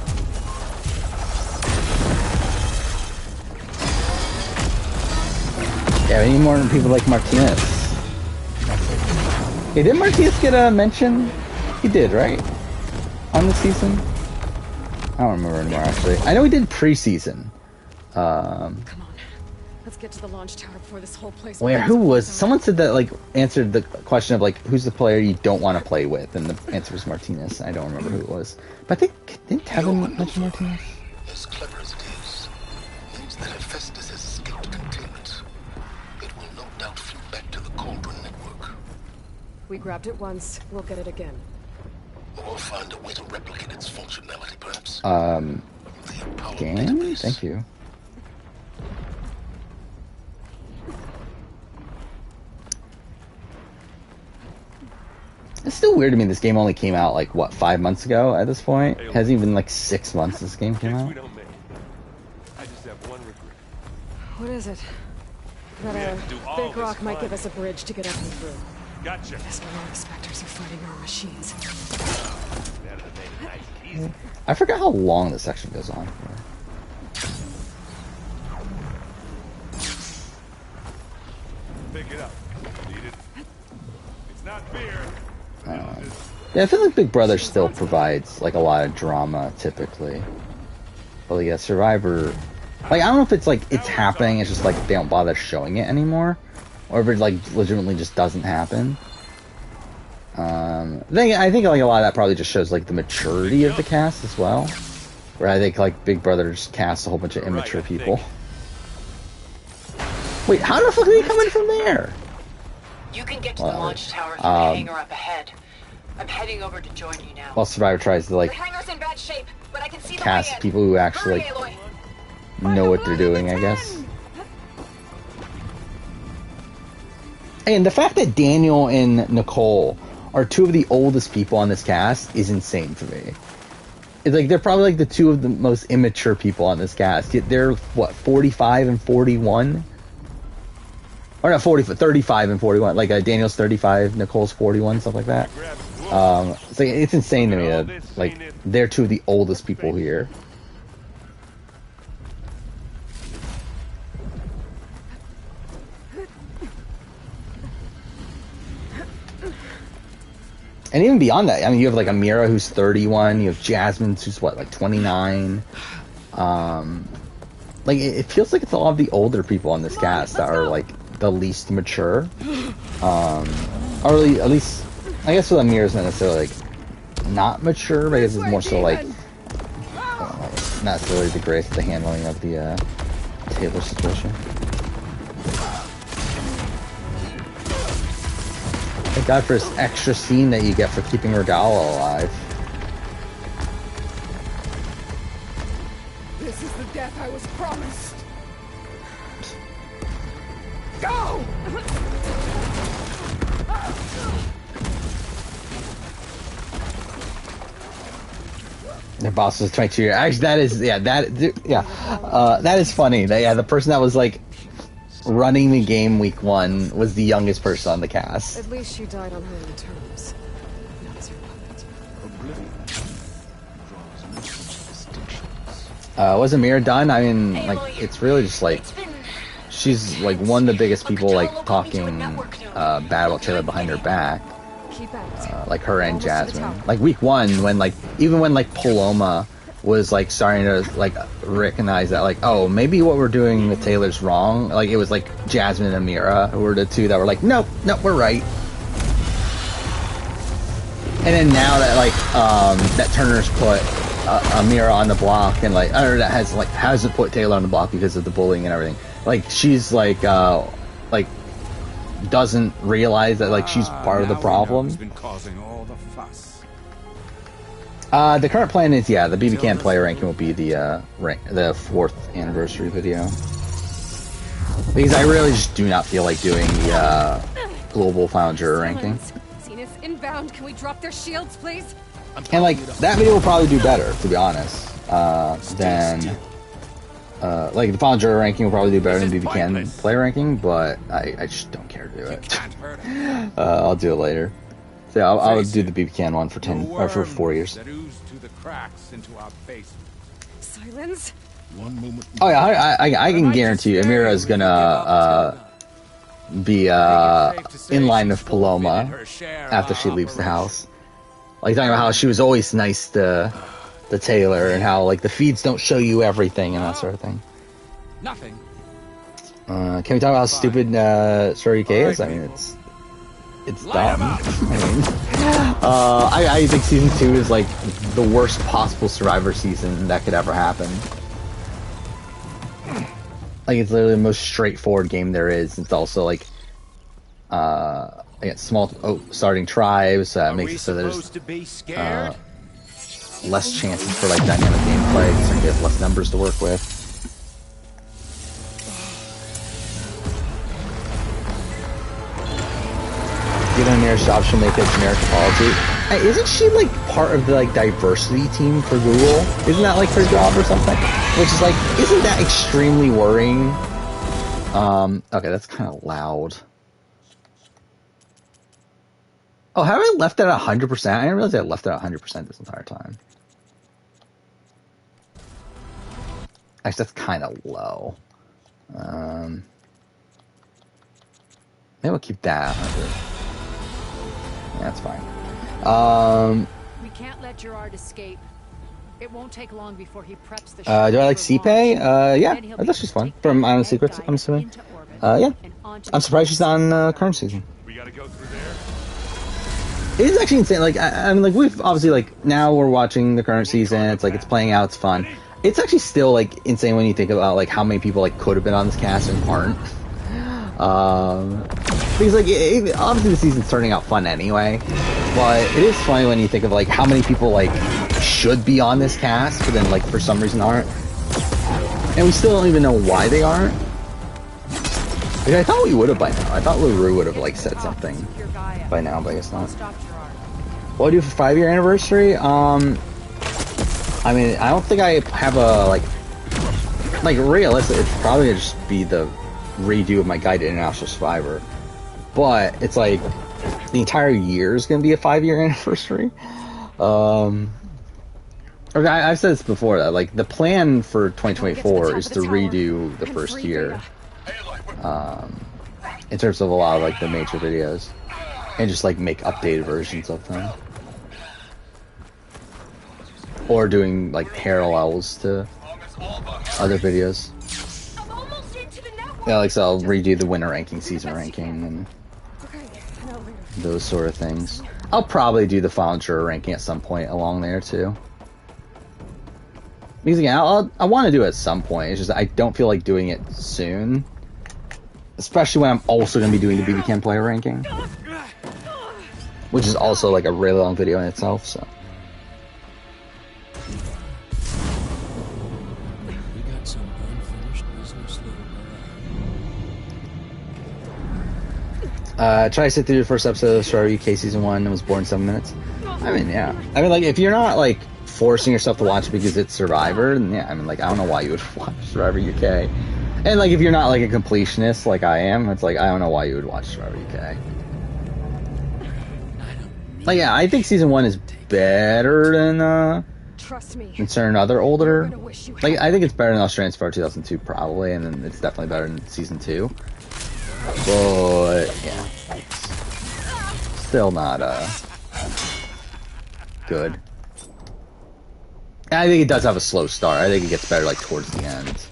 Yeah, we need more people like Martinez. Hey, did Martinez get a mention? He did, right? On the season? I don't remember anymore, actually. I know he did preseason. Come on. Let's get to the launch tower before this whole place... Who was... Someone said that, like, answered the question of, like, who's the player you don't want to play with? And the answer was Martinez. I don't remember who it was. But I think... Didn't Kevin mention Martinez? As clever as it is, means that Hephaestus has escaped containment. It will no doubt flew back to the Cauldron network. We grabbed it once. We'll get it again. Or find a way to replicate its functionality, perhaps. Game? Thank you. It's still weird to me this game only came out, like, what, 5 months ago at this point? It hasn't even been, like, 6 months this game came out. I just have one regret. What is it? That big rock might give us a bridge to get up and through. Gotcha. Guess where all the specters are fighting our machines. I forgot how long this section goes on for. Pick it up. Need it. It's not beer. Yeah, I feel like Big Brother still provides, like, a lot of drama, typically. But, yeah, Survivor... Like, I don't know if it's, like, it's happening, it's just, like, they don't bother showing it anymore. Or if it, like, legitimately just doesn't happen. I think, like, a lot of that probably just shows, like, the maturity of the cast as well. Where I think, like, Big Brother just casts a whole bunch of immature people. Wait, how the fuck did he come in from there? You can get to the launch tower through the hangar up ahead. I'm heading over to join you now. Well, Survivor tries to, like, the hangar's in bad shape, but I can see cast people who actually, like, know what they're doing, I guess. And the fact that Daniel and Nicole are two of the oldest people on this cast is insane to me. It's like, they're probably, like, the two of the most immature people on this cast. Yet they're, what, 45 and 41? Or not 35 and 41. Like, Daniel's 35, Nicole's 41, stuff like that. It's like, it's insane to me that, like, they're two of the oldest people here. And even beyond that, I mean, you have, like, Amira, who's 31. You have Jasmine, who's, what, like, 29. Like, it feels like it's a lot of the older people on this cast that are, like, the least mature. Or at least, I guess with Amira's not necessarily, like, not mature, but I guess it's more so, like, not necessarily the greatest at the handling of the, Taylor situation. Thank God for this extra scene that you get for keeping Regala alive. This is the death I was promised. Go! Their boss was 22 years. Actually, that is, that is funny. That, the person that was, like, running the game week 1 was the youngest person on the cast. At least she died on her own terms. Was Amira done? I mean, like, it's really just, like, she's, like, one of the biggest people, like, talking bad about Taylor behind her back. Like, her and Jasmine. Like, week 1, when, like, even when, like, Paloma was like starting to like recognize that like, oh, maybe what we're doing with Taylor's wrong. Like it was like Jasmine and Amira who were the two that were like, nope, we're right. And then now that like that Turner's put Amira on the block and like, or that hasn't put Taylor on the block because of the bullying and everything. Like she's like doesn't realize that like she's part of the problem. Been causing all the fuss. The current plan is, yeah, the BB Can player ranking will be the 4th anniversary video. Because I really just do not feel like doing the global Final Juror ranking. Zenith inbound. Can we drop their shields, please? And like that video will probably do better, to be honest, than like the Final Juror ranking will probably do better than BB Can player ranking, but I just don't care to do it. I'll do it later. So yeah, I'll do the BB Can one for 10 or for 4 years. Silence. One moment. Oh yeah, I can guarantee you, Amira is gonna be in line with Paloma after she leaves the house. Like talking about how she was always nice to Taylor and how like the feeds don't show you everything and that sort of thing. Nothing. Can we talk about how stupid Story UK is? I mean, it's dumb. I think season 2 is like the worst possible Survivor season that could ever happen. Like it's literally the most straightforward game there is. It's also like small starting tribes makes it so there's less chances for like dynamic gameplay because you have less numbers to work with. Given Amira's job, she'll make a generic apology. Hey, isn't she like part of the like diversity team for Google? Isn't that like her job or something? Which is like, isn't that extremely worrying? Okay, that's kind of loud. Oh, have I left that at 100%? I didn't realize I left it at 100% this entire time. Actually, that's kind of low. Maybe we'll keep that 100. Yeah, that's fine. We can't let Gerard escape. It won't take long before he preps the do I like CPay? Yeah, that's just fun. From Island Secrets, I'm assuming. Yeah. I'm surprised she's not on current season. We gotta go through there. It is actually insane. Like, I mean, like, we've obviously, like, now we're watching the current season. It's like, it's playing out. It's fun. It's actually still, like, insane when you think about, like, how many people, like, could have been on this cast and aren't. Because, like, obviously the season's turning out fun anyway. But it is funny when you think of, like, how many people, like, should be on this cast, but then, like, for some reason aren't. And we still don't even know why they aren't. Like, I thought we would have by now. I thought LaRue would have, like, said something by now, but I guess not. What do I do for 5-year anniversary? I mean, I don't think I have a, like realistic, it's probably gonna just be the redo of my Guide to International Survivor. But, it's like, the entire year is gonna be a 5-year anniversary. Okay, I've said this before, that, like, the plan for 2024 is to redo the first year. In terms of a lot of, like, the major videos. And just, like, make updated versions of them. Or doing, like, parallels to other videos. Yeah, like, so I'll redo the winter ranking, season ranking, and those sort of things. I'll probably do the Final Juror ranking at some point along there, too. Because, again, I want to do it at some point. It's just I don't feel like doing it soon. Especially when I'm also going to be doing the BB Can player ranking. Which is also like a really long video in itself, so. We got some unfinished business, Try to sit through the first episode of Survivor UK Season 1 and was bored in 7 minutes. I mean, yeah. I mean, like, if you're not, like, forcing yourself to watch because it's Survivor, then yeah, I mean, like, I don't know why you would watch Survivor UK. And, like, if you're not, like, a completionist like I am, it's like, I don't know why you would watch Survivor UK. Like, yeah, I think Season 1 is better than certain other older... Like, I think it's better than Australian Survivor 2002, probably, and then it's definitely better than Season 2. But, yeah, it's still not, good. I think it does have a slow start. I think it gets better like towards the end.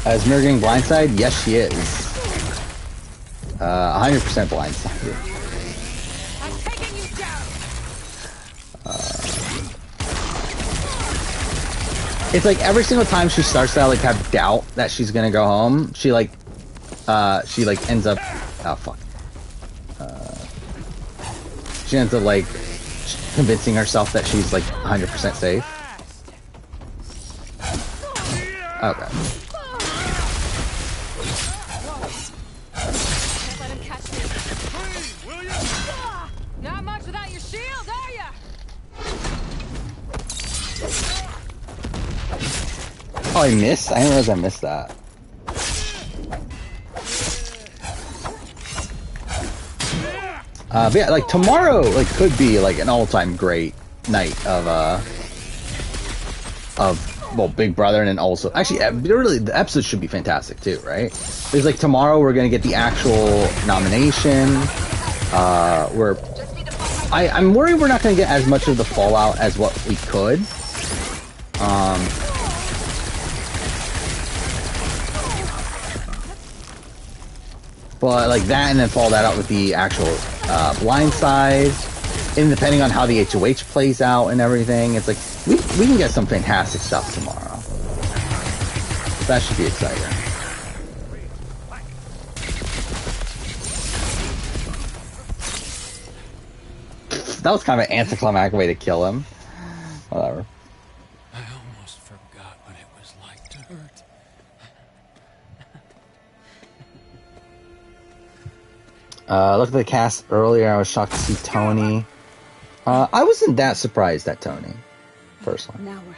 Is Mira getting blindsided? Yes, she is. 100% blindsided. It's like every single time she starts to like have doubt that she's gonna go home, she like ends up, oh fuck. She ends up like convincing herself that she's like 100% safe. Okay. Not much without your shield, are ya? Oh, I missed? I didn't realize I missed that. But yeah, like tomorrow, like could be like an all-time great night of well, Big Brother, and then also actually, really, the episode should be fantastic too, right? Because like tomorrow we're gonna get the actual nomination. I'm worried we're not gonna get as much of the fallout as what we could. But like that, and then follow that out with the actual blindside, and depending on how the HOH plays out and everything, it's like we can get some fantastic stuff tomorrow. That should be exciting. That was kind of an anticlimactic way to kill him. Whatever. I almost forgot what it was like to hurt. Looked at the cast earlier. I was shocked to see Tony. I wasn't that surprised at Tony, personally. Now we're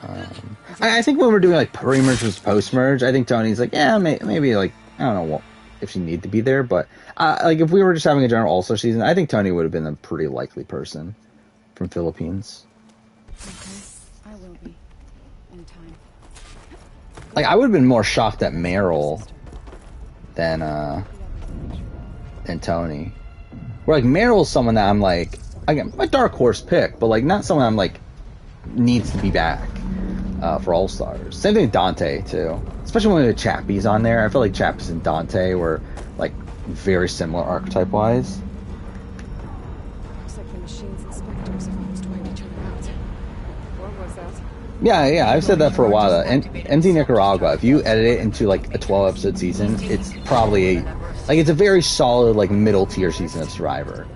having fun. I think when we're doing like pre-merge versus post-merge, I think Tony's like, yeah, maybe like, I don't know if she need to be there, but like if we were just having a general All-Star season, I think Tony would have been a pretty likely person from Philippines. Okay, I will be in time. Like I would have been more shocked at Meryl than Tony. Where like Meryl's someone that I'm like, again, a dark horse pick, but like not someone I'm like needs to be back for All Stars. Same thing with Dante too, especially when the Chappies on there. I feel like Chappies and Dante were like very similar archetype wise. Looks like the machine's inspectors have almost wiped each other out. What was that? Yeah, I've said that for a while. MT Nicaragua, if you edit it into like a 12 episode season, it's probably it's a very solid like middle tier season of Survivor.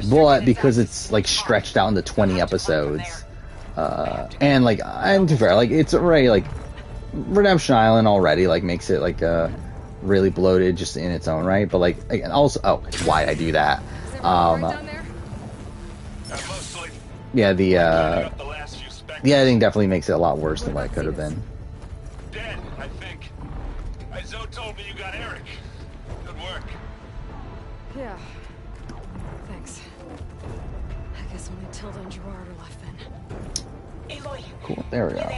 But because it's like stretched out into 20 episodes, and like I'm too fair, like it's already like Redemption Island already like makes it like really bloated just in its own right. But like again, also why I do that? Yeah, the editing definitely makes it a lot worse than what it could have been. Dead, I think. Zoe told me you got Eric. Good work. Yeah. Thanks. I guess only Tilda and Gerard are left then. Aloy. Cool. There we go.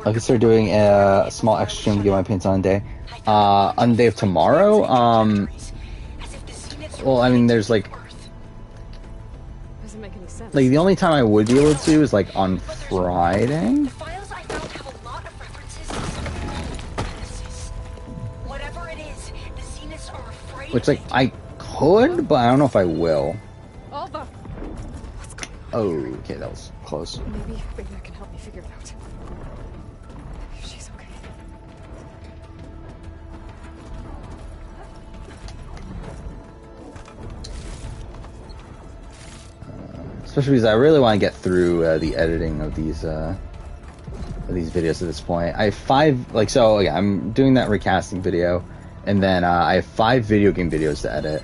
I guess they're doing a small extra stream to give my opinions on the day. On the day of tomorrow. Well, I mean, there's like. Doesn't make any sense. Like the only time I would be able to is like on Friday. Which like I could, but I don't know if I will. Alva. Oh, okay, that was close. Maybe that can help me figure it out. If she's okay. Especially because I really want to get through the editing of these videos at this point. I have 5, like, so again, I'm doing that recasting video, and then I have 5 video game videos to edit.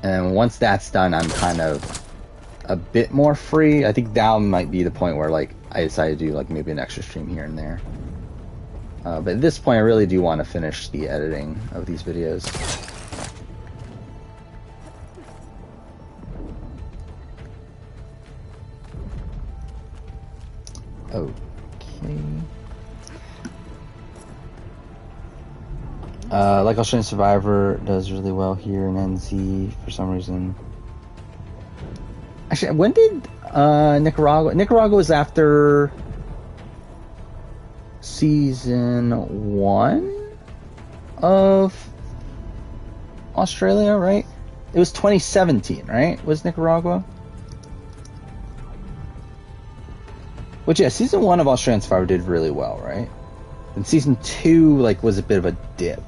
And once that's done, I'm kind of a bit more free. I think that might be the point where like I decide to do like maybe an extra stream here and there. But at this point, I really do want to finish the editing of these videos. Like Australian Survivor does really well here in NZ for some reason. Actually, when did Nicaragua? Nicaragua was after season 1 of Australia, right? It was 2017, right? Was Nicaragua? Which, yeah, season 1 of Australian Survivor did really well, right? And season 2, like, was a bit of a dip.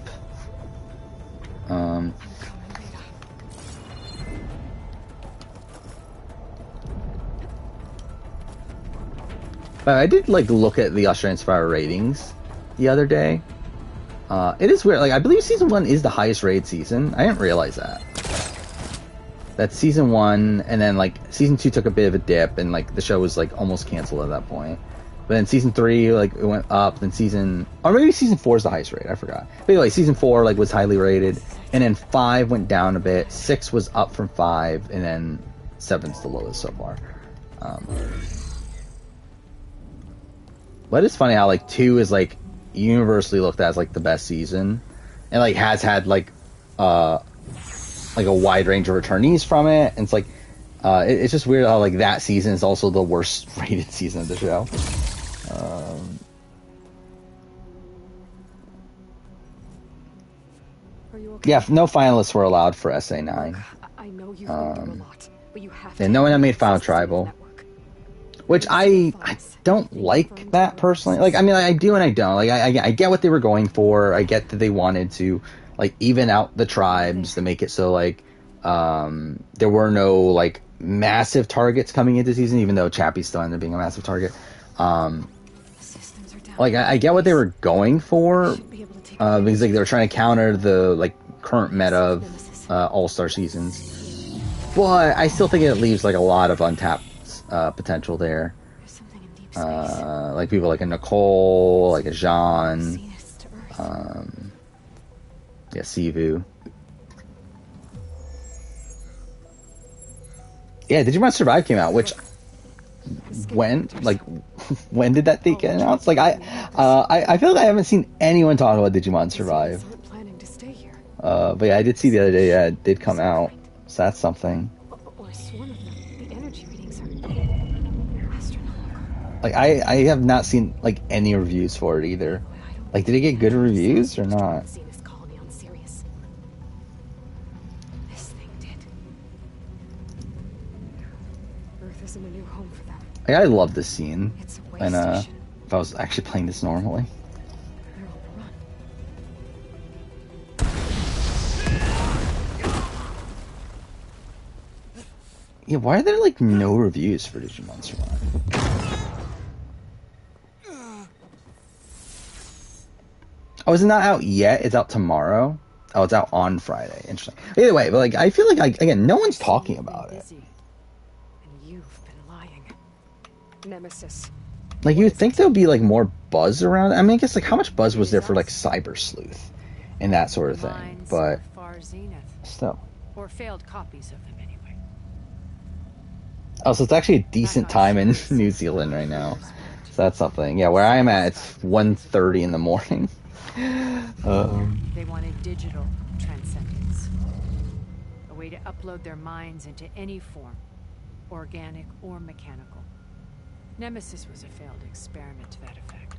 But I did, like, look at the Australian Survivor ratings the other day. It is weird. Like, I believe season 1 is the highest rated season. I didn't realize that. That's season 1, and then, like, season 2 took a bit of a dip, and, like, the show was, like, almost canceled at that point. But then season 3, like, it went up, then or maybe season 4 is the highest rated, I forgot. But anyway, season 4, like, was highly rated, and then 5 went down a bit, 6 was up from 5, and then 7's the lowest so far. But it's funny how, like, 2 is, like, universally looked at as, like, the best season, and, like, has had, like a wide range of returnees from it, and it's like, it's just weird how, like, that season is also the worst rated season of the show. Yeah, no finalists were allowed for SA9. I know you've been through a lot, but you have and no one had made Final Tribal, which I don't like that personally. Like, I mean, I do and I don't. Like, I get what they were going for. I get that they wanted to, like, even out the tribes to make it so, like, there were no, like, massive targets coming into season, even though Chappie still ended up being a massive target. Like, I get what they were going for, because, like, they were trying to counter the, like, current meta of All-Star seasons. But I still think it leaves, like, a lot of untapped potential there. Like people like a Nicole, like a Jean, yeah, Sivu. Yeah, Digimon Survive came out, which when did that thing get announced? Like I feel like I haven't seen anyone talk about Digimon Survive. But yeah, I did see the other day. Yeah, it did come out, so that's something. Like, I have not seen, like, any reviews for it either. Like, did it get good reviews or not? Like, I love this scene. And, if I was actually playing this normally. Yeah, why are there, like, no reviews for Digimon Survive? Oh, is it not out yet? It's out tomorrow? Oh, it's out on Friday. Interesting. Either way, but, like, I feel like, again, no one's talking about it. And you've been lying. Nemesis. Like, you would think there'll be, like, more buzz around it. I mean, I guess, like, how much buzz was there for, like, Cyber Sleuth and that sort of thing? But still. Or failed copies of them anyway. Oh, so it's actually a decent time in New Zealand right now. So that's something. Yeah, where I'm at, it's 1:30 in the morning. They wanted digital transcendence. A way to upload their minds into any form, organic or mechanical. Nemesis was a failed experiment to that effect.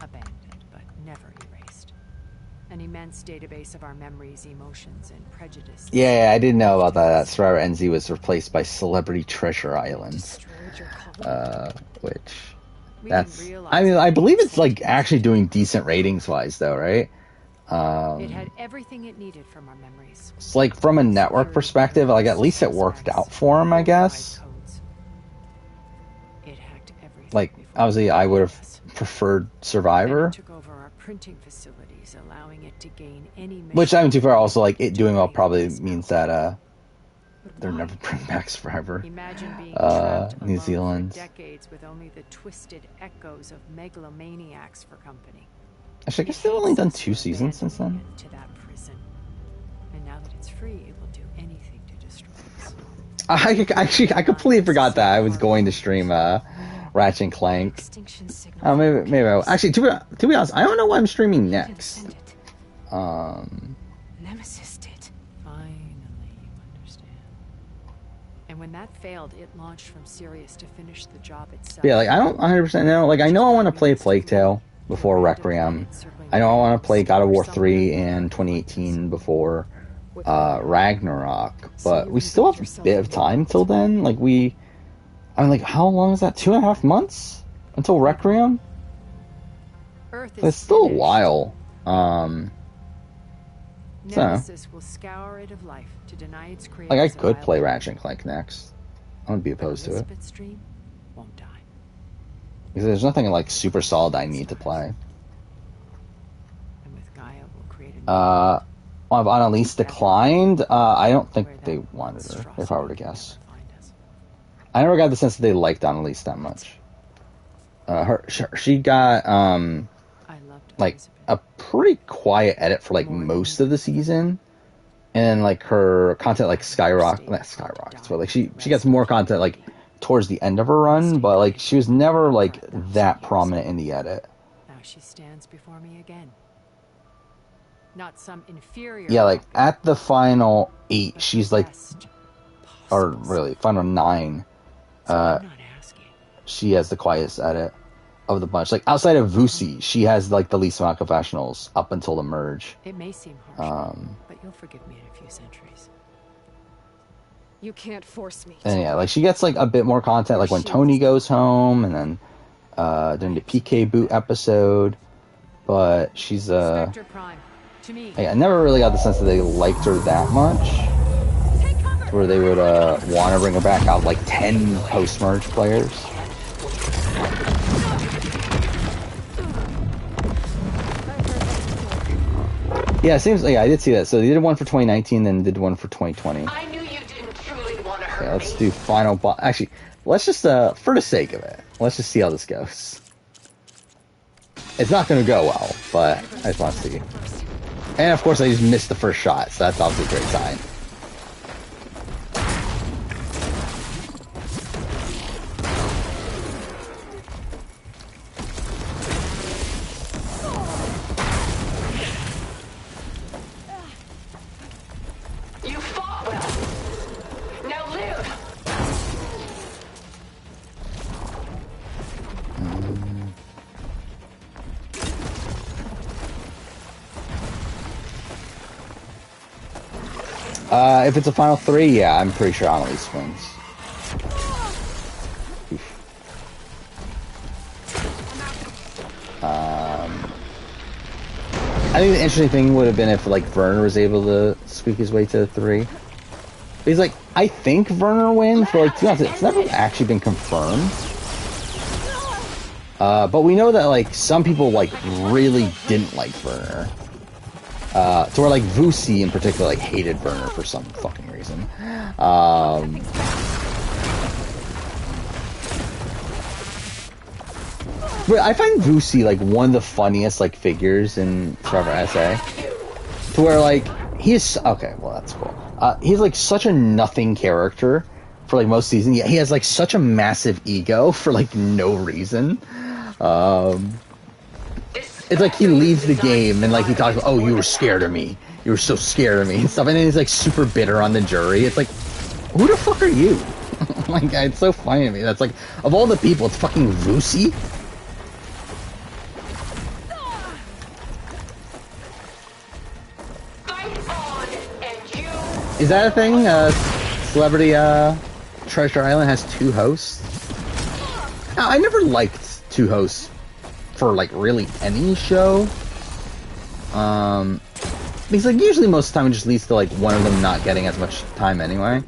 Abandoned, but never erased. An immense database of our memories, emotions, and prejudices. Yeah, I didn't know about that. That Survivor NZ was replaced by Celebrity Treasure Island. Which... That's, I mean, I believe it's, like, actually doing decent ratings-wise, though, right? It had everything it needed from our memories. It's like, from a network perspective, like, at least it worked out for him, I guess. Like, obviously, I would have preferred Survivor. Took over our printing facilities, allowing it to gain any... Which, I mean, too far, also, like, it doing well probably means that, they're never bringing back Survivor. New Zealand. Decades with only the twisted echoes of megalomaniacs for company. Actually, I guess they've only done 2 seasons since then. To that prison. And now that it's free, it will do anything to destroy us. I completely forgot that I was going to stream Ratchet and Clank. Maybe actually, to be honest, I don't know what I'm streaming next. Nemesis did. Finally, you understand. And when that failed, it launched from Sirius to finish the job itself. Yeah, like I don't 100% know. Like I know I want to play Plague Tale before Requiem. I know I want to play God of War 3 and 2018 before Ragnarok. But we still have a bit of time till then. Like like how long is that? 2.5 months until Requiem? It's still a while. Nemesis will scour it of life to deny its creators. Like I could play Ratchet and Clank next. I wouldn't be opposed to it. Stream won't die. Because there's nothing like super solid I need to play. And with Gaia will create a Annalise declined. I don't think they wanted her, if I were to guess. I never got the sense that they liked Annalise that much. She got like a pretty quiet edit for like most of the season, and like her content like skyrockets, but like she gets more content like towards the end of her run, but like she was never like that prominent in the edit. Now she stands before me again. Not some inferior. Yeah, like at the final 8, she's like, or really final 9. She has the quietest edit of the bunch. Like outside of Vusi, she has like the least amount of confessionals up until the merge. It may seem harsh, but you'll forgive me in a few centuries. You can't force me. And yeah, like she gets like a bit more content, like when Tony goes home, and then during the PK boot episode. But she's I never really got the sense that they liked her that much, where they would want to bring her back out like 10 post-merge players. Yeah, it seems like I did see that. So they did one for 2019, then did one for 2020. I knew you didn't truly want to hurt me. Let's do final boss. Actually, let's just for the sake of it, let's just see how this goes. It's not going to go well, but I just want to see. And of course, I just missed the first shot, so that's obviously a great sign. If it's a final 3, yeah, I'm pretty sure Annalise wins. I think the interesting thing would have been if like Werner was able to squeak his way to 3. He's like, I think Werner wins, but like to be honest, it's never actually been confirmed. But we know that like some people like really didn't like Werner. To where like Vusi in particular like hated Werner for some fucking reason. But I find Vusi like one of the funniest like figures in Forever SA. To where like he's okay, well that's cool. He's like such a nothing character for like most seasons. Yeah, he has like such a massive ego for like no reason. It's like he leaves the game and like he talks about, oh, you were scared of me. You were so scared of me and stuff. And then he's like super bitter on the jury. It's like, who the fuck are you? Like, it's so funny to me. That's like, of all the people, it's fucking Vusi. Is that a thing? Celebrity Treasure Island has 2 hosts? Now, I never liked 2 hosts for like really any show, because like usually most of the time it just leads to like one of them not getting as much time anyway.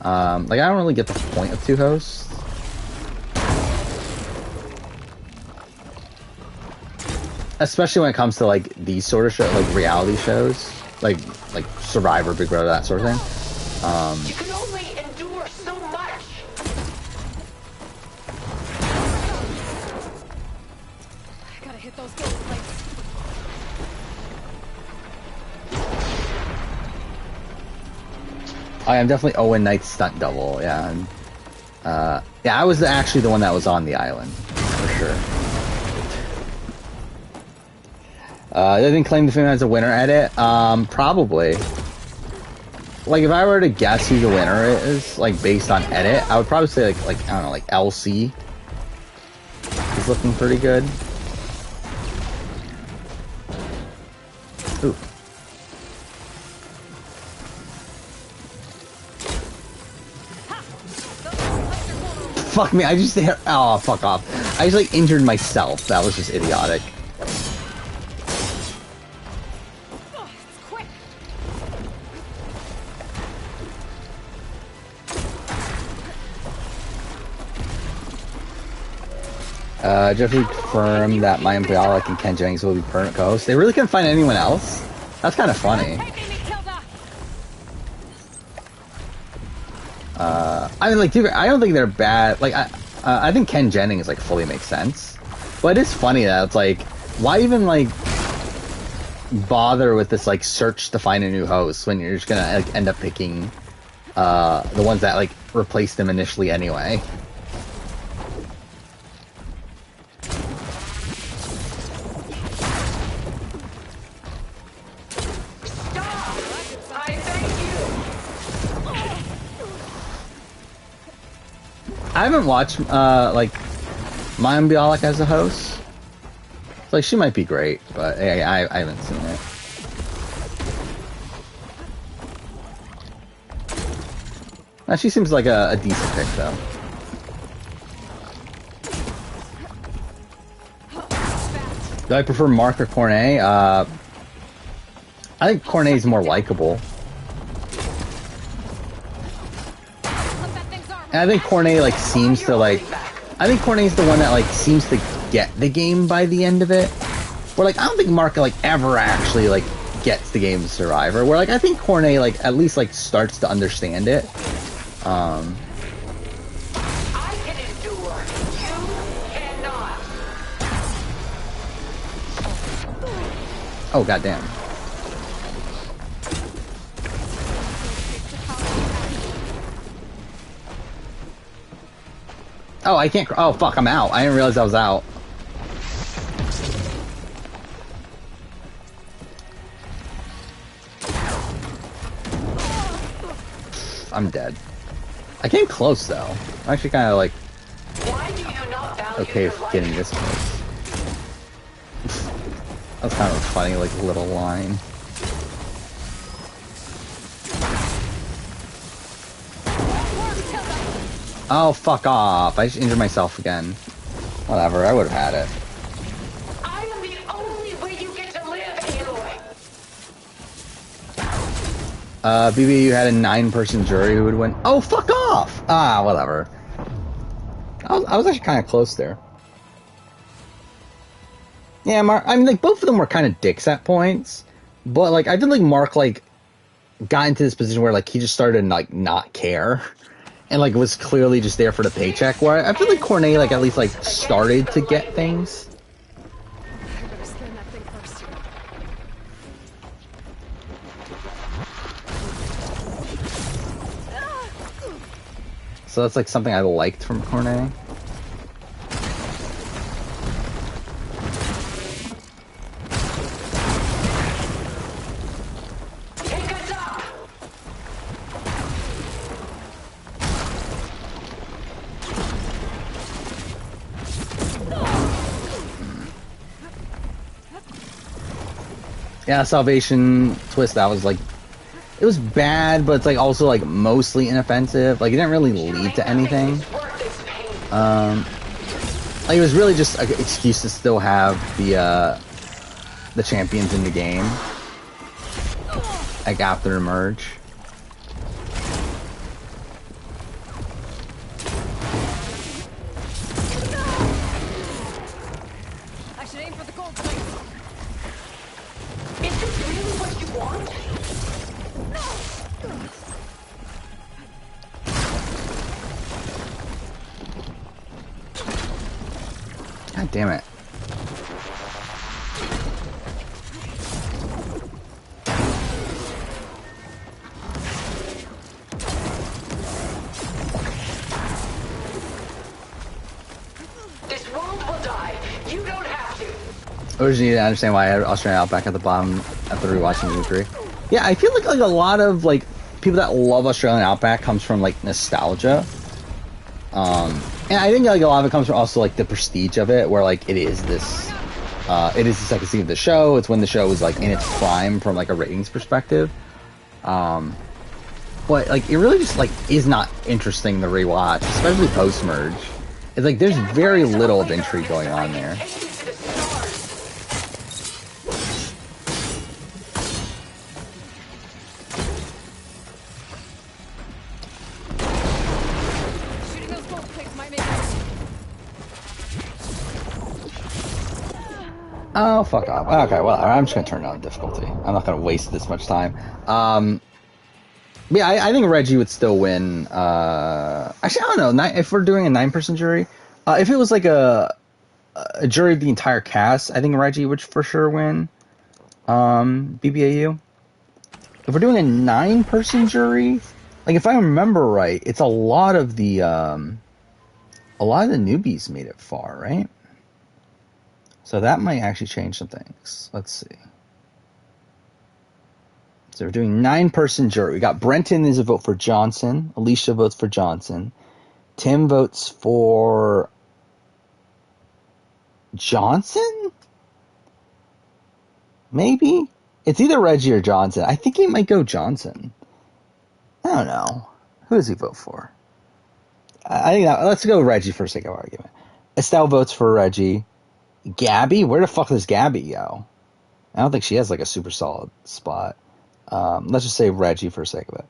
Like I don't really get the point of 2 hosts. Especially when it comes to like these sort of shows, like reality shows, like Survivor, Big Brother, that sort of thing. You can only endure so much. Hit those gold plates. I am definitely Owen Knight's stunt double, yeah. Yeah, I was actually the one that was on the island, for sure. They didn't claim the film as a winner edit. Probably. Like, if I were to guess who the winner is, like, based on edit, I would probably say, like I don't know, like, LC is looking pretty good. Ooh. Fuck me, I just hit, oh, fuck off. I just, like, injured myself. That was just idiotic. Jeffrey confirmed that Mayim Bialik and Ken Jennings will be permanent co-hosts. They really couldn't find anyone else? That's kind of funny. I mean, like, dude, I don't think they're bad. Like, I think Ken Jennings, like, fully makes sense. But it is funny that it's like, why even, like, bother with this, like, search to find a new host when you're just gonna, like, end up picking, the ones that, like, replaced them initially anyway. I haven't watched, like, Mayim Bialik as a host. Like, she might be great, but I haven't seen it. Now, she seems like a decent pick, though. Do I prefer Mark or Cornet? I think Cornet's more likable. And I think Cornet, like, seems to, like... I think Cornet's the one that, like, seems to get the game by the end of it. Where, like, I don't think Mark, like, ever actually, like, gets the game of Survivor. Where, like, I think Cornet, like, at least, like, starts to understand it. I can endure. You cannot. Oh, goddamn. Oh, I can't... Oh, fuck, I'm out. I didn't realize I was out. I'm dead. I came close, though. I'm actually kind of, like... okay with getting this close. That was kind of a funny, like, little line. Oh, fuck off. I just injured myself again. Whatever, I would have had it. I am the only way you get to live, Aloy. BB, you had a 9-person jury who would win. Oh, fuck off! Ah, whatever. I was actually kind of close there. Yeah, Mark, I mean, like, both of them were kind of dicks at points. But, like, I feel like Mark, like, got into this position where, like, he just started to, like, not care. And, like, was clearly just there for the paycheck, where I feel like Cornet, like, at least, like, started to get things. So that's, like, something I liked from Cornet. Yeah, Salvation Twist, that was like, it was bad, but it's like also like mostly inoffensive. Like, it didn't really lead to anything. Like, it was really just an excuse to still have the champions in the game, like, after the merge. I should aim for the gold plate. Is this really what you want? God damn it. Originally, I understand why Australian Outback at the bottom after rewatching the 3. Yeah, I feel like a lot of like people that love Australian Outback comes from like nostalgia. And I think like a lot of it comes from also like the prestige of it, where like it is the second season of the show. It's when the show was like in its prime from like a ratings perspective. But like it really just like is not interesting to rewatch, especially post merge. It's like there's very little of intrigue going on there. Oh, fuck off. Okay, well, I'm just gonna turn down the difficulty. I'm not gonna waste this much time. Yeah, I think Reggie would still win. Actually, I don't know. If we're doing a 9-person jury, if it was like a jury of the entire cast, I think Reggie would for sure win. BBAU. If we're doing a 9-person jury, like if I remember right, it's a lot of the newbies made it far, right? So that might actually change some things. Let's see. So we're doing 9-person jury. We got Brenton is a vote for Johnson. Alicia votes for Johnson. Tim votes for Johnson? Maybe? It's either Reggie or Johnson. I think he might go Johnson. I don't know. Who does he vote for? I think let's go Reggie for sake of argument. Estelle votes for Reggie. Gabby? Where the fuck does Gabby go? I don't think she has like a super solid spot. Let's just say Reggie for the sake of it.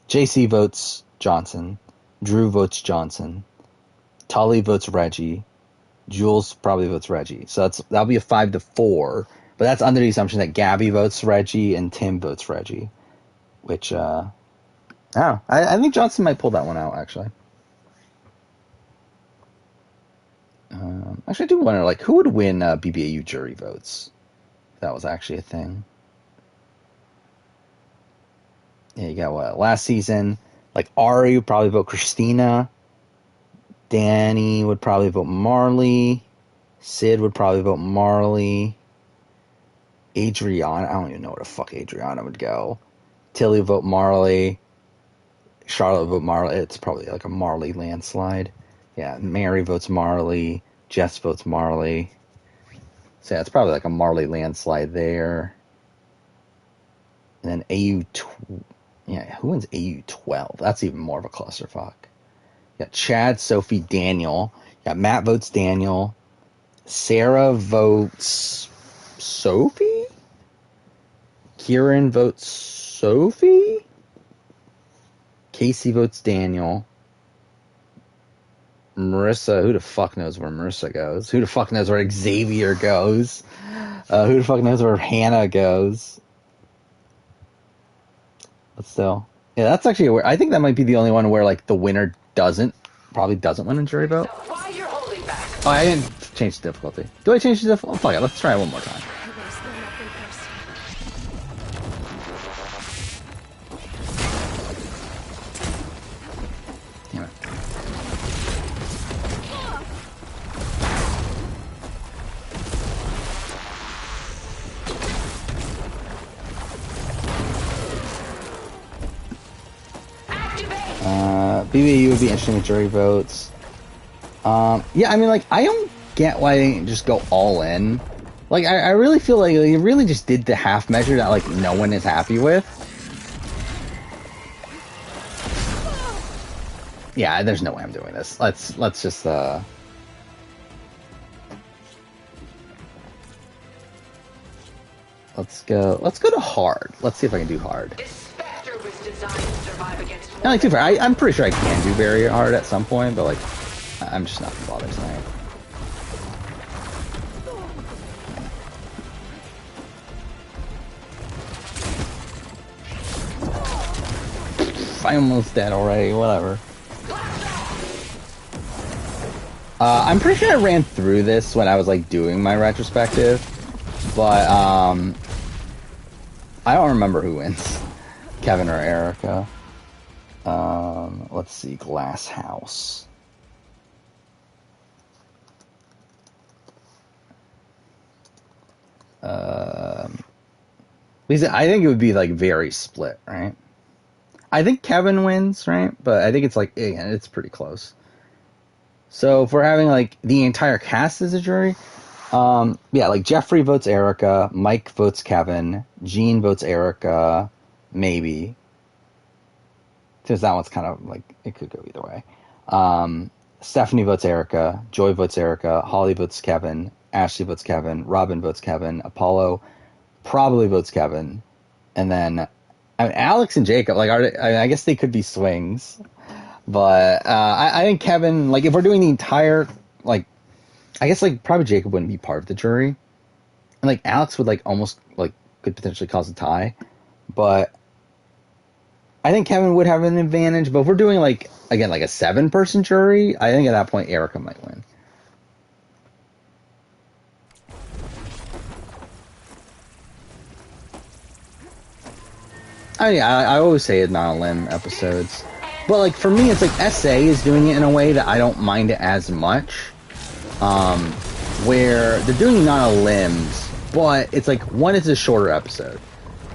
JC votes Johnson. Drew votes Johnson. Tully votes Reggie. Jules probably votes Reggie. So that'll be a 5-4. But that's under the assumption that Gabby votes Reggie and Tim votes Reggie. Which, I don't know. I think Johnson might pull that one out, actually. Actually, I do wonder, like, who would win BBAU jury votes? If that was actually a thing. Yeah, you got what? Last season, like, Ari would probably vote Christina. Danny would probably vote Marley. Sid would probably vote Marley. Adriana, I don't even know where the fuck Adriana would go. Tilly would vote Marley. Charlotte would vote Marley. It's probably like a Marley landslide. Yeah, Mary votes Marley. Jess votes Marley. So yeah, it's probably like a Marley landslide there. And then who wins AU 12? That's even more of a clusterfuck. You got Chad, Sophie, Daniel. You got Matt votes Daniel. Sarah votes Sophie? Kieran votes Sophie? Casey votes Daniel. Marissa, who the fuck knows where Marissa goes? Who the fuck knows where Xavier goes? Who the fuck knows where Hannah goes? But still. Yeah, that's actually I think that might be the only one where, like, the winner probably doesn't win a jury vote. Why you're holding back? Oh, I didn't change the difficulty. Do I change the difficulty? Oh, fuck it, let's try it one more time. Damn it. BBU would be interesting with jury votes. Yeah, I mean, like, I don't get why they didn't just go all in. Like, I really feel like they really just did the half measure that, like, no one is happy with. Yeah, there's no way I'm doing this. Let's just, let's go to hard. Let's see if I can do hard. This Spectre was designed to survive against... And, like, to be fair, I'm pretty sure I can do very hard at some point, but, like, I'm just not gonna bother tonight. I'm almost dead already, whatever. I'm pretty sure I ran through this when I was, like, doing my retrospective, but, I don't remember who wins, Kevin or Erica. Let's see, Glass House. Because I think it would be like very split, right? I think Kevin wins, right? But I think it's like, again, it's pretty close. So if we're having like the entire cast as a jury, yeah, like Jeffrey votes Erica, Mike votes Kevin, Gene votes Erica, maybe. Because that one's kind of like, it could go either way. Stephanie votes Erica, Joy votes Erica, Holly votes Kevin, Ashley votes Kevin, Robin votes Kevin, Apollo probably votes Kevin, and then I mean, Alex and Jacob, like, I guess they could be swings, but I think Kevin, like, if we're doing the entire, like, I guess, like, probably Jacob wouldn't be part of the jury, and, like, Alex would, like, almost, like, could potentially cause a tie, but I think Kevin would have an advantage, but if we're doing, like, again, like a 7-person jury, I think at that point Erica might win. I always say it's not a limb episodes, but like for me, it's like SA is doing it in a way that I don't mind it as much. Where they're doing not a limbs, but it's like one, it's a shorter episode.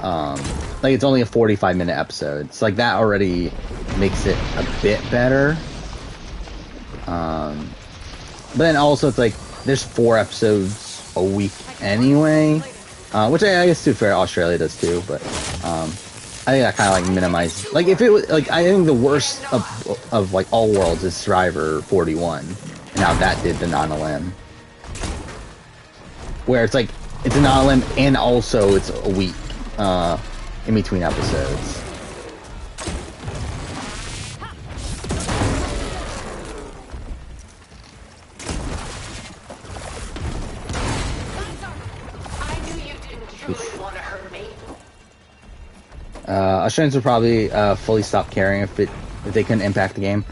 Like it's only a 45-minute episode, so like that already makes it a bit better. But then also it's like there's 4 episodes a week anyway, which I guess to be fair, Australia does too, but I think that kind of like minimizes. Like if it was like, I think the worst of like all worlds is Survivor 41, and how that did the non-limb, where it's like it's a non-limb and also it's a week in between episodes. Australians would probably fully stop caring if they couldn't impact the game.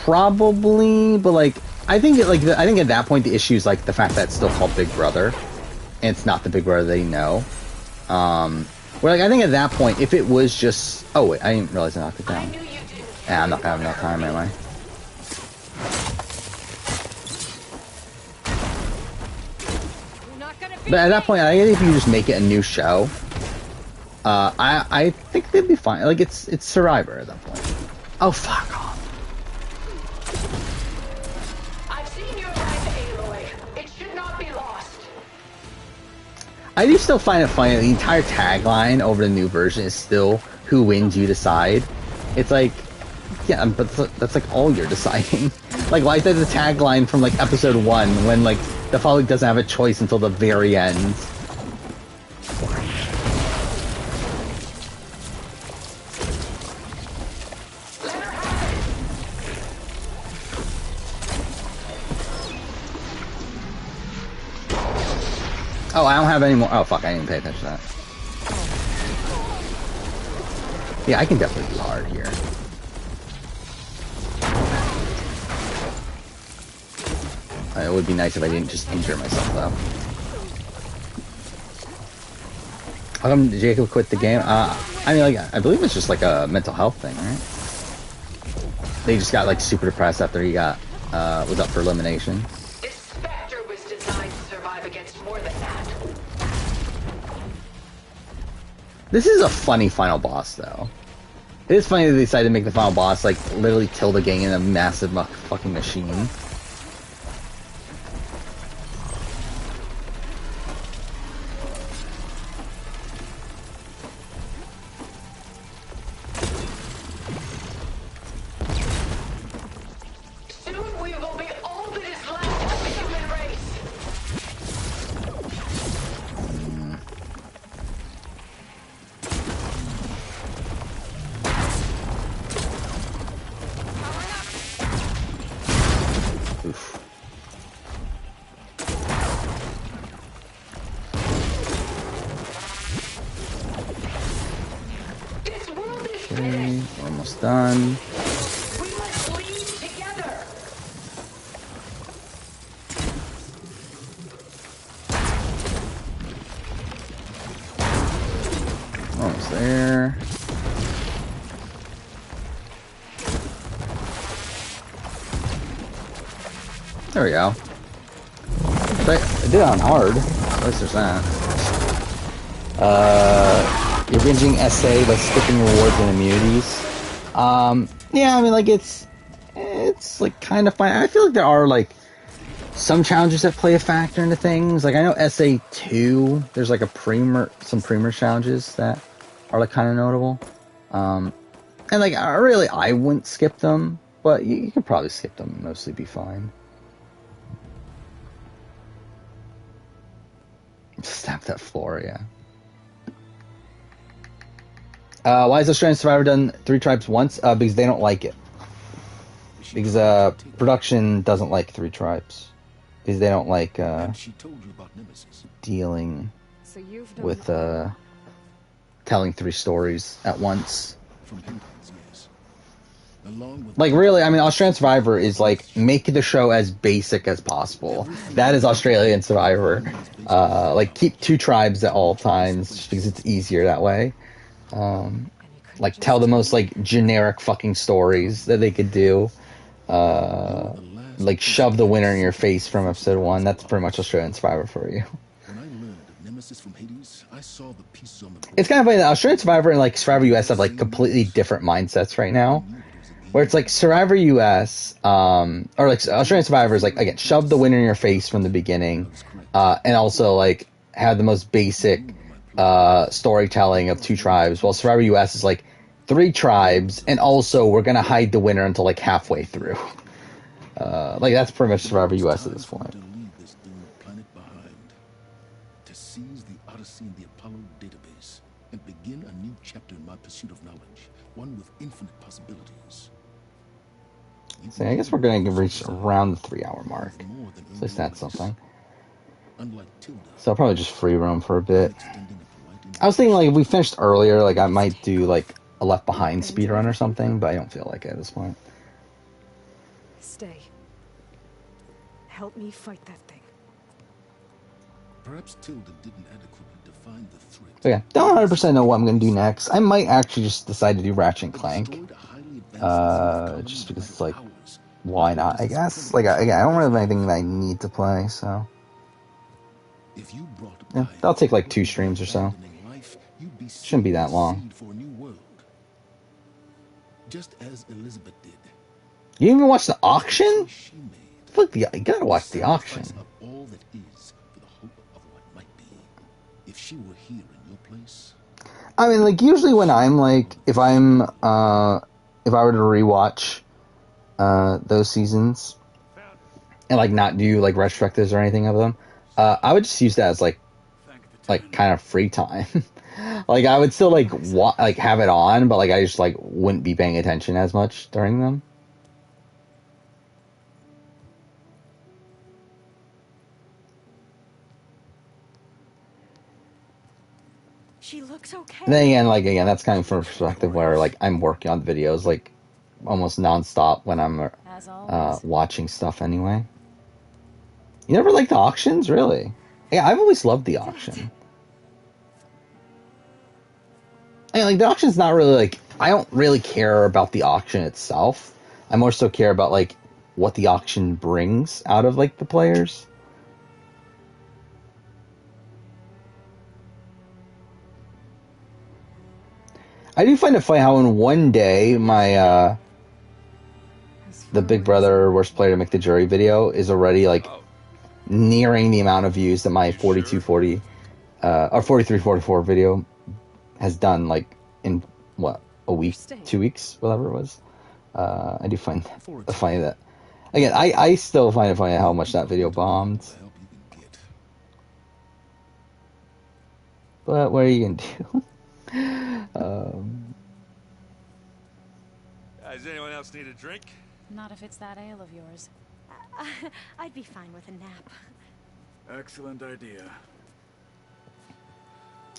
Probably, but like I think I think at that point the issue is like the fact that it's still called Big Brother, and it's not the Big Brother they know. Where like I think at that point, if it was just wait, I didn't realize I knocked it down. Yeah, I'm not gonna have enough time, am I? But at that point, I think if you just make it a new show, I think they'd be fine. Like it's Survivor at that point. Oh fuck off! I've seen your life, Aloy. It should not be lost. I do still find it funny that the entire tagline over the new version is still "Who wins, you decide." It's like, yeah, but that's like all you're deciding. Like, why is that the tagline from like episode 1 when like the public doesn't have a choice until the very end? Oh, I don't have any more. Oh, fuck, I didn't even pay attention to that. Yeah, I can definitely do hard here. It would be nice if I didn't just injure myself, though. How come Jacob quit the game? I mean, like, I believe it's just like a mental health thing, right? They just got, like, super depressed after he got, was up for elimination. This Spectre was designed to survive against more than that. This is a funny final boss, though. It is funny that they decided to make the final boss, like, literally kill the gang in a massive fucking machine. Soon we will be all that is left of the human race. Oof. Okay, almost done. We must lead together. Almost there. There we go. I did it on hard. least there's that. You're binging SA by skipping rewards and immunities. Yeah, I mean, like, it's like kind of fine. I feel like there are like some challenges that play a factor into things. Like, I know SA2, there's like some Premier challenges that are like kind of notable. And like, I wouldn't skip them, but you could probably skip them and mostly be fine. Snap that floor, yeah. Why has Australian Survivor done 3 tribes once? Because they don't like it. Because production doesn't like 3 tribes. Because they don't like dealing with telling 3 stories at once. Like, really, I mean, Australian Survivor is like, make the show as basic as possible. That is Australian Survivor. Like, keep 2 tribes at all times, just because it's easier that way. Like, tell the most, like, generic fucking stories that they could do. Like, shove the winner in your face from episode 1. That's pretty much Australian Survivor for you. It's kind of funny that Australian Survivor and, like, Survivor US have, like, completely different mindsets right now. Where it's, like, Survivor US, or, like, Australian Survivor is, like, again, shove the winner in your face from the beginning. And also, like, have the most basic storytelling of 2 tribes, while Survivor US is like 3 tribes, and also we're gonna hide the winner until like halfway through. Like, that's pretty much Survivor US at this point. To seize the Odyssey and the Apollo database and begin a new chapter in my pursuit of knowledge, one with infinite possibilities. So I guess we're gonna reach around the 3-hour mark. At least that's something. So I'll probably just free roam for a bit. I was thinking, like, if we finished earlier, like, I might do, like, a Left Behind speedrun or something, but I don't feel like it at this point. Stay. Help me fight that thing. Perhaps Tilda didn't adequately define the threat. So yeah, don't 100% know what I'm going to do next. I might actually just decide to do Ratchet and Clank. Just because it's like, why not, I guess? Like, I don't really have anything that I need to play, so... Yeah, that'll take like 2 streams or so. Shouldn't be that long. Just as Elizabeth did. You even watch the auction? Fuck, you gotta watch the auction. All that is for the hope of what might be. If she were here in your place. I mean, like, usually when I'm like, if I were to rewatch those seasons and like not do like retrospectives or anything of them, I would just use that as like kind of free time. Like, I would still like have it on, but like I just like wouldn't be paying attention as much during them. She looks okay. And then again, that's kind of from a perspective where like I'm working on videos like almost nonstop when I'm watching stuff anyway. You never liked the auctions, really? Yeah, I've always loved the auction. I mean, like, the auction's not really like, I don't really care about the auction itself. I more so care about like what the auction brings out of like the players. I do find it funny how in one day my the Big Brother Worst Player to Make the Jury video is already like nearing the amount of views that my 4240 or 4344 video has done, like, in what, a week, 2 weeks, whatever it was. I do find it funny that, again, I still find it funny how much that video bombed. But what are you gonna do? Does anyone else need a drink? Not if it's that ale of yours. I'd be fine with a nap. Excellent idea.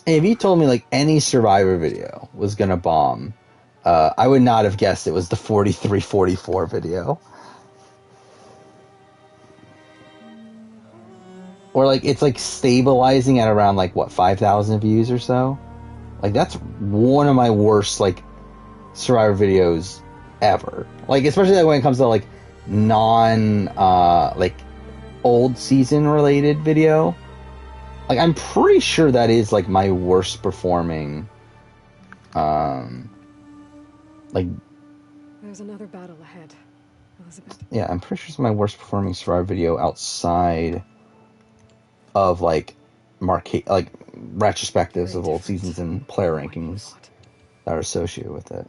Hey, if you told me like any Survivor video was gonna bomb, I would not have guessed it was the 4344 video. Or like it's like stabilizing at around like what, 5,000 views or so. Like, that's one of my worst like Survivor videos ever. Like, especially like when it comes to like non like old season related video. like, I'm pretty sure that is, like, my worst performing, like... There's another battle ahead, Elizabeth. Yeah, I'm pretty sure it's my worst performing Survivor video outside of, like, retrospectives of old seasons and player rankings that are associated with it.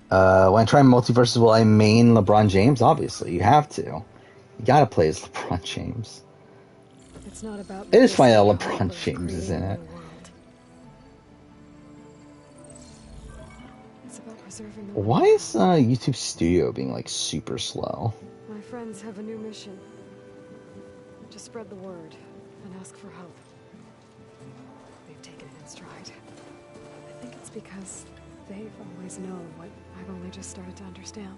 When I try multiverses, will I main LeBron James? Obviously, you have to. You gotta play as LeBron James. It's not about it is funny that LeBron James is in it. It's about preserving the Why is YouTube Studio being, like, super slow? My friends have a new mission. To spread the word and ask for help. They've taken it in stride. I think it's because they've always known what I've only just started to understand.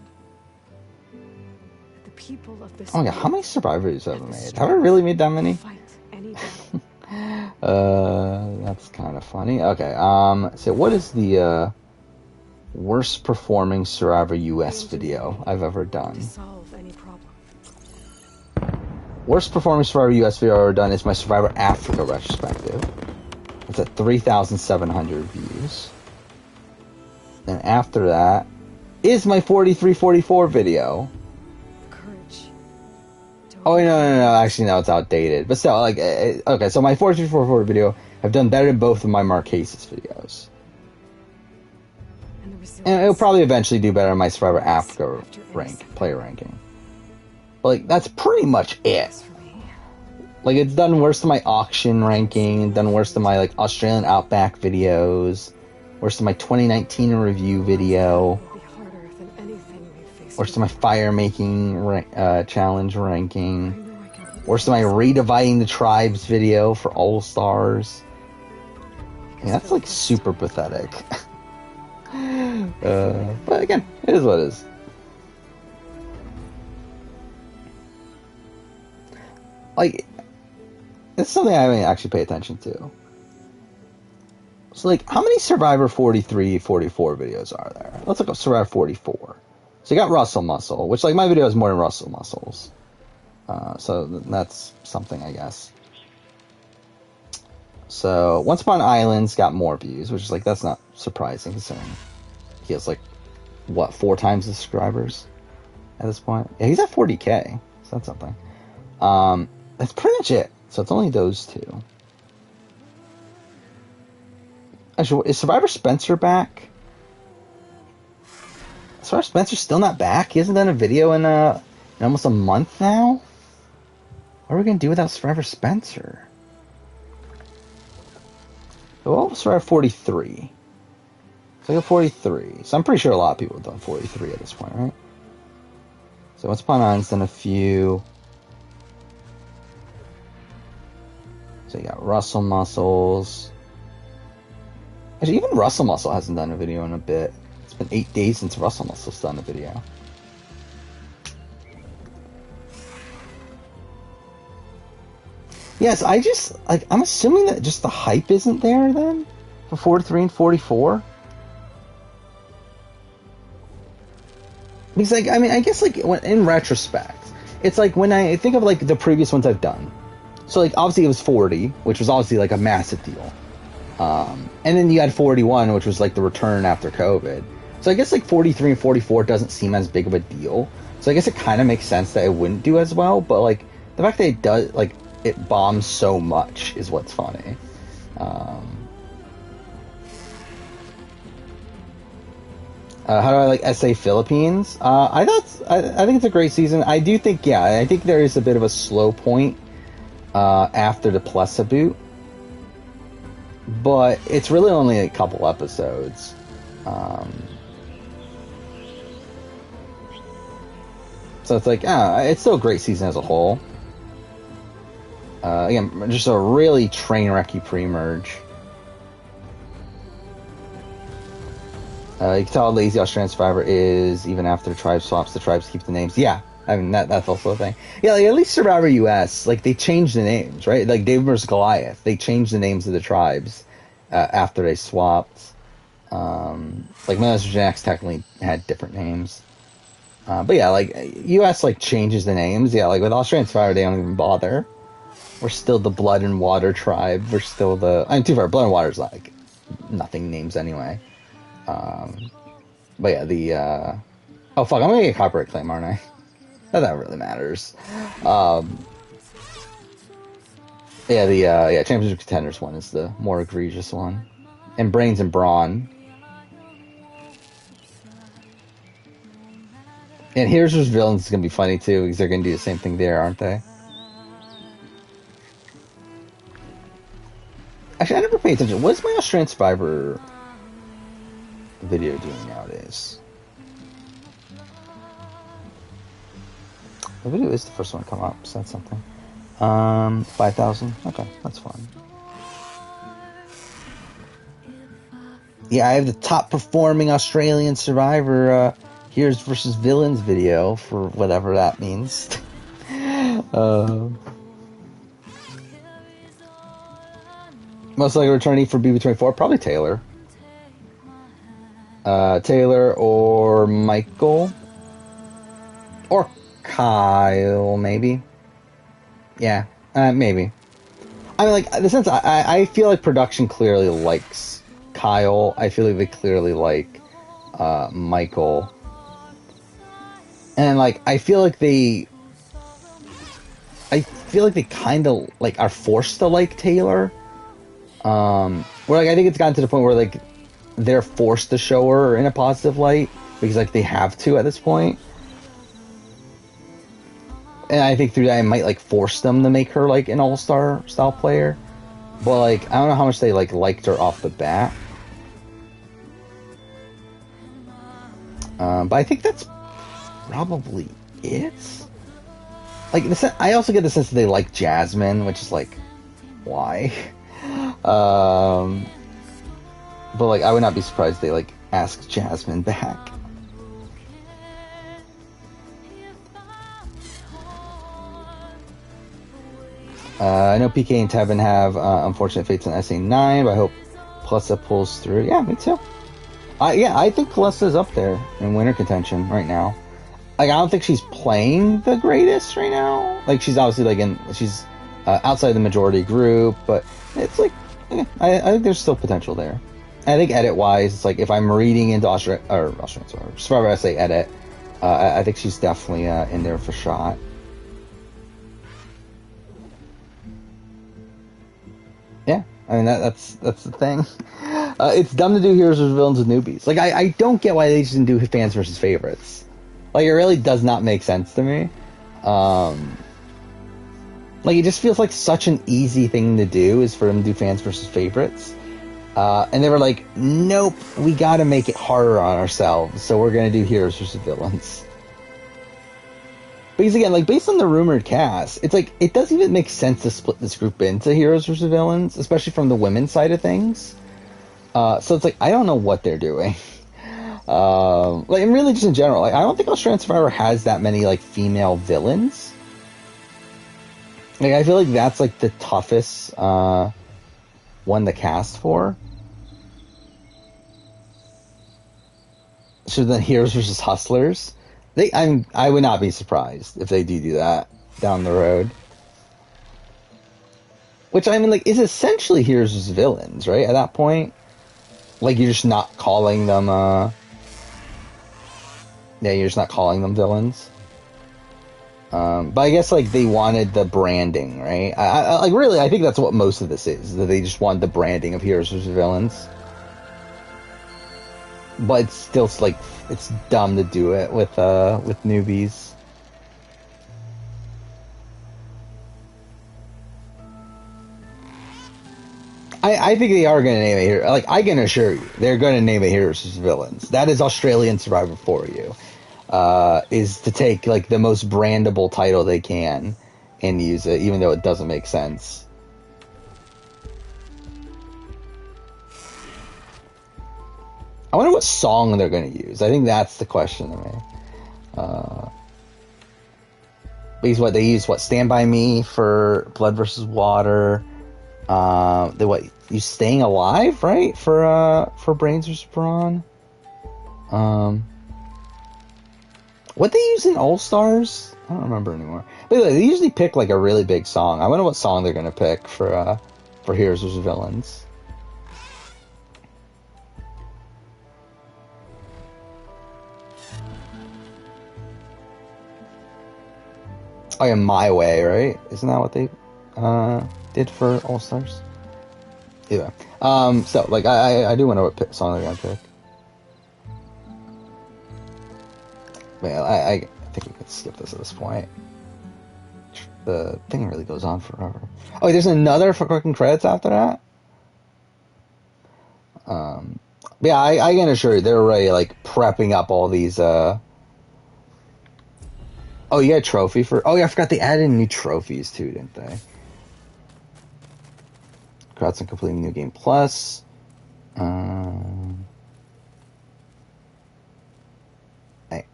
That the people of this Oh my god, how many Survivors have I made? Have I really made that many? That's kind of funny. Okay, so what is the worst performing Survivor US video I've ever done? Solve any problem. Worst performing Survivor US video I've ever done is my Survivor Africa retrospective. It's at 3,700 views. And after that is my 4344 video. Courage. Oh, no. Actually, no, it's outdated. But still, like, okay, so my 4344 video, I've done better than both of my Marquesas videos. And it'll probably eventually do better in my Survivor Africa player ranking. But, like, that's pretty much it. Like, it's done worse than my auction ranking, done worse than my, like, Australian Outback videos, worse than my 2019 review video, worse than my fire making challenge ranking, worse than my redividing the tribes video for All Stars. Yeah, that's, like, super pathetic. But again, it is what it is. Like, it's something I haven't actually paid attention to. So, like, how many Survivor 43, 44 videos are there? Let's look up Survivor 44. So you got Russell Muscle, which, like, my video is more than Russell Muscles. So that's something, I guess. So, Once Upon Island's got more views, which is, like, that's not surprising, considering he has, like, what, 4 times the subscribers at this point? Yeah, he's at 40K, so that's something. That's pretty much it. So it's only those two. Actually, is Survivor Spencer back? Survivor Spencer's still not back? He hasn't done a video in almost a month now? What are we going to do without Survivor Spencer? Well, Survivor 43. So I got 43. So I'm pretty sure a lot of people have done 43 at this point, right? So Once Upon Island's done a few. So you got Russell Muscles. Actually, even Russell Muscle hasn't done a video in a bit. It's been 8 days since Russell Muscle's done a video. Yes, I'm assuming that just the hype isn't there then? For 43 and 44? Because, like, I mean, I guess, like, in retrospect, it's like when I think of, like, the previous ones I've done. So, like, obviously it was 40, which was obviously, like, a massive deal. And then you had 41, which was, like, the return after COVID. So I guess, like, 43 and 44 doesn't seem as big of a deal. So I guess it kind of makes sense that it wouldn't do as well. But, like, the fact that it does, like, it bombs so much is what's funny. How do I like SA Philippines? I think it's a great season. I do think, yeah, I think there is a bit of a slow point after the Plessa boot, but it's really only a couple episodes. So it's like, it's still a great season as a whole. Again, just a really train wrecky pre-merge. You can tell how lazy Australian Survivor is, even after the tribe swaps, the tribes keep the names. Yeah, I mean, that's also a thing. Yeah, like, at least Survivor US, like, they changed the names, right? Like, David vs. Goliath, they changed the names of the tribes after they swapped. Like, Miller's Jacks technically had different names. But yeah, like, US, like, changes the names. Yeah, like, with Australian Survivor, they don't even bother. We're still the Blood and Water tribe. We're still the... I mean, too far, Blood and Water's, like, nothing names anyway. But yeah, the... Oh, fuck, I'm gonna get a copyright claim, aren't I? That really matters. Yeah, the Championship Contenders one is the more egregious one. And Brains and Brawn. And Heroes vs. Villains is going to be funny too, because they're going to do the same thing there, aren't they? Actually, I never paid attention. What is my Australian Survivor video doing nowadays? The video is the first one to come up, so that's something. 5,000? Okay, that's fine. Yeah, I have the top performing Australian Survivor Heroes vs. Villains video, for whatever that means. Most likely returnee for BB24, probably Taylor. Taylor or Michael. Or Kyle, maybe. Yeah, maybe. I mean, like, in the sense, I feel like production clearly likes Kyle. I feel like they clearly like Michael. And, like, I feel like they kind of, like, are forced to like Taylor. Where, like, I think it's gotten to the point where, like, they're forced to show her in a positive light because, like, they have to at this point. And I think through that, it might, like, force them to make her, like, an all-star style player. But, like, I don't know how much they, like, liked her off the bat. But I think that's probably it. Like, I also get the sense that they like Jasmine, which is, like, why? But, like, I would not be surprised if they, like, ask Jasmine back. I know PK and Tevin have unfortunate fates in SA9, but I hope Kalesta pulls through. Yeah, me too. I think Kalesta's up there in winner contention right now. Like, I don't think she's playing the greatest right now. Like, she's obviously, like, she's outside the majority group, but it's like, I think there's still potential there. And I think edit-wise, it's like, if I'm reading into Survivor SA edit, I think she's definitely in there for shot. Yeah, I mean, that's the thing. It's dumb to do Heroes vs. Villains with newbies. Like, I don't get why they just didn't do fans versus favorites. Like, it really does not make sense to me. Like, it just feels like such an easy thing to do is for them to do fans versus favorites. And they were like, nope, we gotta make it harder on ourselves, so we're gonna do Heroes vs. Villains. Because again, like, based on the rumored cast, it's like, it doesn't even make sense to split this group into Heroes vs. Villains, especially from the women's side of things. So it's like, I don't know what they're doing. Like, and really just in general, like, I don't think Australian Survivor has that many, like, female villains. Like, I feel like that's, like, the toughest one to cast for. So then Heroes vs. Hustlers. I would not be surprised if they do that down the road. Which, I mean, like, is essentially Heroes vs. Villains, right? At that point. Like, you're just not calling them, yeah, you're just not calling them villains. But I guess, like, they wanted the branding, right? Like, really, I think that's what most of this is, that they just want the branding of Heroes vs. Villains. But it's still, like, it's dumb to do it with newbies. I think they are going to name it here. Like, I can assure you, they're going to name it Heroes vs. Villains. That is Australian Survivor for you. Is to take, like, the most brandable title they can and use it, even though it doesn't make sense. I wonder what song they're going to use. I think that's the question to me. Because they use Stand By Me for Blood vs. Water. You Staying Alive, right? For Brains vs. Brawn. What they use in All Stars? I don't remember anymore. But they usually pick like a really big song. I wonder what song they're gonna pick for Heroes vs. Villains. Oh yeah, My Way, right? Isn't that what they did for All Stars? Yeah. So like I do wonder what song they're gonna pick. Well, I think we could skip this at this point. The thing really goes on forever. Oh, there's another fucking credits after that? Yeah, I can assure you, they're already, like, prepping up all these, Oh, you got a trophy for... Oh, yeah, I forgot they added in new trophies, too, didn't they? Congrats on completing New Game Plus.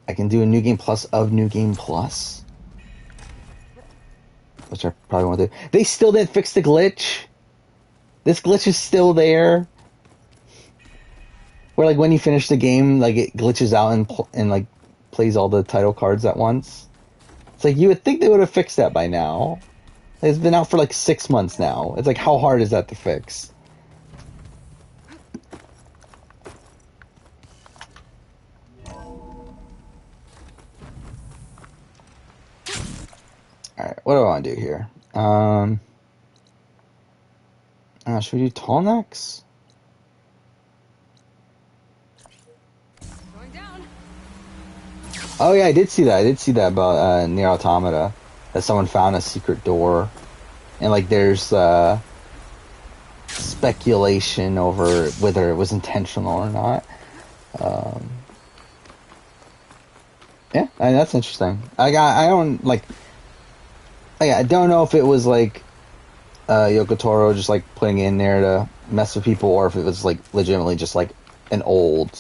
I can do a New Game Plus of New Game Plus, which I probably won't do. They still didn't fix the glitch. This glitch is still there, where like when you finish the game, like it glitches out and like plays all the title cards at once. It's like you would think they would have fixed that by now. It's been out for like 6 months now. It's like, how hard is that to fix? Alright, what do I want to do here? Should we do tall necks? Oh yeah, I did see that. I did see that about Nier Automata. That someone found a secret door. And like there's speculation over whether it was intentional or not. Yeah, I mean, that's interesting. I don't like... I don't know if it was like Yoko Taro just like putting it in there to mess with people, or if it was like legitimately just like an old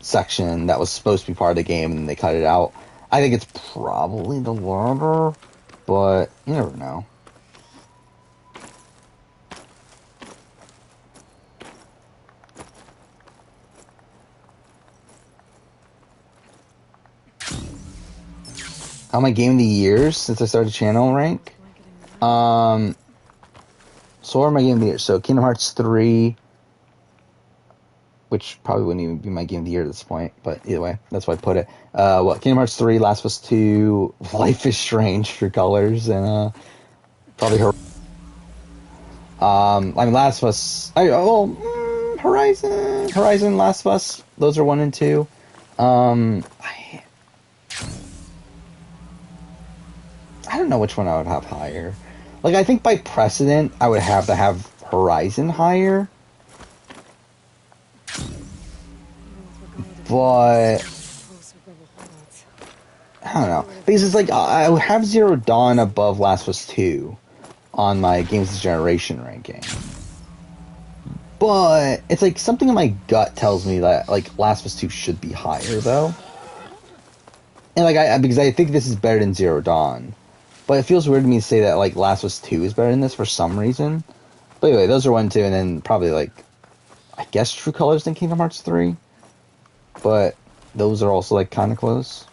section that was supposed to be part of the game and they cut it out. I think it's probably the latter, but you never know. How my game of the year since I started channel rank? So what are my game of the year? So Kingdom Hearts 3, which probably wouldn't even be my game of the year at this point, but either way, that's why I put it. Kingdom Hearts 3, Last of Us 2, Life is Strange, True Colors, and probably I mean, Last of Us, Horizon, Last of Us, those are 1 and 2. I don't know which one I would have higher. Like, I think by precedent, I would have to have Horizon higher. But I don't know. Because it's like, I would have Zero Dawn above Last of Us 2 on my Games of the Generation ranking. But it's like something in my gut tells me that like Last of Us 2 should be higher though. And like because I think this is better than Zero Dawn. But it feels weird to me to say that like Last of Us 2 is better than this for some reason. But anyway, those are 1 and 2, and then probably like I guess True Colors than Kingdom Hearts 3. But those are also like kinda close.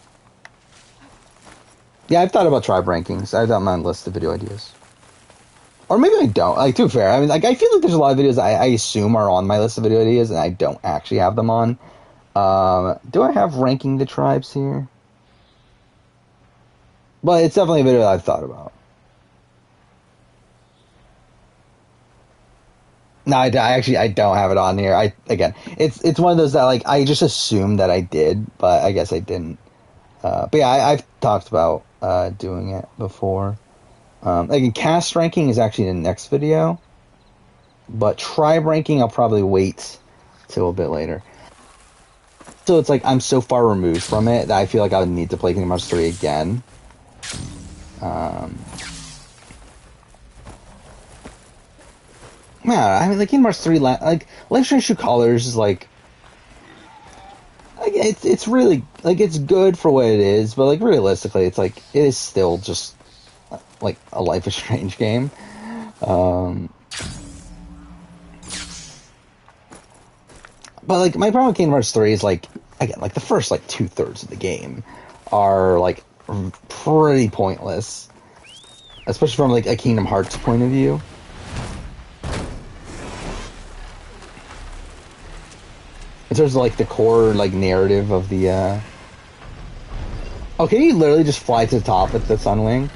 Yeah, I've thought about tribe rankings. I've got my list of video ideas. Or maybe I don't. Like, to be fair, I mean, like, I feel like there's a lot of videos I assume are on my list of video ideas, and I don't actually have them on. Do I have ranking the tribes here? But it's definitely a video that I've thought about. No, I don't have it on here. Again, it's one of those that, like, I just assumed that I did, but I guess I didn't. But yeah, I've talked about doing it before. Like, cast ranking is actually in the next video, but tribe ranking I'll probably wait till a bit later. So it's like I'm so far removed from it that I feel like I would need to play Kingdom Hearts 3 again. Yeah, I mean, like Kingdom Hearts 3, like Life is Strange True Colors is like it's really like it's good for what it is, but like realistically, it's like it is still just like a Life is Strange game. But like my problem with Kingdom Hearts 3 is like again, like the first like 2/3 of the game are like pretty pointless, especially from like a Kingdom Hearts point of view. In terms of like the core like narrative of the Oh, can you literally just fly to the top with the Sunwing?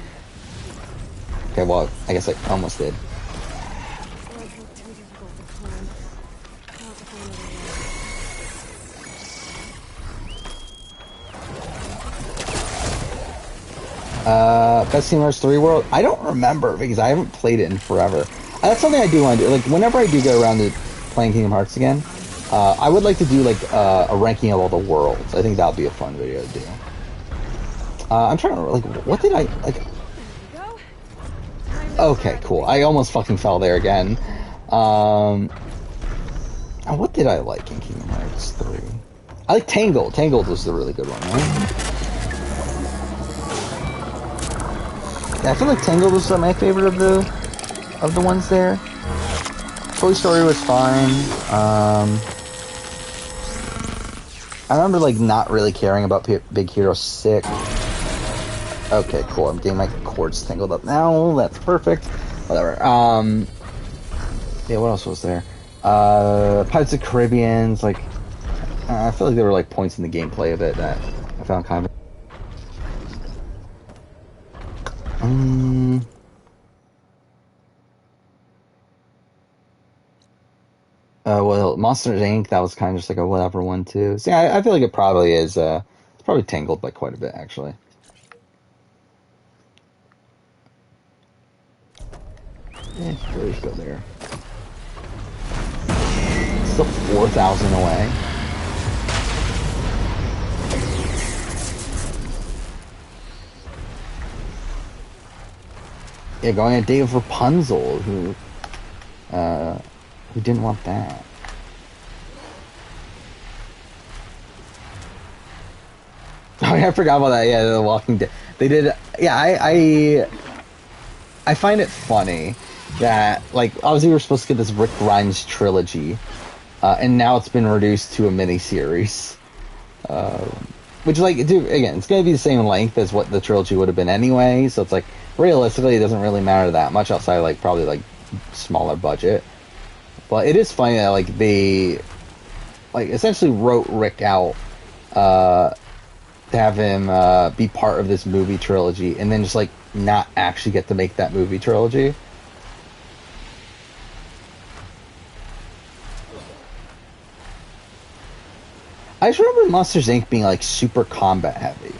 Okay, well, I guess I almost did. Best Kingdom Hearts 3 World? I don't remember because I haven't played it in forever. That's something I do want to do. Like, whenever I do get around to playing Kingdom Hearts again, I would like to do, like, a ranking of all the worlds. I think that would be a fun video to do. I'm trying to remember, like, what did I, like... Okay, cool. I almost fucking fell there again. What did I like in Kingdom Hearts 3? I like Tangled. Tangled was the really good one, right? Yeah, I feel like Tangled was my favorite of the ones there. Toy Story was fine. I remember like not really caring about Big Hero 6. Okay, cool. I'm getting my cords tangled up now. That's perfect. Whatever. Yeah, what else was there? Pirates of the Caribbean's like I feel like there were like points in the gameplay of it that I found kind of. Well, Monsters Inc. That was kind of just like a whatever one too. See, I feel like it probably is. It's probably Tangled by quite a bit actually. Yeah, let's go there. Still 4,000 away. Yeah, going on a date with Rapunzel, who didn't want that. Oh yeah, I forgot about that. Yeah, The Walking Dead. They did. Yeah, I find it funny that, like, obviously we were supposed to get this Rick Grimes trilogy, and now it's been reduced to a mini-series. Which, like, dude, again, it's going to be the same length as what the trilogy would have been anyway, so it's like, realistically, it doesn't really matter that much outside, like, probably, like, smaller budget. But it is funny that, like, they, like, essentially wrote Rick out, to have him, be part of this movie trilogy, and then just, like, not actually get to make that movie trilogy. I just remember Monsters Inc. being like super combat heavy.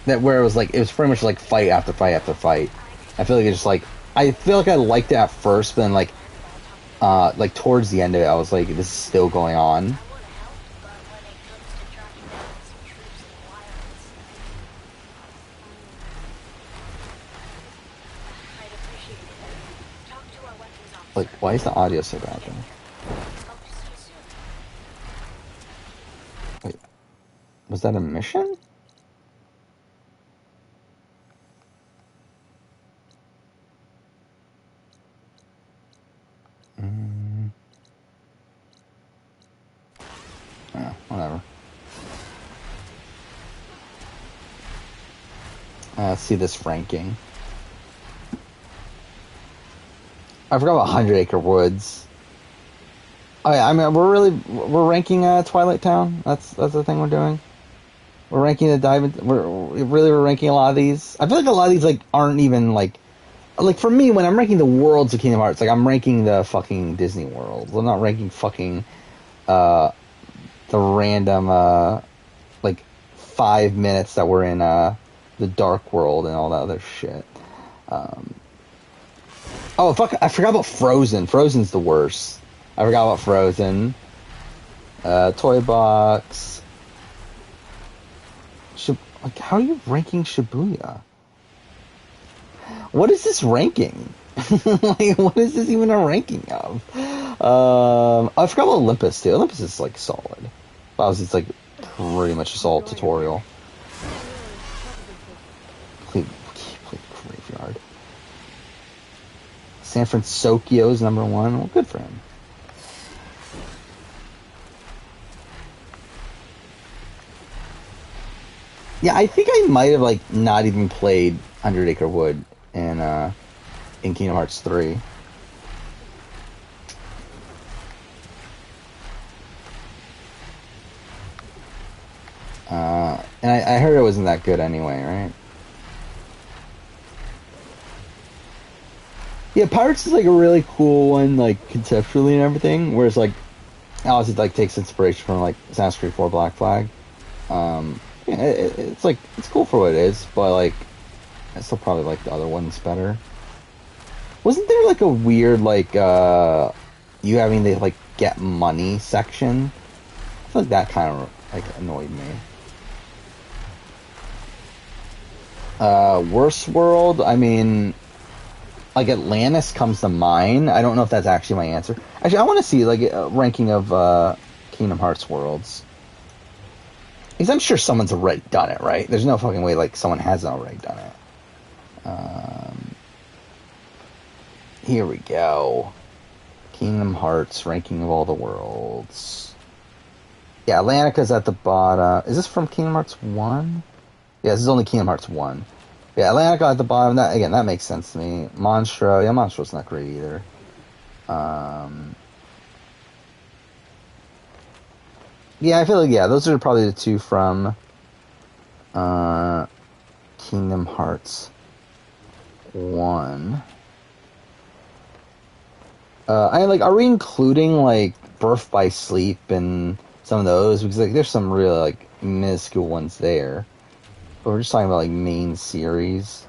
That where it was pretty much like fight after fight after fight. I feel like it's just like I feel like I liked it at first, but then like towards the end of it, I was like, this is still going on. Like, why is the audio so bad then? Wait, was that a mission? Oh, whatever. Let's see this ranking. I forgot about 100 Acre Woods. Oh yeah, I mean we're ranking Twilight Town. That's the thing we're doing. We're ranking we're ranking a lot of these. I feel like a lot of these like aren't even like for me when I'm ranking the worlds of Kingdom Hearts, like I'm ranking the fucking Disney worlds. I'm not ranking fucking the random like 5 minutes that we're in the Dark World and all that other shit. Oh, fuck, I forgot about Frozen. Frozen's the worst. I forgot about Frozen. Toy Box. Like, how are you ranking Shibuya? What is this ranking? Like, what is this even a ranking of? I forgot about Olympus, too. Olympus is, like, solid. Obviously, it's, like, pretty much a solid tutorial. Play Graveyard. San Francisco's #1. Well, good for him. Yeah, I think I might have like not even played 100 Acre Wood in Kingdom Hearts 3. And I heard it wasn't that good anyway, right? Yeah, Pirates is like a really cool one, like conceptually and everything. Whereas like Alice like takes inspiration from like Assassin's Creed 4 Black Flag. Yeah, it's like it's cool for what it is, but like I still probably like the other ones better. Wasn't there like a weird like you having to like get money section? I feel like that kind of like annoyed me. Worst world, I mean, like Atlantis comes to mind. I don't know if that's actually my answer. Actually, I want to see like a ranking of Kingdom Hearts worlds. Because I'm sure someone's already done it, right? There's no fucking way like someone hasn't already done it. Here we go. Kingdom Hearts ranking of all the worlds. Yeah, Atlantica's at the bottom. Is this from Kingdom Hearts 1? Yeah, this is only Kingdom Hearts 1. Yeah, Atlantica at the bottom. That again, that makes sense to me. Monstro. Yeah, Monstro's not great either. Yeah, I feel like, yeah, those are probably the two from Kingdom Hearts 1. I like, are we including like Birth by Sleep and some of those? Because like there's some really like minuscule ones there. But we're just talking about like main series.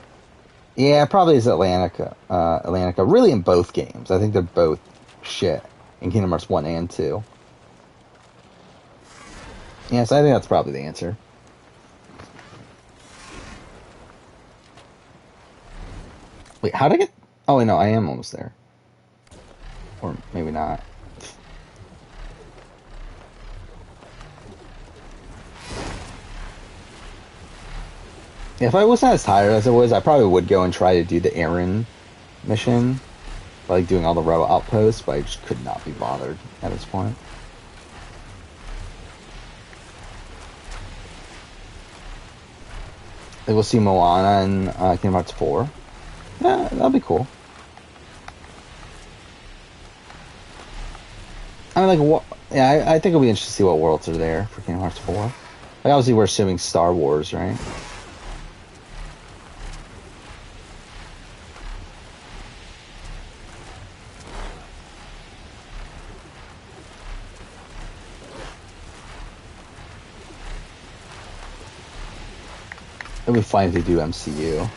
Yeah, probably is Atlantica. Atlantica, really in both games. I think they're both shit in Kingdom Hearts 1 and 2. Yeah, so I think that's probably the answer. Wait, how'd I get... Oh, wait, no, I am almost there. Or maybe not. If I wasn't as tired as I was, I probably would go and try to do the Aaron mission. Like doing all the row outposts, but I just could not be bothered at this point. Like we'll see Moana in Kingdom Hearts 4. Yeah, that'll be cool. I mean, like, what? Yeah, I think it'll be interesting to see what worlds are there for Kingdom Hearts 4. Like, obviously, we're assuming Star Wars, right? It'll be fine if they do MCU.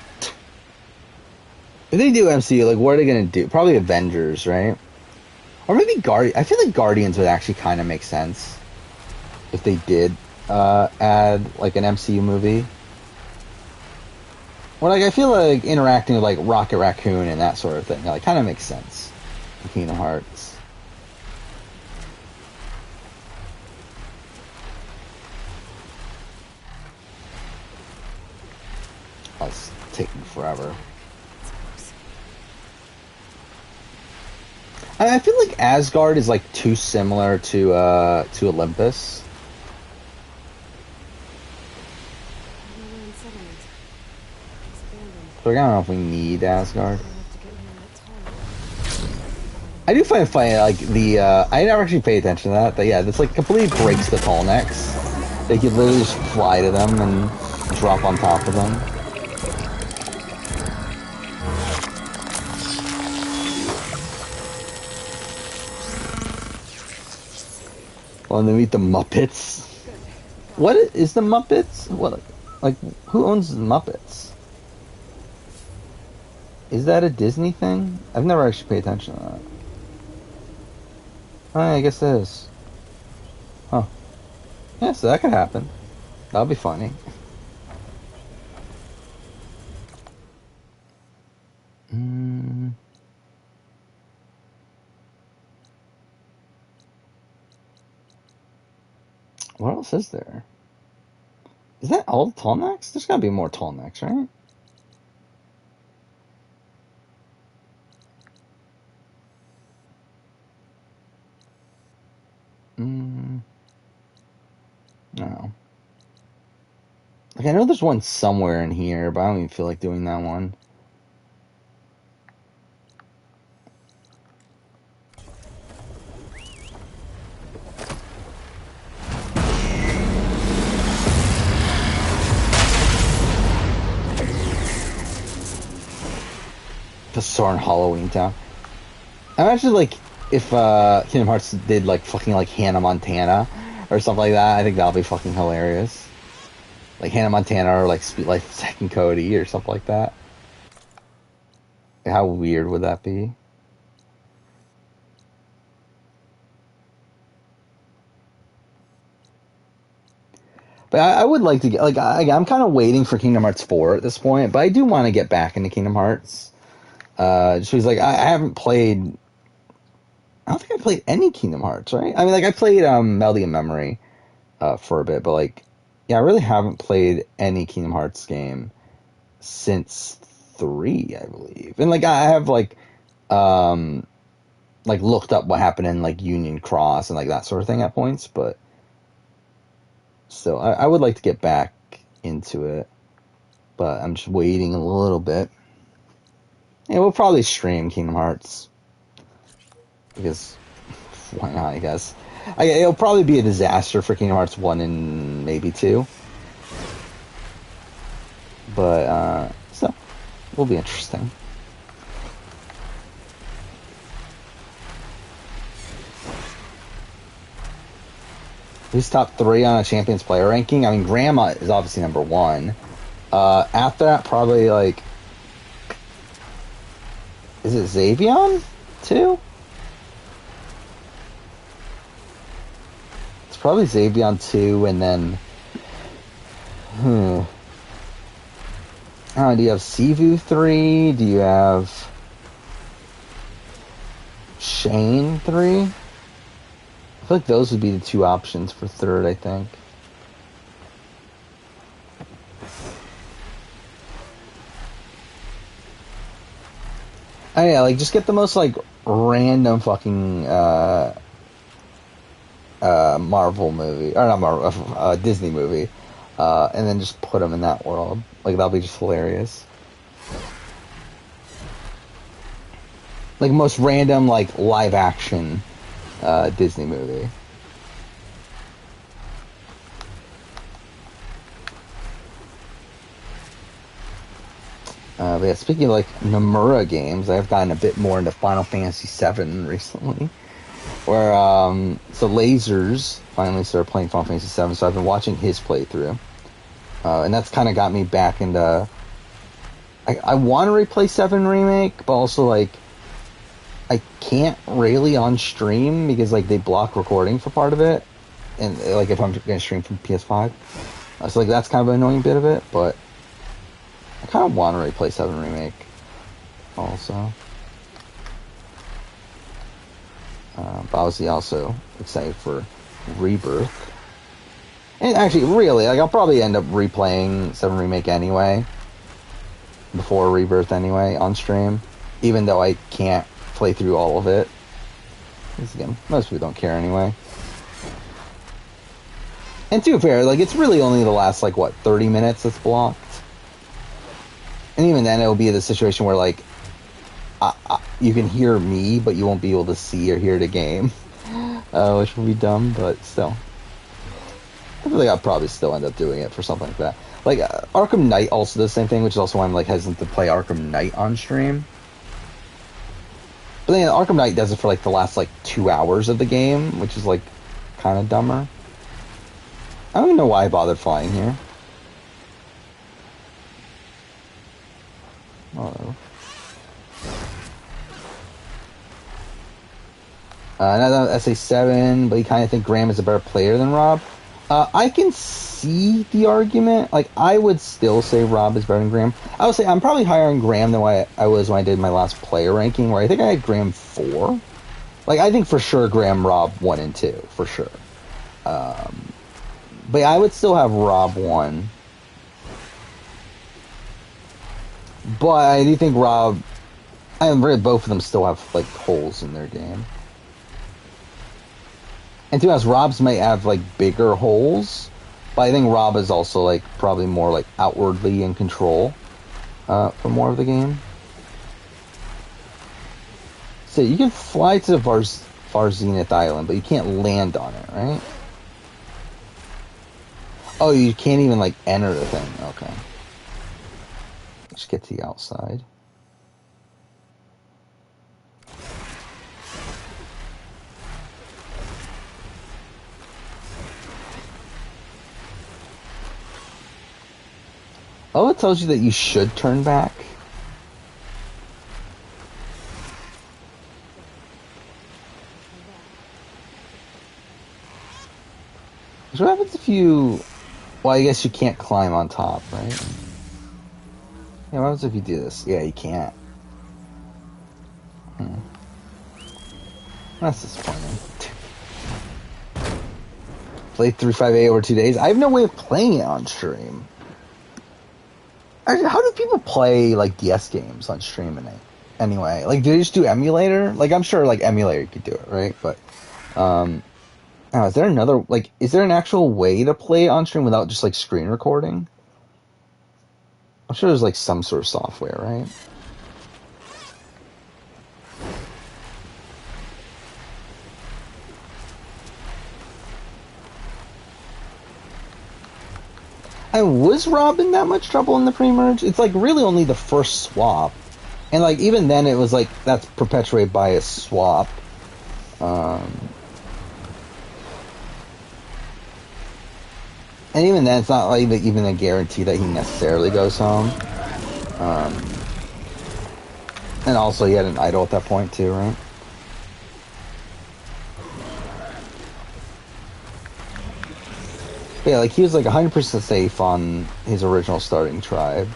If they do MCU, like, what are they gonna do? Probably Avengers, right? Or maybe I feel like Guardians would actually kind of make sense if they did add like an MCU movie. Or like I feel like interacting with like Rocket Raccoon and that sort of thing, like, kind of makes sense in Kingdom Hearts. Oh, it's taking forever. I feel like Asgard is like too similar to Olympus. So I don't know if we need Asgard. I do find it funny, like I never actually pay attention to that, but yeah, this like completely breaks the tall necks. They could literally just fly to them and drop on top of them. Well, and then meet the Muppets. What is the Muppets? What, like, who owns the Muppets? Is that a Disney thing? I've never actually paid attention to that. Oh, yeah, I guess it is. Huh. Yeah, so that could happen. That'll be funny. What else is there? Is that all the tall necks? There's gotta be more tall necks, right? No. Like, I know there's one somewhere in here, but I don't even feel like doing that one. The Soarin' Halloween Town. I'm actually like, if Kingdom Hearts did like fucking like Hannah Montana or something like that, I think that'll be fucking hilarious. Like Hannah Montana or like Sweet Life of Zack and Cody or something like that. How weird would that be? But I would like to get, like, I'm kind of waiting for Kingdom Hearts 4 at this point, but I do want to get back into Kingdom Hearts. Just because, like, I haven't played, I don't think I played any Kingdom Hearts, right? I mean, like, I played Melody of Memory for a bit, but, like, yeah, I really haven't played any Kingdom Hearts game since 3, I believe. And, like, I have, like, looked up what happened in, like, Union Cross and, like, that sort of thing at points, but still, I would like to get back into it, but I'm just waiting a little bit. Yeah, we'll probably stream Kingdom Hearts, because why not, I guess. It'll probably be a disaster for Kingdom Hearts 1 and maybe 2. But, still, will be interesting. Who's top 3 on a Champions player ranking? I mean, Grandma is obviously number 1. After that, probably, like, is it Xavion 2? It's probably Xavion 2, and then, I don't know, do you have Sivu 3? Do you have Shane 3? I feel like those would be the 2 options for 3rd, I think. Oh yeah, like, just get the most, like, random fucking, Marvel movie, or not Marvel, Disney movie, and then just put them in that world. Like, that'll be just hilarious. Like, most random, like, live action Disney movie. But yeah, speaking of, like, Nomura games, I've gotten a bit more into Final Fantasy VII recently. Where, so Lasers finally started playing Final Fantasy VII, so I've been watching his playthrough. And that's kind of got me back into... I want to replay 7 Remake, but also, like, I can't really on stream because, like, they block recording for part of it. And, like, if I'm going to stream from PS5. So, like, that's kind of an annoying bit of it, but I kind of want to replay 7 Remake also. But obviously also excited for Rebirth. And actually, really, like, I'll probably end up replaying 7 Remake anyway. Before Rebirth anyway, on stream. Even though I can't play through all of it. Because again, most people don't care anyway. And to be fair, like, it's really only the last, like, what, 30 minutes that's blocked? And even then, it'll be the situation where, like, you can hear me, but you won't be able to see or hear the game. Which will be dumb, but still. I feel like I'll probably still end up doing it for something like that. Like, Arkham Knight also does the same thing, which is also why I'm, like, hesitant to play Arkham Knight on stream. But then Arkham Knight does it for, like, the last, like, 2 hours of the game, which is, like, kind of dumber. I don't even know why I bothered flying here. Oh. Another SA7, but you kind of think Graham is a better player than Rob. I can see the argument. Like, I would still say Rob is better than Graham. I would say I'm probably higher on Graham than I was when I did my last player ranking, where I think I had Graham 4. Like, I think for sure Graham, Rob 1 and 2, for sure. But I would still have Rob 1. But I do think Rob... both of them still have, like, holes in their game. And to be honest, Rob's might have, like, bigger holes, But I think Rob is also like probably more like outwardly in control for more of the game. So you can fly to the Far Zenith Island, but you can't land on it, right? Oh, you can't even like enter the thing. Okay. Let's get to the outside. Oh, it tells you that you should turn back. So what happens if you... Well, I guess you can't climb on top, right? Yeah, what happens if you do this? Yeah, you can't. That's disappointing. Played 358 over 2 days. I have no way of playing it on stream. Actually, how do people play, like, DS games on stream anyway? Like, do they just do emulator? Like, I'm sure, like, emulator could do it, right? But, now, is there another, like, is there an actual way to play on stream without just, like, screen recording? I'm sure there's, like, some sort of software, right? And was Rob in that much trouble in the pre-merge? It's, like, really only the first swap. And, like, even then it was, like, that's perpetuated by a swap. And even then, it's not like even a guarantee that he necessarily goes home. And also, he had an idol at that point too, right? But yeah, like he was like 100% safe on his original starting tribe.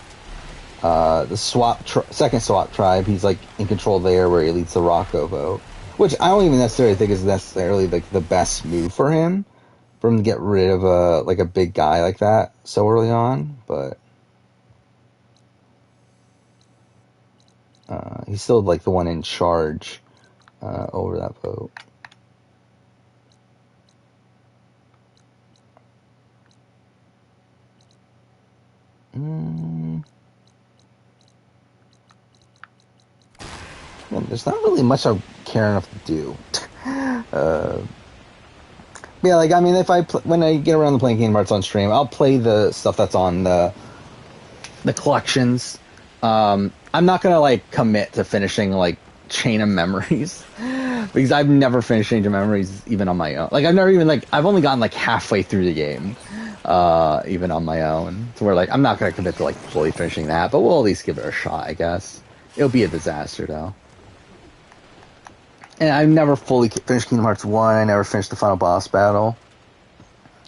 The second swap tribe, he's like in control there, where he leads the Rocco vote, which I don't even necessarily think is necessarily like the best move for him. For him to get rid of a big guy like that so early on, but he's still like the one in charge over that vote. Well, there's not really much I care enough to do. Yeah, like, I mean, when I get around to playing Kingdom Hearts on stream, I'll play the stuff that's on the collections. I'm not gonna, like, commit to finishing, like, Chain of Memories. Because I've never finished Chain of Memories even on my own. Like, I've only gotten, like, halfway through the game, even on my own. So where, like, I'm not gonna commit to, like, fully finishing that, but we'll at least give it a shot, I guess. It'll be a disaster, though. And I've never fully finished Kingdom Hearts 1. I never finished the final boss battle.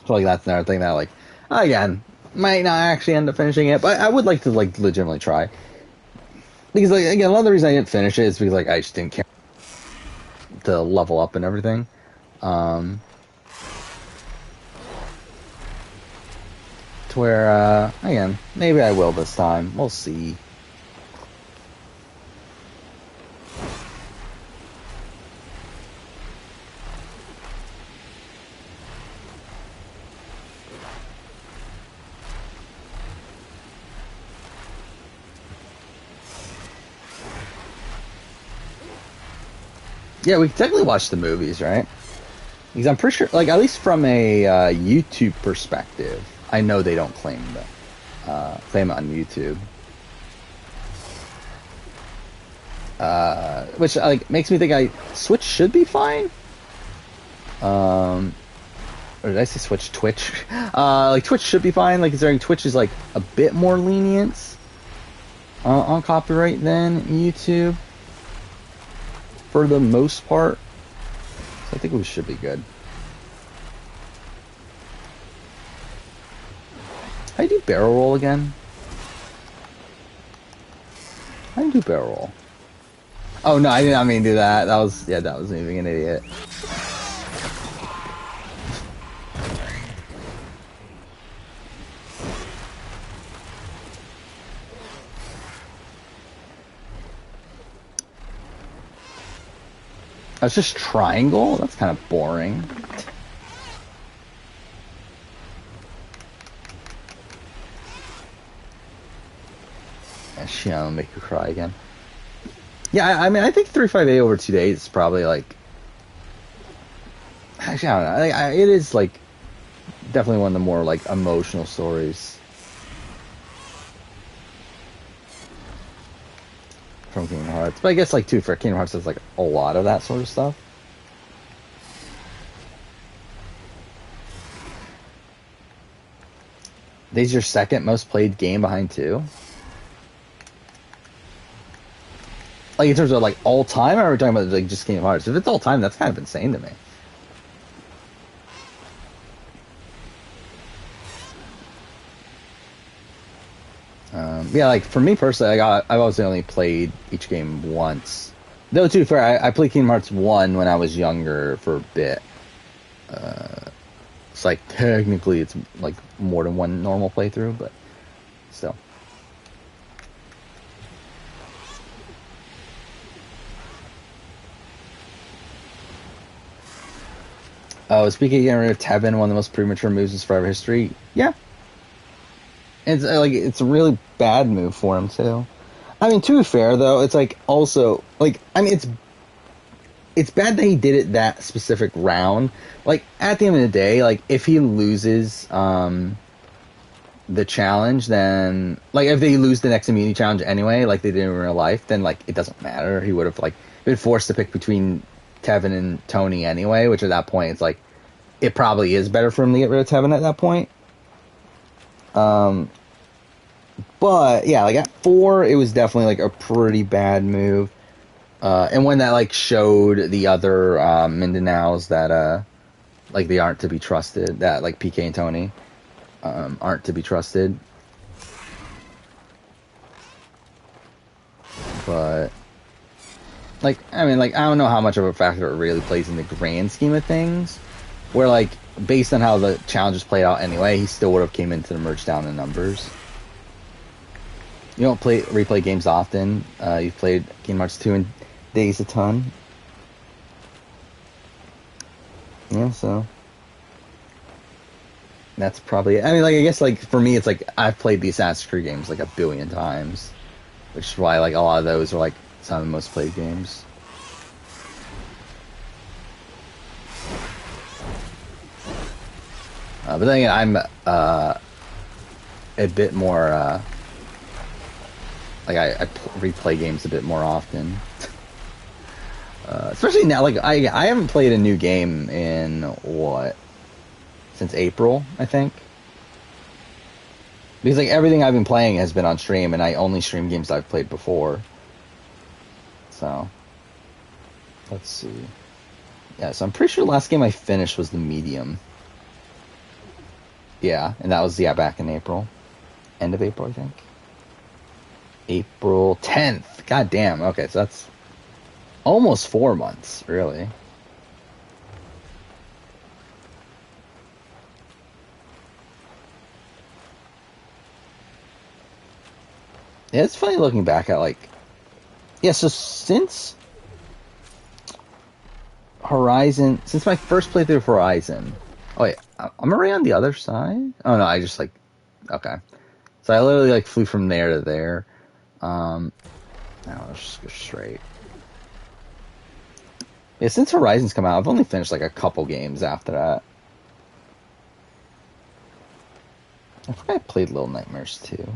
So, like, that's another thing that, like, again, might not actually end up finishing it, but I would like to, like, legitimately try. Because, like, again, a lot of the reason I didn't finish it is because, like, I just didn't care to level up and everything. To where, again, maybe I will this time. We'll see. Yeah, we technically watch the movies, right? Because I'm pretty sure, like, at least from a YouTube perspective, I know they don't claim it on YouTube. Which, like, makes me think Switch should be fine. Or did I say Switch? Twitch? Like, Twitch should be fine. Like, considering Twitch is, like, a bit more lenient on copyright than YouTube. For the most part. So I think we should be good. How do you do barrel roll again? How do you do barrel roll? Oh no, I did not mean to do that. That was me being an idiot. That's just triangle? That's kind of boring. Shit, I'll make you cry again. Yeah, I mean, I think 358 over 2 days is probably like. Actually, I don't know. It is like definitely one of the more like emotional stories from Kingdom Hearts. But I guess like too for Kingdom Hearts, there's like a lot of that sort of stuff. This is your second most played game behind 2? Like in terms of like all time, or are we talking about like just Kingdom Hearts? If it's all time, that's kind of insane to me. Yeah, like for me personally, I've obviously only played each game once. Though to be fair, I played Kingdom Hearts 1 when I was younger for a bit. It's like technically it's like more than one normal playthrough, but still. Oh, speaking of getting rid of Tevin, one of the most premature moves in Forever history. Yeah. It's like it's a really bad move for him too. I mean, to be fair though, it's like also like I mean it's bad that he did it that specific round. Like at the end of the day, like if he loses the challenge, then like if they lose the next immunity challenge anyway, like they did in real life, then like it doesn't matter. He would have like been forced to pick between Tevin and Tony anyway, which at that point it's like it probably is better for him to get rid of Tevin at that point. But yeah, like at 4, it was definitely like a pretty bad move. And when that like showed the other Mindanaos that like they aren't to be trusted, that like PK and Tony aren't to be trusted. But like I mean like I don't know how much of a factor it really plays in the grand scheme of things. Where like based on how the challenges played out anyway, he still would have came into the merge down in numbers. You don't replay games often. You've played Kingdom Hearts 2 in days a ton. Yeah, so that's probably it. I mean, like I guess like for me, it's like I've played the Assassin's Creed games like 1 billion times, which is why like a lot of those are like some of the most played games. But then again, I'm a bit more like I replay games a bit more often, especially now. Like I haven't played a new game in since April, I think, because like everything I've been playing has been on stream, and I only stream games I've played before. So let's see. Yeah, so I'm pretty sure the last game I finished was the Medium. Yeah, and that was back in April, end of April, I think. April 10th. God damn. Okay, so that's almost 4 months, really. Yeah, it's funny looking back at like, yeah. So since my first playthrough of Horizon. Oh wait, I'm already on the other side. Oh no, I just like, okay. So I literally like flew from there to there. Now let's just go straight. Yeah, since Horizon's come out, I've only finished like a couple games after that. I forgot I played Little Nightmares too.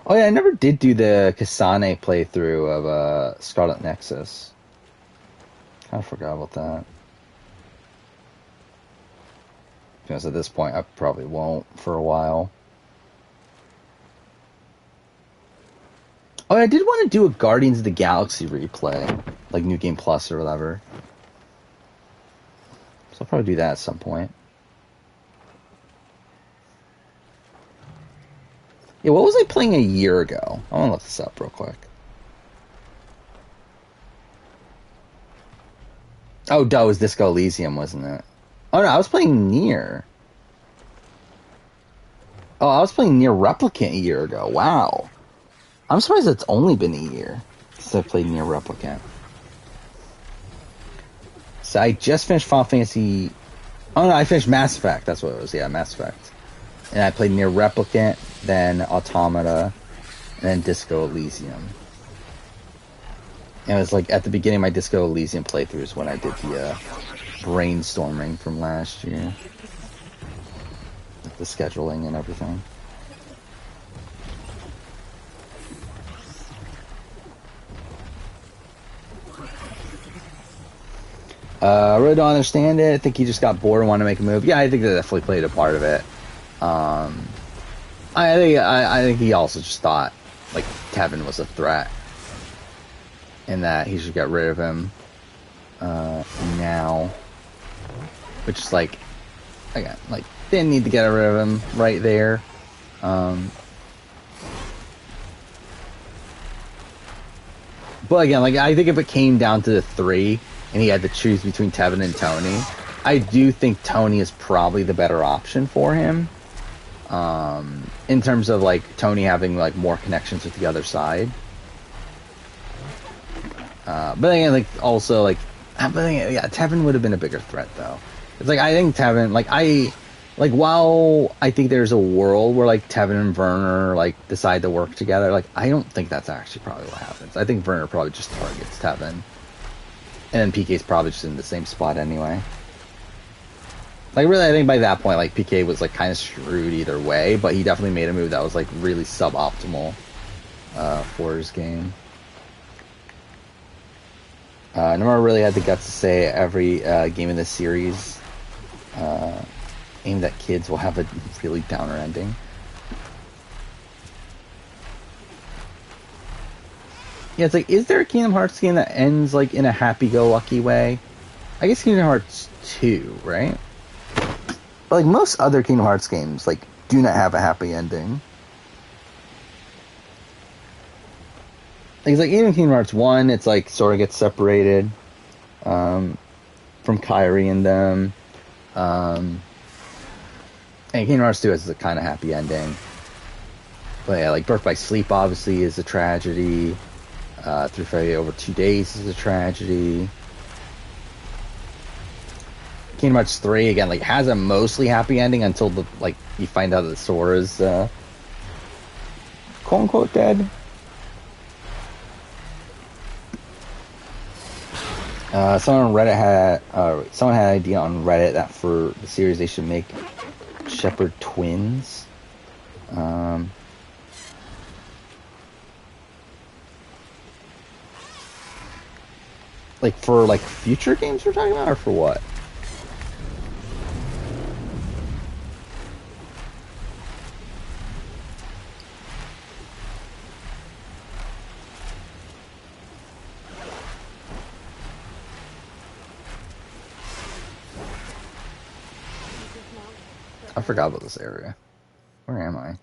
Oh yeah, I never did do the Kasane playthrough of Scarlet Nexus. Kind of forgot about that. Because at this point, I probably won't for a while. Oh, I did want to do a Guardians of the Galaxy replay, like New Game Plus or whatever. So I'll probably do that at some point. Yeah, what was I playing a year ago? I want to look this up real quick. Oh, duh, it was Disco Elysium, wasn't it? Oh no, I was playing Nier. Oh, I was playing Nier Replicant a year ago. Wow. I'm surprised it's only been a year since I played Nier Replicant. So I just finished Final Fantasy... Oh no, I finished Mass Effect. That's what it was. Yeah, Mass Effect. And I played Nier Replicant, then Automata, and then Disco Elysium. And it was like at the beginning of my Disco Elysium playthroughs when I did the brainstorming from last year. Like the scheduling and everything. I really don't understand it. I think he just got bored and wanted to make a move. Yeah, I think that definitely played a part of it. I think he also just thought like Tevin was a threat, and that he should get rid of him now. Which is like, again, like didn't need to get rid of him right there. But again, like I think if it came down to the three, and he had to choose between Tevin and Tony, I do think Tony is probably the better option for him. In terms of like Tony having like more connections with the other side. But again, like also like, yeah, Tevin would have been a bigger threat though. It's like I think Tevin, while I think there's a world where like Tevin and Werner like decide to work together, like I don't think that's actually probably what happens. I think Werner probably just targets Tevin. And then PK's probably just in the same spot anyway. Like, really, I think by that point, like, PK was, like, kind of screwed either way, but he definitely made a move that was, like, really suboptimal for his game. Nomura really had the guts to say every game in this series aimed at kids will have a really downer ending. Yeah, it's like, is there a Kingdom Hearts game that ends, like, in a happy-go-lucky way? I guess Kingdom Hearts 2, right? But, like, most other Kingdom Hearts games, like, do not have a happy ending. It's like, even Kingdom Hearts 1, it's, like, sort of gets separated from Kairi and them. And Kingdom Hearts 2 has a kind of happy ending. But, yeah, like, Birth by Sleep, obviously, is a tragedy. Through Fairy over 2 days is a tragedy. Kingdom Hearts 3 again, like, has a mostly happy ending until the you find out that Sora's quote unquote dead. Someone on Reddit had someone had an idea on Reddit that for the series they should make Shepherd twins. Like for like future games we're talking about, or for what? I forgot about this area. Where am I?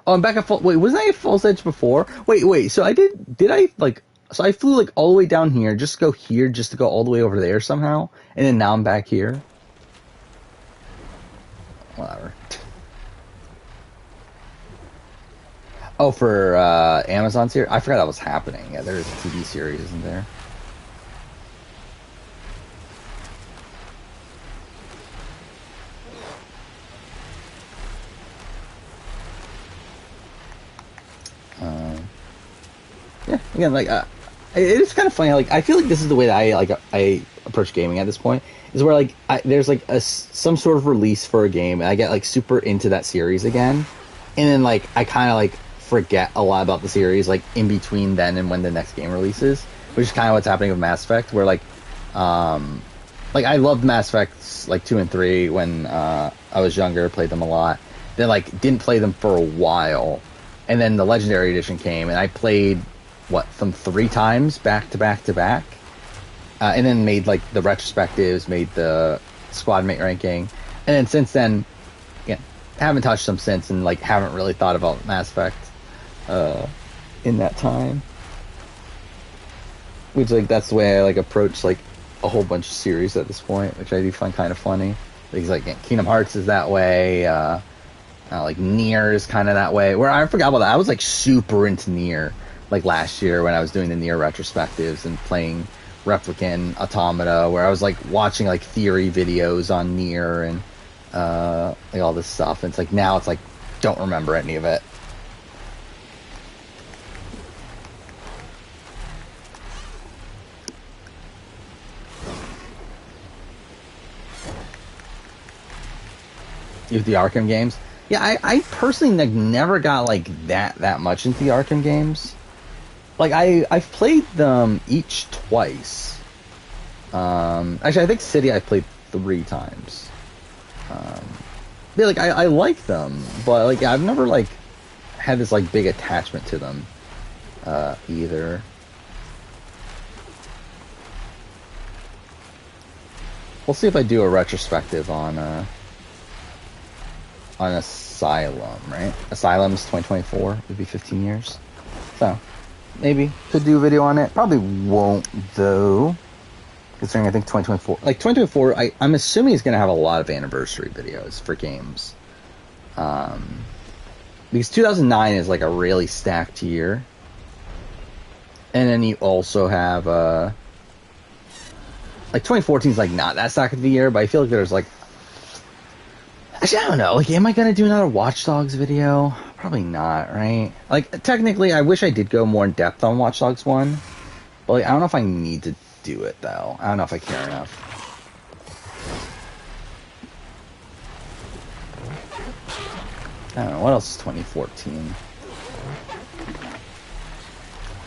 Oh, I'm back at full. Wait, wasn't I at Falls Edge before? Wait. So I did I like? So I flew like all the way down here, just to go here, just to go all the way over there somehow, and then now I'm back here. Whatever. Oh, for Amazon series? I forgot that was happening. Yeah, there is a TV series, isn't there? Yeah, again, like, it's kind of funny. Like, I feel like this is the way that I approach gaming at this point. Is where like there's like some sort of release for a game, and I get like super into that series again, and then like I kind of like forget a lot about the series like in between then and when the next game releases, which is kind of what's happening with Mass Effect, where like I loved Mass Effect like 2 and 3 when I was younger, played them a lot. Then like didn't play them for a while, and then the Legendary Edition came, and I played them 3 times back to back to back, and then made like the retrospectives, made the squad mate ranking, and then since then, again, haven't touched them since, and like haven't really thought about Mass Effect in that time. Which like that's the way I like approach like a whole bunch of series at this point, which I do find kind of funny. Because like Kingdom Hearts is that way, like Nier is kind of that way. Where I forgot about that. I was like super into Nier. Like last year when I was doing the Nier retrospectives and playing Replicant, Automata, where I was like watching like theory videos on Nier and like all this stuff. And it's like now it's like don't remember any of it. With the Arkham games, yeah, I personally like never got like that much into the Arkham games. Like I've played them each twice. Actually, I think City I played 3 times. Yeah, like I like them, but like I've never like had this like big attachment to them either. We'll see if I do a retrospective on Asylum, right? Asylum's 2024, would be 15 years. So, maybe could do a video on it. Probably won't, though. Considering I think 2024... Like, 2024, I'm assuming it's going to have a lot of anniversary videos for games. Because 2009 is, like, a really stacked year. And then you also have, like, 2014 is, like, not that stacked of a year, but I feel like there's, like... Actually, I don't know. Like, am I going to do another Watch Dogs video? Probably not, right? Like, technically, I wish I did go more in depth on Watch Dogs 1. But, like, I don't know if I need to do it, though. I don't know if I care enough. I don't know. What else is 2014?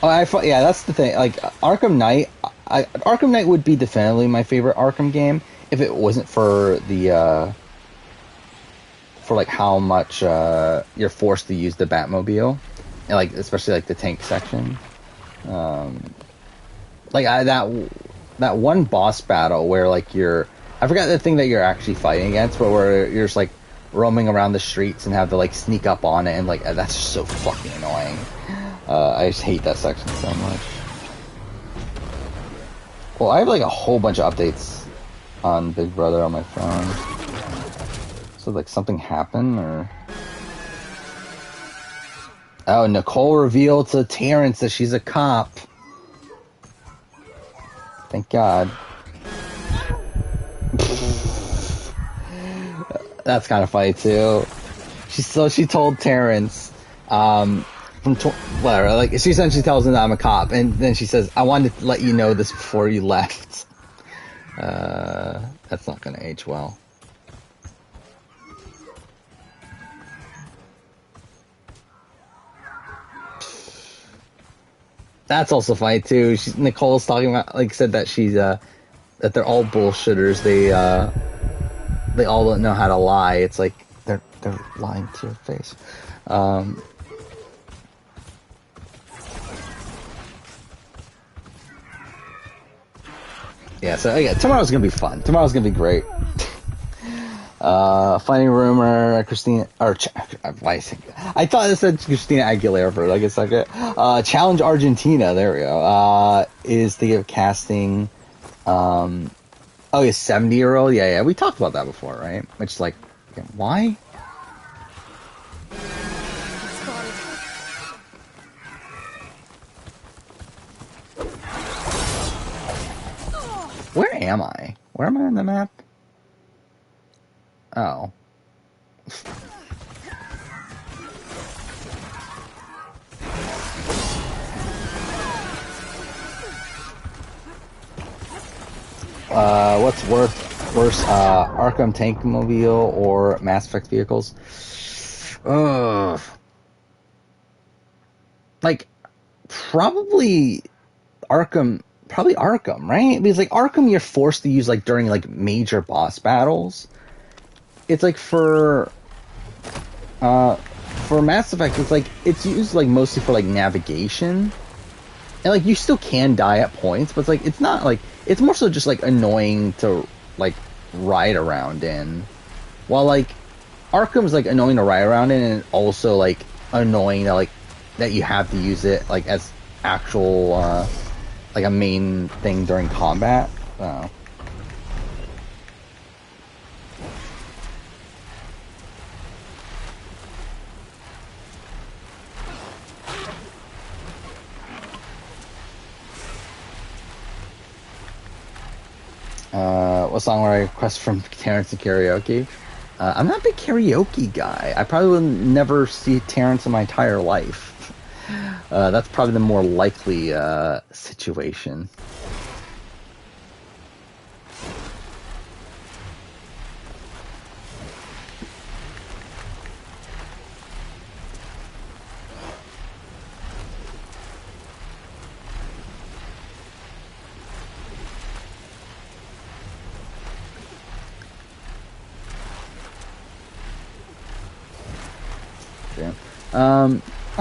Oh, yeah, that's the thing. Like, Arkham Knight... Arkham Knight would be definitively my favorite Arkham game if it wasn't for the, for like how much you're forced to use the Batmobile, and like especially like the tank section. Like that one boss battle where like I forgot the thing that you're actually fighting against, but where you're just like roaming around the streets and have to like sneak up on it, and like that's just so fucking annoying. I just hate that section so much. Well, I have like a whole bunch of updates on Big Brother on my phone. So, like, something happened, or... Oh, Nicole revealed to Terrence that she's a cop. Thank God. That's kind of funny, too. She told Terrence, whatever, like, she essentially tells him that I'm a cop, and then she says, I wanted to let you know this before you left. That's not gonna age well. That's also funny too. Nicole's talking about, like, said that she's that they're all bullshitters. They all don't know how to lie. It's like they're lying to your face. Yeah. So yeah, tomorrow's gonna be fun. Tomorrow's gonna be great. Funny rumor, Christina, or I thought it said Christina Aguilera for like a second. Challenge Argentina, there we go. Is thinking of casting, oh, a 70-year-old? Yeah, we talked about that before, right? Which is like, why? Where am I? Where am I on the map? Oh. What's worse, Arkham Tankmobile or Mass Effect vehicles? Ugh. Like, probably Arkham, right? Because, like, Arkham you're forced to use, like, during, like, major boss battles. It's like for Mass Effect, it's like it's used like mostly for like navigation, and like you still can die at points, but it's like it's not like it's more so just like annoying to like ride around in. While like Arkham's like annoying to ride around in, and also like annoying that you have to use it like as actual like a main thing during combat. I don't know. What song would I request from Terrence and Karaoke? I'm not a big karaoke guy. I probably will never see Terrence in my entire life. That's probably the more likely situation.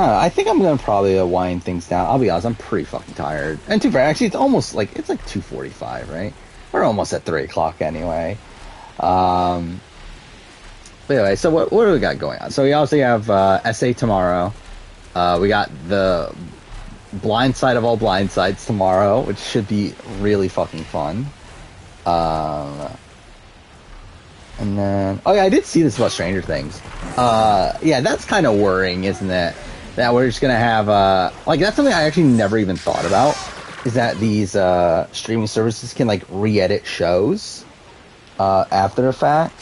I think I'm gonna probably wind things down. I'll be honest, I'm pretty fucking tired. And too fair, actually, it's almost like 2:45, right? We're almost at 3 o'clock anyway. But anyway, so what do we got going on? So we obviously have essay tomorrow. We got the blind side of all blind sides tomorrow, which should be really fucking fun. And then, oh yeah, I did see this about Stranger Things. Yeah, that's kind of worrying, isn't it? That we're just gonna have, like, that's something I actually never even thought about, is that these, streaming services can, like, re-edit shows, after the fact.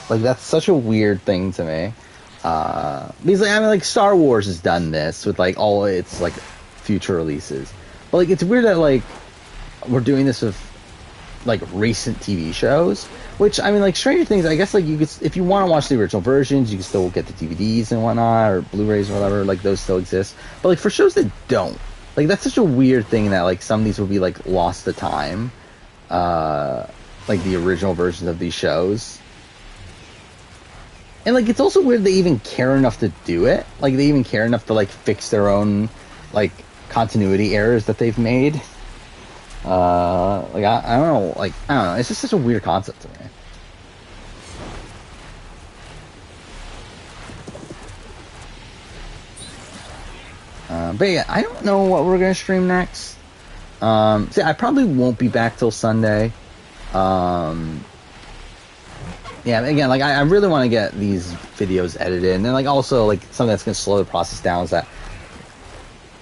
Like, that's such a weird thing to me. Because, like, I mean, like, Star Wars has done this with, like, all its, like, future releases. But, like, it's weird that, like, we're doing this with, like, recent TV shows. Which, I mean, like, Stranger Things, I guess, like, you could, if you want to watch the original versions, you can still get the DVDs and whatnot, or Blu-rays or whatever, like, those still exist. But, like, for shows that don't, like, that's such a weird thing that, like, some of these will be, like, lost to time. Like, the original versions of these shows. And, like, it's also weird they even care enough to do it. Like, they even care enough to, like, fix their own, like, continuity errors that they've made. Like, I don't know, like, I don't know, it's just such a weird concept to me. But yeah, I don't know what we're gonna stream next. See, I probably won't be back till Sunday. Yeah, again, like, I really want to get these videos edited, and then, like, also, like, something that's gonna slow the process down is that,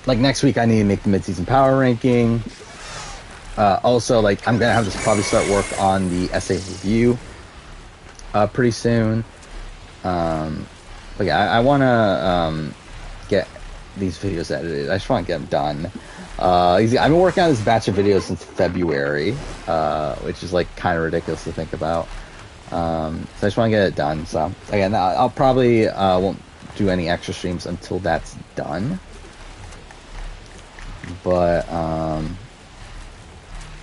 like, next week I need to make the mid-season power ranking. Also, like, I'm gonna have to probably start work on the essay review pretty soon. But yeah, I want to get these videos edited. I just want to get them done. I've been working on this batch of videos since February, which is, like, kind of ridiculous to think about. So I just want to get it done. So again, I'll probably won't do any extra streams until that's done. But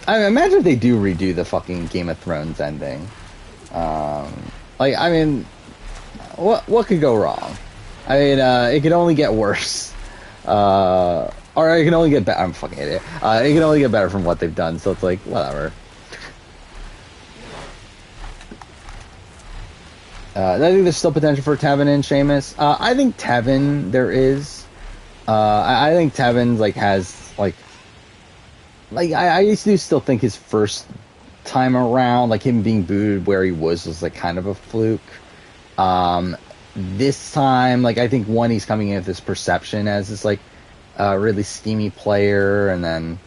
I imagine if they do redo the fucking Game of Thrones ending. Like, I mean, what could go wrong? I mean, it could only get worse. Or it can only get better. I'm a fucking idiot. It can only get better from what they've done, so it's like, whatever. I think there's still potential for Tevin and Seamus. I think Tevin, there is. I think Tevin's, like, has, like, I used to still think his first time around, like, him being booted where he was like, kind of a fluke. This time, like, I think, one, he's coming in with this perception as this, like, really schemy player, and then,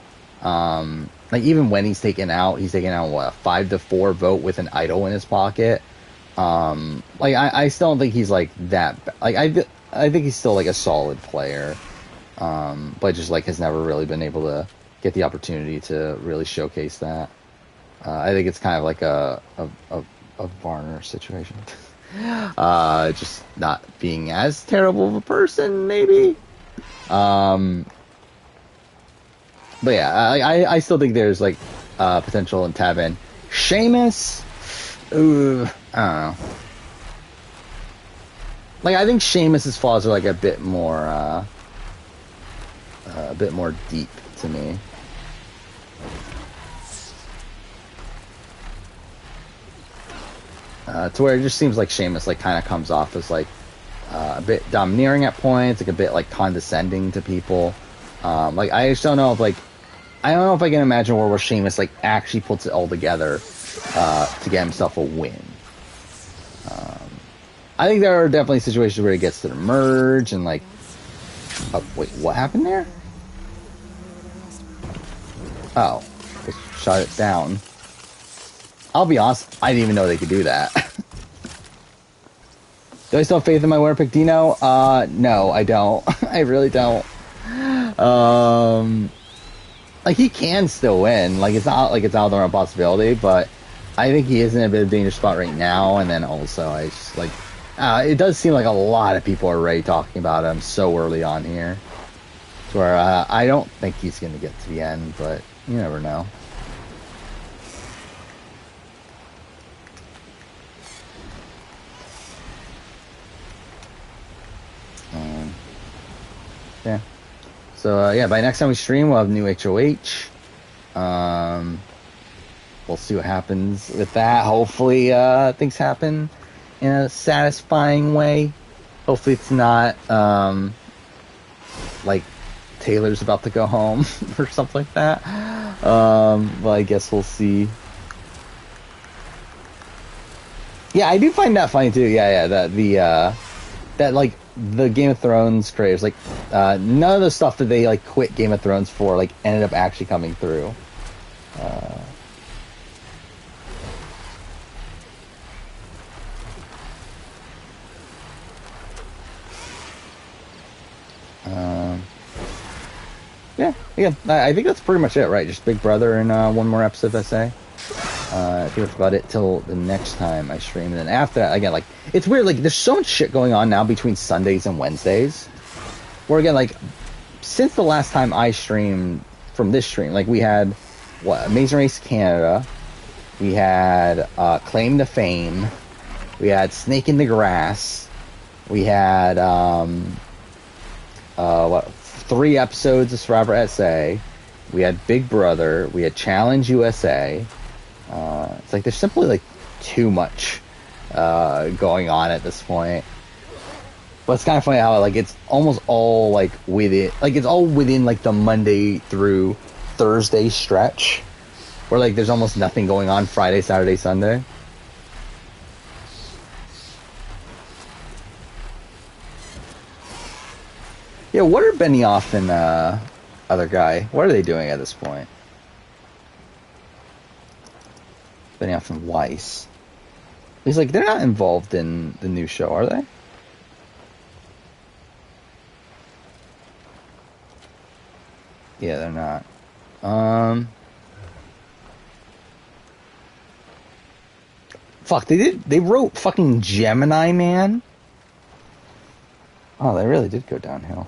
like, even when he's taken out, what, a 5-4 vote with an idol in his pocket. Like, I still don't think he's, like, that, like, I think he's still, like, a solid player, but just, like, has never really been able to get the opportunity to really showcase that. I think it's kind of like a Varner situation. Just not being as terrible of a person, maybe. But yeah, I still think there's, like, potential in Tevin. Seamus, ooh, I don't know. Like, I think Seamus's flaws are, like, a bit more deep to me. To where it just seems like Seamus, like, kind of comes off as, like, a bit domineering at points, like, a bit, like, condescending to people. Like, I just don't know if, like, I don't know if I can imagine where Seamus, like, actually puts it all together to get himself a win. I think there are definitely situations where he gets to the merge and, like, wait, what happened there? Oh, they shot it down. I'll be honest, I didn't even know they could do that. Do I still have faith in my winner pick Dino? No, I don't. I really don't. Like, he can still win. Like, it's not like it's out there a possibility, but I think he is in a bit of a dangerous spot right now. And then also, I just, like, it does seem like a lot of people are already talking about him so early on here. To where I don't think he's going to get to the end, but you never know. Yeah. So, yeah, by next time we stream, we'll have new HOH. We'll see what happens with that. Hopefully, things happen in a satisfying way. Hopefully it's not, like, Taylor's about to go home or something like that. Well, I guess we'll see. Yeah, I do find that funny, too. Yeah, that, like, the Game of Thrones creators, like, none of the stuff that they, like, quit Game of Thrones for, like, ended up actually coming through. Yeah, again, I think that's pretty much it, right? Just Big Brother and one more episode of SA. I think that's about it till the next time I stream. And then after that, again, like, it's weird, like, there's so much shit going on now between Sundays and Wednesdays. Where, again, like, since the last time I streamed from this stream, like, we had, what, Amazing Race Canada, we had Claim to Fame, we had Snake in the Grass, we had, 3 episodes of Survivor SA, we had Big Brother, we had Challenge USA. It's like there's simply like too much going on at this point. But it's kind of funny how like it's almost all like within like the Monday through Thursday stretch, where like there's almost nothing going on Friday, Saturday, Sunday. Yeah, what are Benioff and other guy? What are they doing at this point? Benioff and Weiss. He's like, they're not involved in the new show, are they? Yeah, they're not. Fuck, they wrote fucking Gemini Man? Oh, they really did go downhill.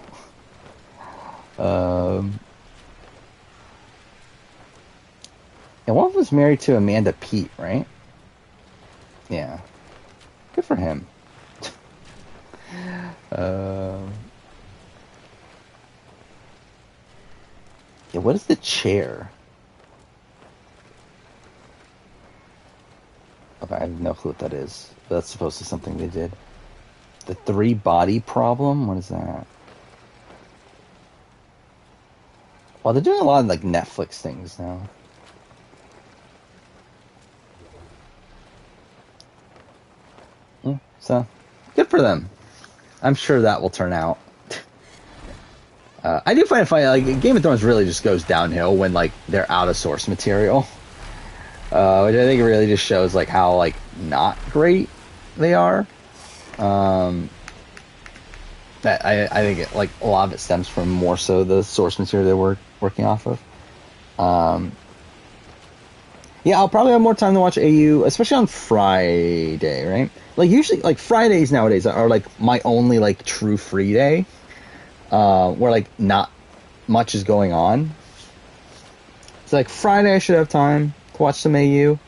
And one was married to Amanda Peet, right? Yeah. Good for him. Yeah, what is the chair? Okay, I have no clue what that is. But that's supposed to be something they did. The 3 body problem? What is that? Well, they're doing a lot of like Netflix things now. Yeah, so good for them. I'm sure that will turn out. I do find it funny, like, Game of Thrones really just goes downhill when, like, they're out of source material. Which I think really just shows, like, how, like, not great they are. That I think it, like, a lot of it stems from more so the source material they were working off of. Yeah, I'll probably have more time to watch AU, especially on Friday, right? Like, usually, like, Fridays nowadays are, like, my only, like, true free day. Where, like, not much is going on. So, like, Friday I should have time to watch some AU.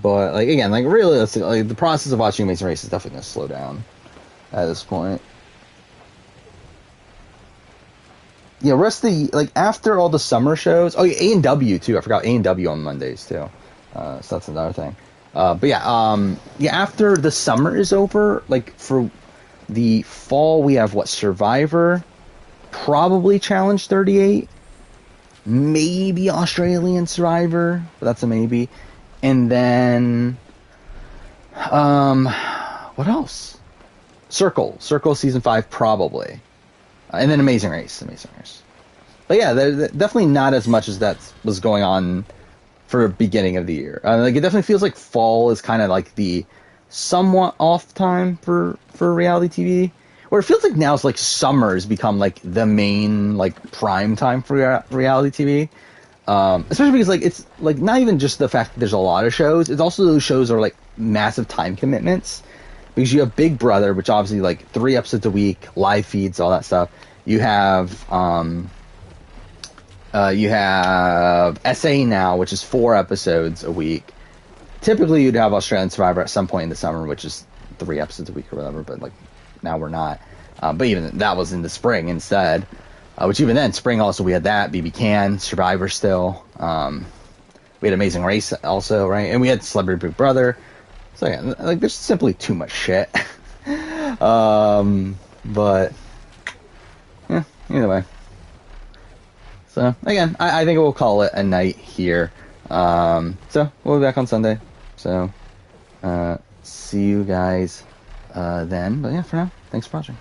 But, like, again, like, really, like, the process of watching Amazing Race is definitely going to slow down at this point. Yeah, rest of the, like, after all the summer shows, oh, yeah, A&W, too. I forgot A&W on Mondays, too. So that's another thing. But, yeah, after the summer is over, like, for the fall, we have, what, Survivor, probably Challenge 38, maybe Australian Survivor, but that's a maybe. And then, what else? Circle Season 5, probably. And then Amazing Race. But yeah, definitely not as much as that was going on for the beginning of the year. Like, it definitely feels like fall is kind of like the somewhat off time for reality TV. Where it feels like now it's like summer's become like the main like prime time for reality TV. Especially because like it's like not even just the fact that there's a lot of shows, it's also those shows are like massive time commitments. Because you have Big Brother, which obviously like 3 episodes a week, live feeds, all that stuff. You have SA Now, which is 4 episodes a week. Typically, you'd have Australian Survivor at some point in the summer, which is 3 episodes a week or whatever. But like now we're not. But even that was in the spring instead. Which even then, spring also we had that BB Can, Survivor still. We had Amazing Race also, right? And we had Celebrity Big Brother. So yeah, like there's simply too much shit. But yeah, either way. So again, I think we'll call it a night here. So we'll be back on Sunday. So see you guys then. But yeah, for now, thanks for watching.